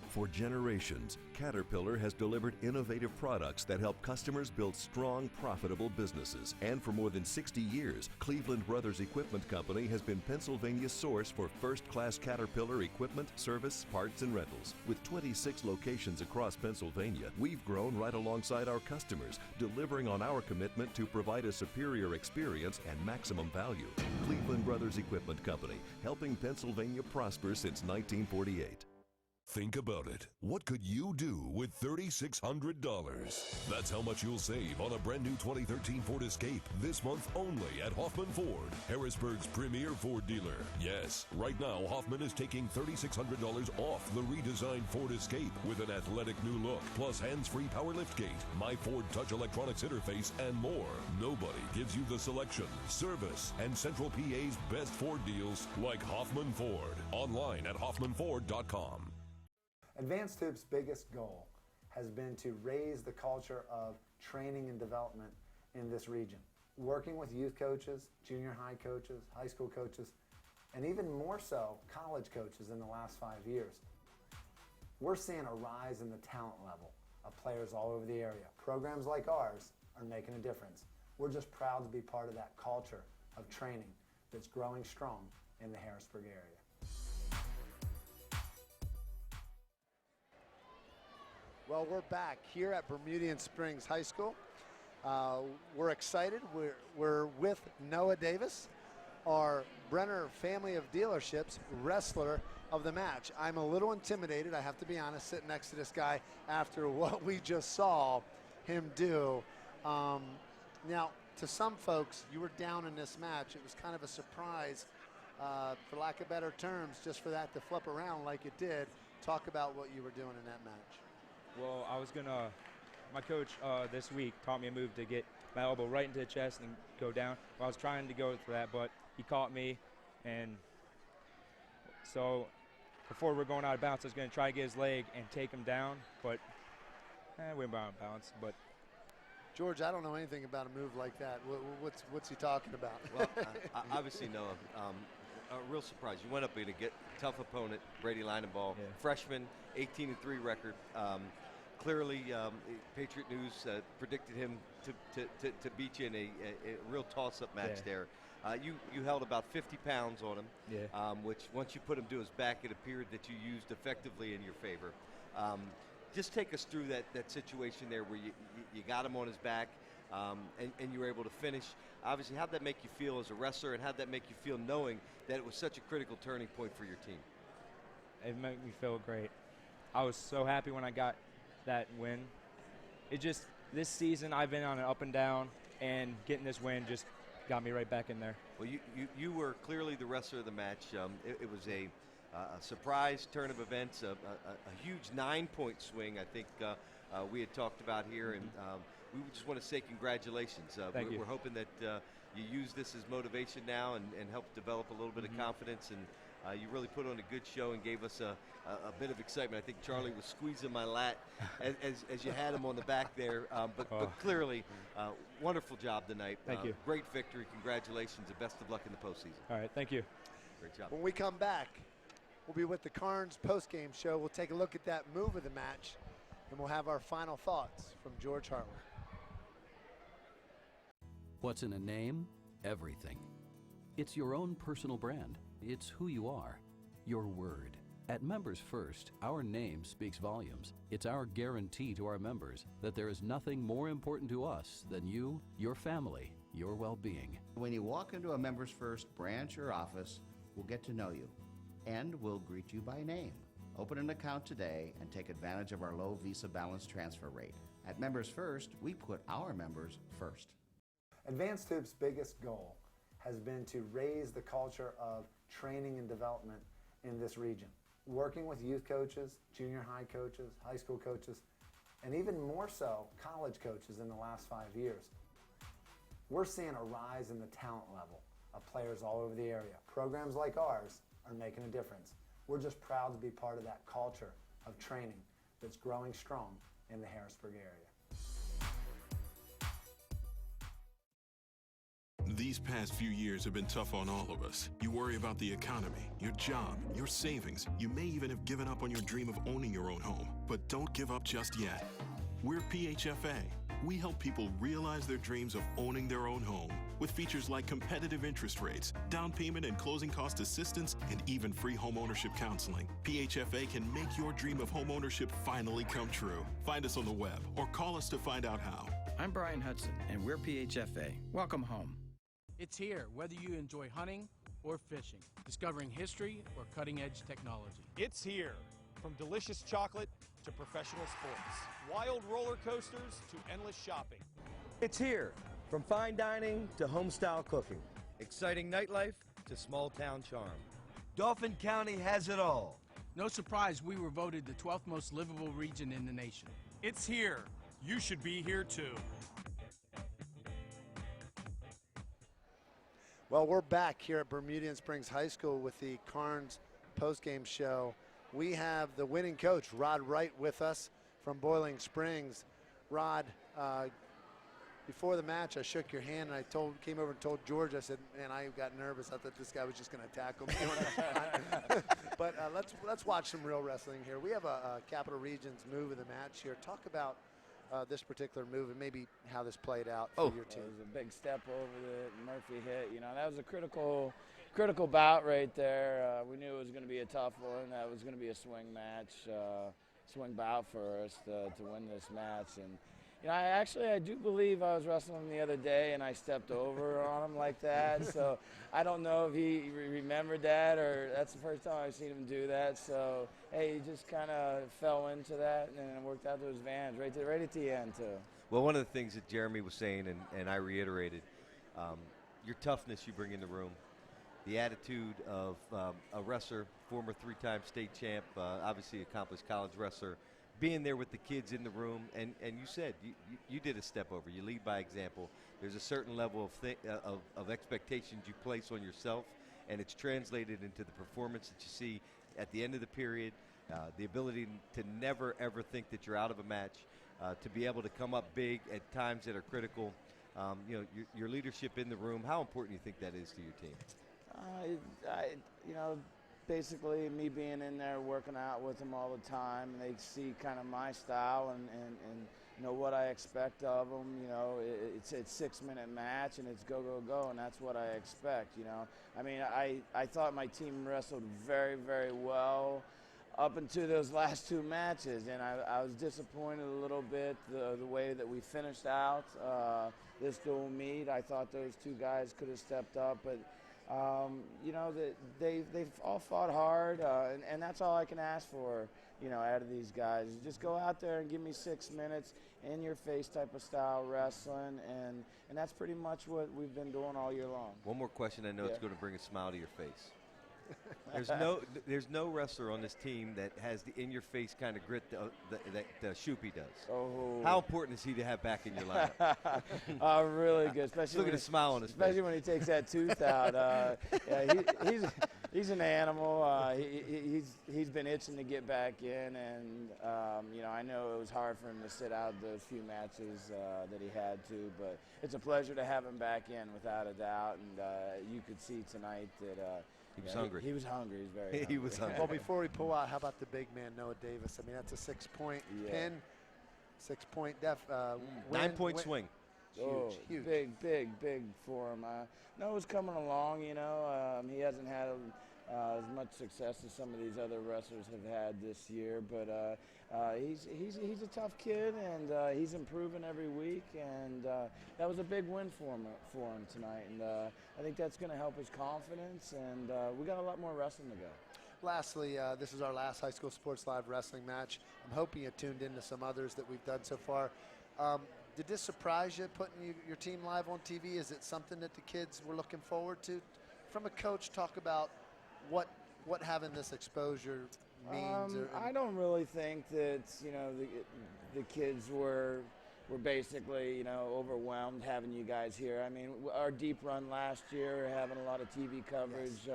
For generations, Caterpillar has delivered innovative products that help customers build strong, profitable businesses. And for more than 60 years, Cleveland Brothers Equipment Company has been Pennsylvania's source for first-class Caterpillar equipment, service, parts, and rentals. With 26 locations across Pennsylvania, we've grown right alongside our customers, delivering on our commitment to provide a superior experience and maximum value. Cleveland Brothers Equipment Company, helping Pennsylvania prosper since 1948. Think about it. What could you do with $3,600? That's how much you'll save on a brand new 2013 Ford Escape this month only at Hoffman Ford, Harrisburg's premier Ford dealer. Yes, right now Hoffman is taking $3,600 off the redesigned Ford Escape with an athletic new look, plus hands-free power liftgate, My Ford Touch electronics interface, and more. Nobody gives you the selection, service, and Central PA's best Ford deals like Hoffman Ford. Online at hoffmanford.com. Advanced Hoop's biggest goal has been to raise the culture of training and development in this region. Working with youth coaches, junior high coaches, high school coaches, and even more so, college coaches in the last 5 years. We're seeing a rise in the talent level of players all over the area. Programs like ours are making a difference. We're just proud to be part of that culture of training that's growing strong in the Harrisburg area. Well, we're back here at Bermudian Springs High School. We're excited. We're with Noah Davis, our Brenner family of dealerships wrestler of the match. I'm a little intimidated, I have to be honest, sitting next to this guy after what we just saw him do. Now, to some folks, you were down in this match. It was kind of a surprise, for lack of better terms, just for that to flip around like it did. Talk about what you were doing in that match. Well, my coach this week taught me a move to get my elbow right into the chest and go down. Well, I was trying to go for that, but he caught me, and so before we're going out of bounds, I was going to try to get his leg and take him down, but we went out of bounds. But George, I don't know anything about a move like that. What's he talking about? Well, obviously, Noah, a real surprise. You went up against a tough opponent, Brady Linenball, freshman, 18-3 record. clearly, Patriot News predicted him to beat you in a real toss-up match there. You held about 50 pounds on him, which once you put him to his back, it appeared that you used effectively in your favor. Just take us through that situation there where you got him on his back and you were able to finish. Obviously, how'd that make you feel as a wrestler, and how'd that make you feel knowing that it was such a critical turning point for your team? It made me feel great. I was so happy when I got that win. This season I've been on an up and down, and getting this win just got me right back in there. Well, you were clearly the wrestler of the match. It was a surprise turn of events, a huge 9-point swing, I think we had talked about here, and we just want to say congratulations. We're hoping that you use this as motivation now and help develop a little bit of confidence, and you really put on a good show and gave us a bit of excitement. I think Charlie was squeezing my lat as you had him on the back there, but clearly, wonderful job tonight. Thank you. Great victory. Congratulations, and best of luck in the postseason. All right, thank you. Great job. When we come back, we'll be with the Carnes postgame show. We'll take a look at that move of the match, and we'll have our final thoughts from George Hartler. What's in a name? Everything. It's your own personal brand. It's who you are, your word. At Members First, our name speaks volumes. It's our guarantee to our members that there is nothing more important to us than you, your family, your well-being. When you walk into a Members First branch or office, we'll get to know you, and we'll greet you by name. Open an account today and take advantage of our low Visa balance transfer rate. At Members First, we put our members first. Advanced Hoop's biggest goal has been to raise the culture of training and development in this region. Working with youth coaches, junior high coaches, high school coaches, and even more so, college coaches in the last 5 years. We're seeing a rise in the talent level of players all over the area. Programs like ours are making a difference. We're just proud to be part of that culture of training that's growing strong in the Harrisburg area. These past few years have been tough on all of us. You worry about the economy, your job, your savings. You may even have given up on your dream of owning your own home. But don't give up just yet. We're PHFA. We help people realize their dreams of owning their own home with features like competitive interest rates, down payment and closing cost assistance, and even free home ownership counseling. PHFA can make your dream of home ownership finally come true. Find us on the web or call us to find out how. I'm Brian Hudson, and we're PHFA. Welcome home. It's here, whether you enjoy hunting or fishing, discovering history or cutting-edge technology. It's here, from delicious chocolate to professional sports, wild roller coasters to endless shopping. It's here, from fine dining to home-style cooking. Exciting nightlife to small-town charm. Dauphin County has it all. No surprise we were voted the 12th most livable region in the nation. It's here. You should be here too. Well, we're back here at Bermudian Springs High School with the Carnes postgame show. We have the winning coach, Rod Wright, with us from Boiling Springs. Rod, before the match, I shook your hand and I came over and told George, I said, man, I got nervous. I thought this guy was just going to tackle me. But let's watch some real wrestling here. We have a Capital Regions move of the match here. Talk about this particular move and maybe how this played out for your team. It was a big step over that Murphy hit. You know, that was a critical bout right there. We knew it was going to be a tough one. That was going to be a swing match, swing bout for us to win this match. And you know, I do believe I was wrestling the other day and I stepped over on him like that. So I don't know if he remembered that, or that's the first time I've seen him do that. So hey, he just kind of fell into that and it worked out to his advantage right at the end too. Well, one of the things that Jeremy was saying, and I reiterated, your toughness you bring in the room, the attitude of a wrestler, former 3-time state champ, obviously accomplished college wrestler, being there with the kids in the room, and you said you did a step over. You lead by example. There's a certain level of expectations you place on yourself, and it's translated into the performance that you see at the end of the period, the ability to never, ever think that you're out of a match, to be able to come up big at times that are critical. You know, your leadership in the room, how important do you think that is to your team? You know, basically me being in there working out with them all the time, and they see kind of my style and you know what I expect of them. You know, it's a 6-minute match and it's go, go, go, and that's what I expect. You know, I mean, I thought my team wrestled very, very well up into those last 2 matches, and I was disappointed a little bit the way that we finished out this dual meet. I thought those 2 guys could have stepped up, but you know, they've all fought hard, and that's all I can ask for, you know, out of these guys. Just go out there and give me 6 minutes, in your face type of style wrestling, and that's pretty much what we've been doing all year long. One more question. I know it's going to bring a smile to your face. There's no wrestler on this team that has the in-your-face kind of grit that Shupi does. Oh. How important is he to have back in your lineup? Really good, especially look at a smile on his face. Especially when he takes that tooth out. Yeah, he's an animal. He's been itching to get back in, and you know, I know it was hard for him to sit out those few matches that he had to, but it's a pleasure to have him back in without a doubt. And you could see tonight that. He was hungry. He was hungry. He was very hungry. He was hungry. Well, before we pull out, how about the big man, Noah Davis? I mean, that's a 6-point pin, 6-point 9-point swing. Huge. Big for him. Noah's coming along, you know. He hasn't had as much success as some of these other wrestlers have had this year, but he's a tough kid, and he's improving every week, and that was a big win for him tonight, and I think that's going to help his confidence, and we got a lot more wrestling to go. Lastly, this is our last High School Sports Live wrestling match. I'm hoping you tuned into some others that we've done so far. Did this surprise you, putting your team live on TV? Is it something that the kids were looking forward to? From a coach, talk about what having this exposure means. I don't really think that, you know, the kids were basically, you know, overwhelmed having you guys here. I mean, our deep run last year, having a lot of TV coverage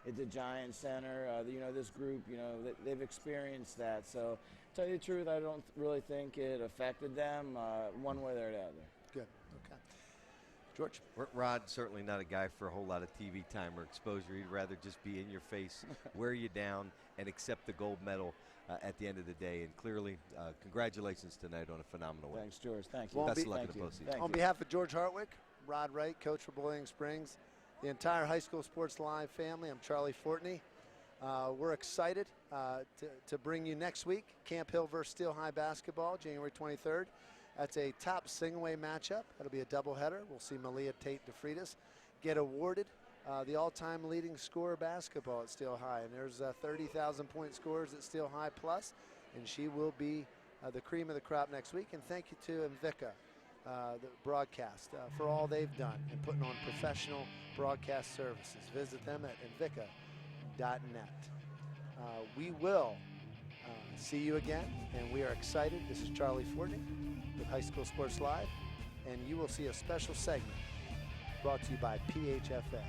at the Giant Center. You know, this group, you know, they've experienced that. So, to tell you the truth, I don't really think it affected them one way or the other. Good. Okay. George? Rod's certainly not a guy for a whole lot of TV time or exposure. He'd rather just be in your face, wear you down, and accept the gold medal at the end of the day. And clearly, congratulations tonight on a phenomenal win. Thanks, George. Thank you. Best of luck in the postseason. On behalf of George Hartwick, Rod Wright, coach for Boiling Springs, the entire High School Sports Live family, I'm Charlie Fortney. We're excited to bring you next week, Camp Hill versus Steel High basketball, January 23rd. That's a top sing-away matchup. That'll be a doubleheader. We'll see Malia Tate DeFreitas get awarded the all-time leading scorer basketball at Steel High. And there's 30,000-point scorers at Steel High plus, and she will be the cream of the crop next week. And thank you to Invika, the broadcast, for all they've done in putting on professional broadcast services. Visit them at invika.net. We will see you again, and we are excited. This is Charlie Fortney with High School Sports Live, and you will see a special segment brought to you by PHFA.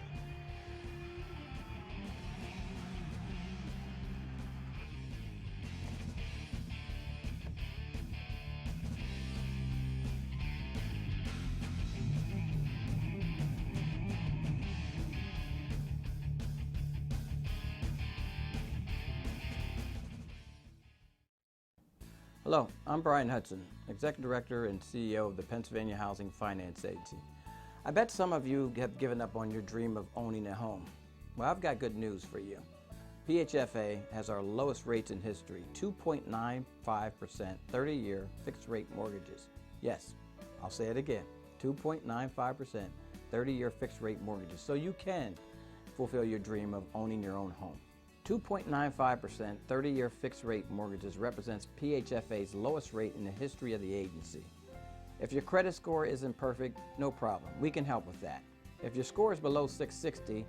Hello, I'm Brian Hudson, Executive Director and CEO of the Pennsylvania Housing Finance Agency. I bet some of you have given up on your dream of owning a home. Well, I've got good news for you. PHFA has our lowest rates in history, 2.95% 30-year fixed-rate mortgages. Yes, I'll say it again, 2.95% 30-year fixed-rate mortgages, so you can fulfill your dream of owning your own home. 2.95% 30-year fixed-rate mortgages represents PHFA's lowest rate in the history of the agency. If your credit score isn't perfect, no problem. We can help with that. If your score is below 660,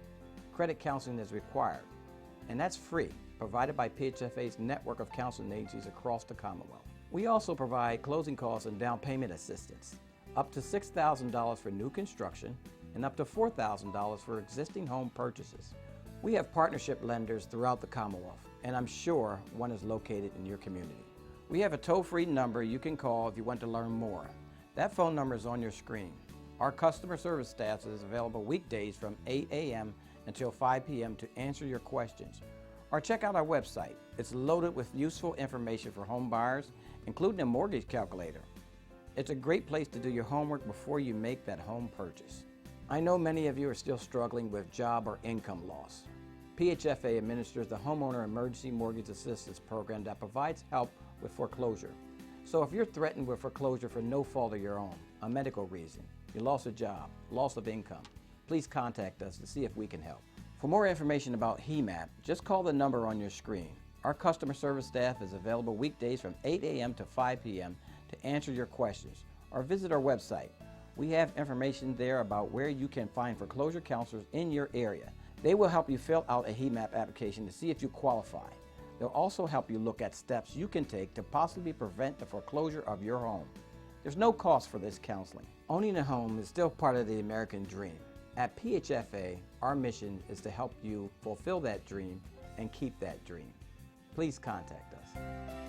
credit counseling is required, and that's free, provided by PHFA's network of counseling agencies across the Commonwealth. We also provide closing costs and down payment assistance, up to $6,000 for new construction and up to $4,000 for existing home purchases. We have partnership lenders throughout the Commonwealth, and I'm sure one is located in your community. We have a toll-free number you can call if you want to learn more. That phone number is on your screen. Our customer service staff is available weekdays from 8 a.m. until 5 p.m. to answer your questions. Or check out our website. It's loaded with useful information for home buyers, including a mortgage calculator. It's a great place to do your homework before you make that home purchase. I know many of you are still struggling with job or income loss. PHFA administers the Homeowner Emergency Mortgage Assistance Program that provides help with foreclosure. So if you're threatened with foreclosure for no fault of your own, a medical reason, you lost a job, loss of income, please contact us to see if we can help. For more information about HEMAP, just call the number on your screen. Our customer service staff is available weekdays from 8 a.m. to 5 p.m. to answer your questions, or visit our website. We have information there about where you can find foreclosure counselors in your area. They will help you fill out a HEMAP application to see if you qualify. They'll also help you look at steps you can take to possibly prevent the foreclosure of your home. There's no cost for this counseling. Owning a home is still part of the American dream. At PHFA, our mission is to help you fulfill that dream and keep that dream. Please contact us.